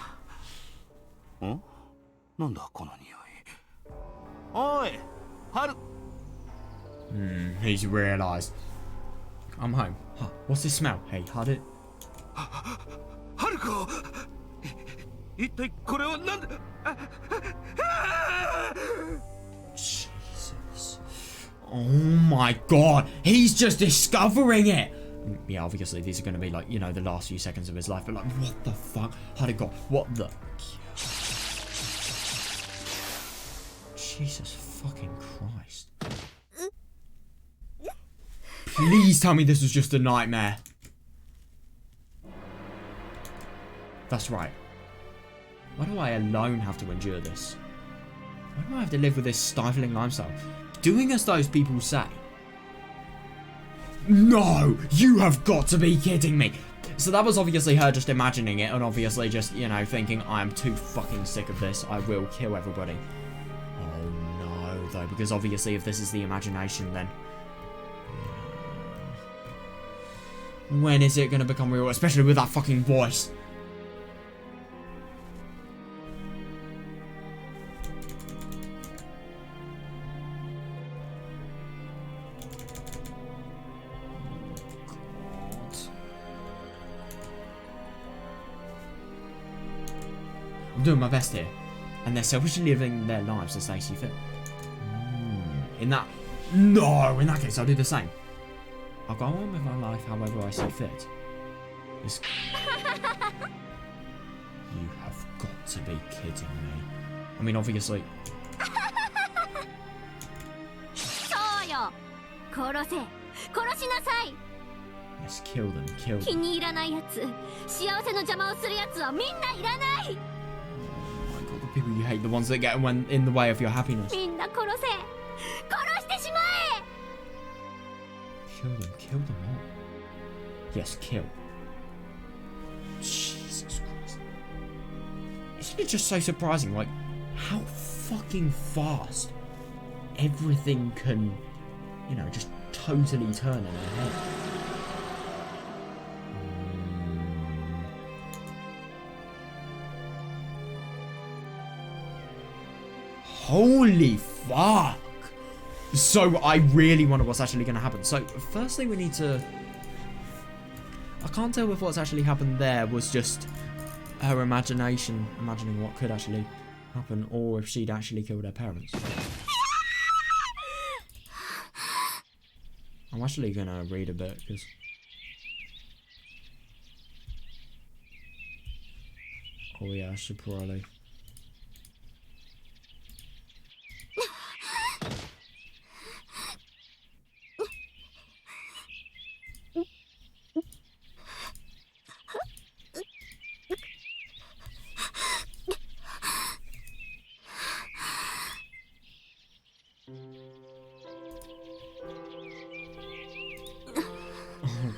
ん？なんだこの匂い。おい、春。He's realised. I'm home. Huh, what's this smell? Hey, had it. 春子。一体これはなんだ。Jesus. Oh my god. He's just discovering it. yeah, obviously these are going to be like, you know, the last few seconds of his life. But like, what the fuck? How did God? What the? Jesus fucking Christ. Please tell me this was just a nightmare. That's right. Why do I alone have to endure this? Why do I have to live with this stifling lifestyle? Doing as those people say. No! You have got to be kidding me! So that was obviously her just imagining it and obviously just, you know, thinking, I am too fucking sick of this. I will kill everybody. Oh no, though, because obviously if this is the imagination, then... when is it going to become real? Especially with that fucking voice. I'm doing my best here, and they're selfishly living their lives as they see fit. In that case, I'll do the same. I'll go on with my life however I see fit. This... You have got to be kidding me. I mean, obviously. Yes, kill them, kill them. Oh my god, the people you hate, the ones that get in the way of your happiness. Kill them all. Yes, kill. Jesus Christ. Isn't it just so surprising, like, how fucking fast everything can, you know, just totally turn in their head. Holy fuck! So I really wonder what's actually going to happen. So firstly we need to... I can't tell if what's actually happened there was just her imagination, imagining what could actually happen, or if she'd actually killed her parents. I'm actually going to read a bit, because... oh yeah, I should probably...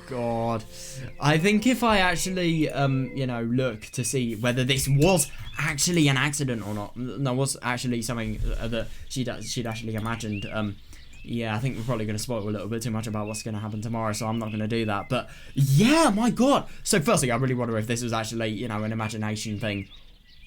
God, I think if I actually, you know, look to see whether this was actually an accident or not, no, was actually something that she'd actually imagined, yeah, I think we're probably going to spoil a little bit too much about what's going to happen tomorrow, so I'm not going to do that, but yeah, my God. So firstly, I really wonder if this was actually, you know, an imagination thing,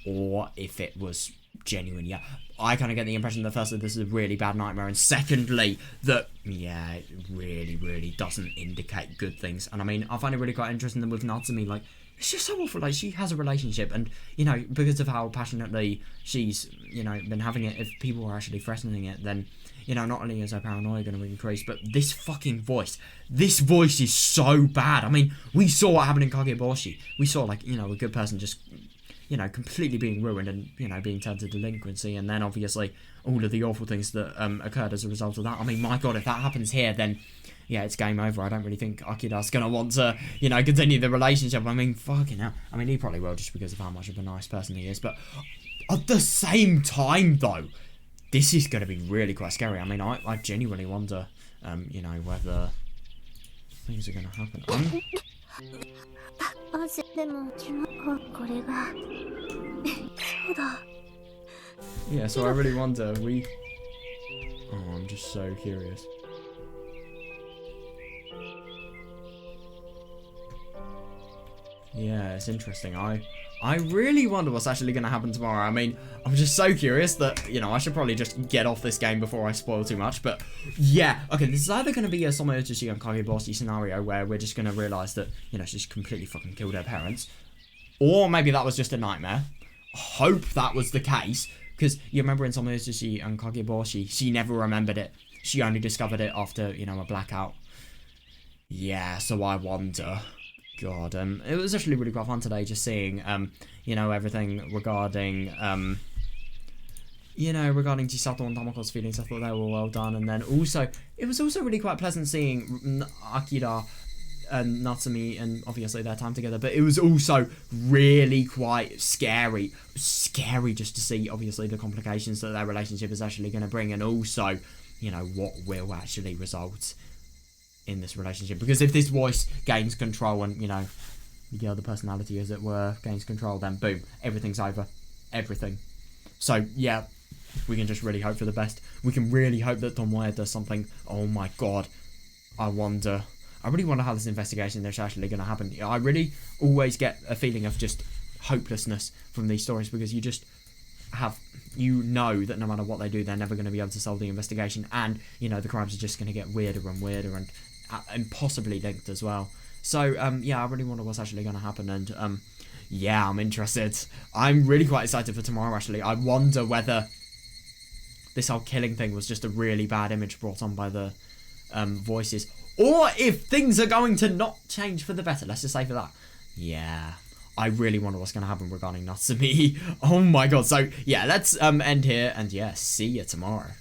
or if it was genuine. Yeah, I kind of get the impression that firstly this is a really bad nightmare, and secondly that, yeah, it really doesn't indicate good things. And I mean, I find it really quite interesting that with Natsumi, like, it's just so awful. Like, she has a relationship, and, you know, because of how passionately she's, you know, been having it, if people are actually threatening it, then, you know, not only is her paranoia going to increase, but this fucking voice, this voice is so bad. I mean, we saw what happened in Kageboshi. We saw, like, you know, a good person just, you know, completely being ruined and, you know, being turned to delinquency, and then obviously all of the awful things that occurred as a result of that. I mean, my God, if that happens here, then, yeah, it's game over. I don't really think Akida's going to want to, you know, continue the relationship. I mean, fucking hell. I mean, he probably will just because of how much of a nice person he is, but at the same time, though, this is going to be really quite scary. I mean, I genuinely wonder, you know, whether things are going to happen. Yeah, so I really wonder, oh, I'm just so curious. Yeah, it's interesting. I really wonder what's actually going to happen tomorrow. I mean, I'm just so curious that, you know, I should probably just get off this game before I spoil too much. But, yeah. Okay, this is either going to be a Miotsukushi and Kageboshi scenario where we're just going to realise that, you know, she's completely fucking killed her parents. Or maybe that was just a nightmare. I hope that was the case. Because you remember in Miotsukushi and Kageboshi, she never remembered it. She only discovered it after, you know, a blackout. yeah, so I wonder. God, it was actually really quite fun today, just seeing, you know, everything regarding, you know, regarding Chisato and Tomoko's feelings. I thought they were well done, and then also, it was also really quite pleasant seeing Akira and Natsumi and obviously their time together, but it was also really quite scary just to see obviously the complications that their relationship is actually going to bring, and also, you know, what will actually result in this relationship. Because if this voice gains control and, you know, the other personality as it were gains control, then boom, everything's over. Everything. So yeah, we can just really hope for the best. We can really hope that Tomoe does something. Oh my god, I really wonder how this investigation is actually going to happen. I really always get a feeling of just hopelessness from these stories, because you just have, you know that no matter what they do, they're never going to be able to solve the investigation, and, you know, the crimes are just going to get weirder and weirder and possibly linked as well. So, yeah, I really wonder what's actually going to happen, and, yeah, I'm interested. I'm really quite excited for tomorrow, actually. I wonder whether this whole killing thing was just a really bad image brought on by the voices, or if things are going to not change for the better. Let's just say for that. Yeah, I really wonder what's going to happen regarding Natsumi. Oh my god. So, yeah, let's end here, and yeah, see you tomorrow.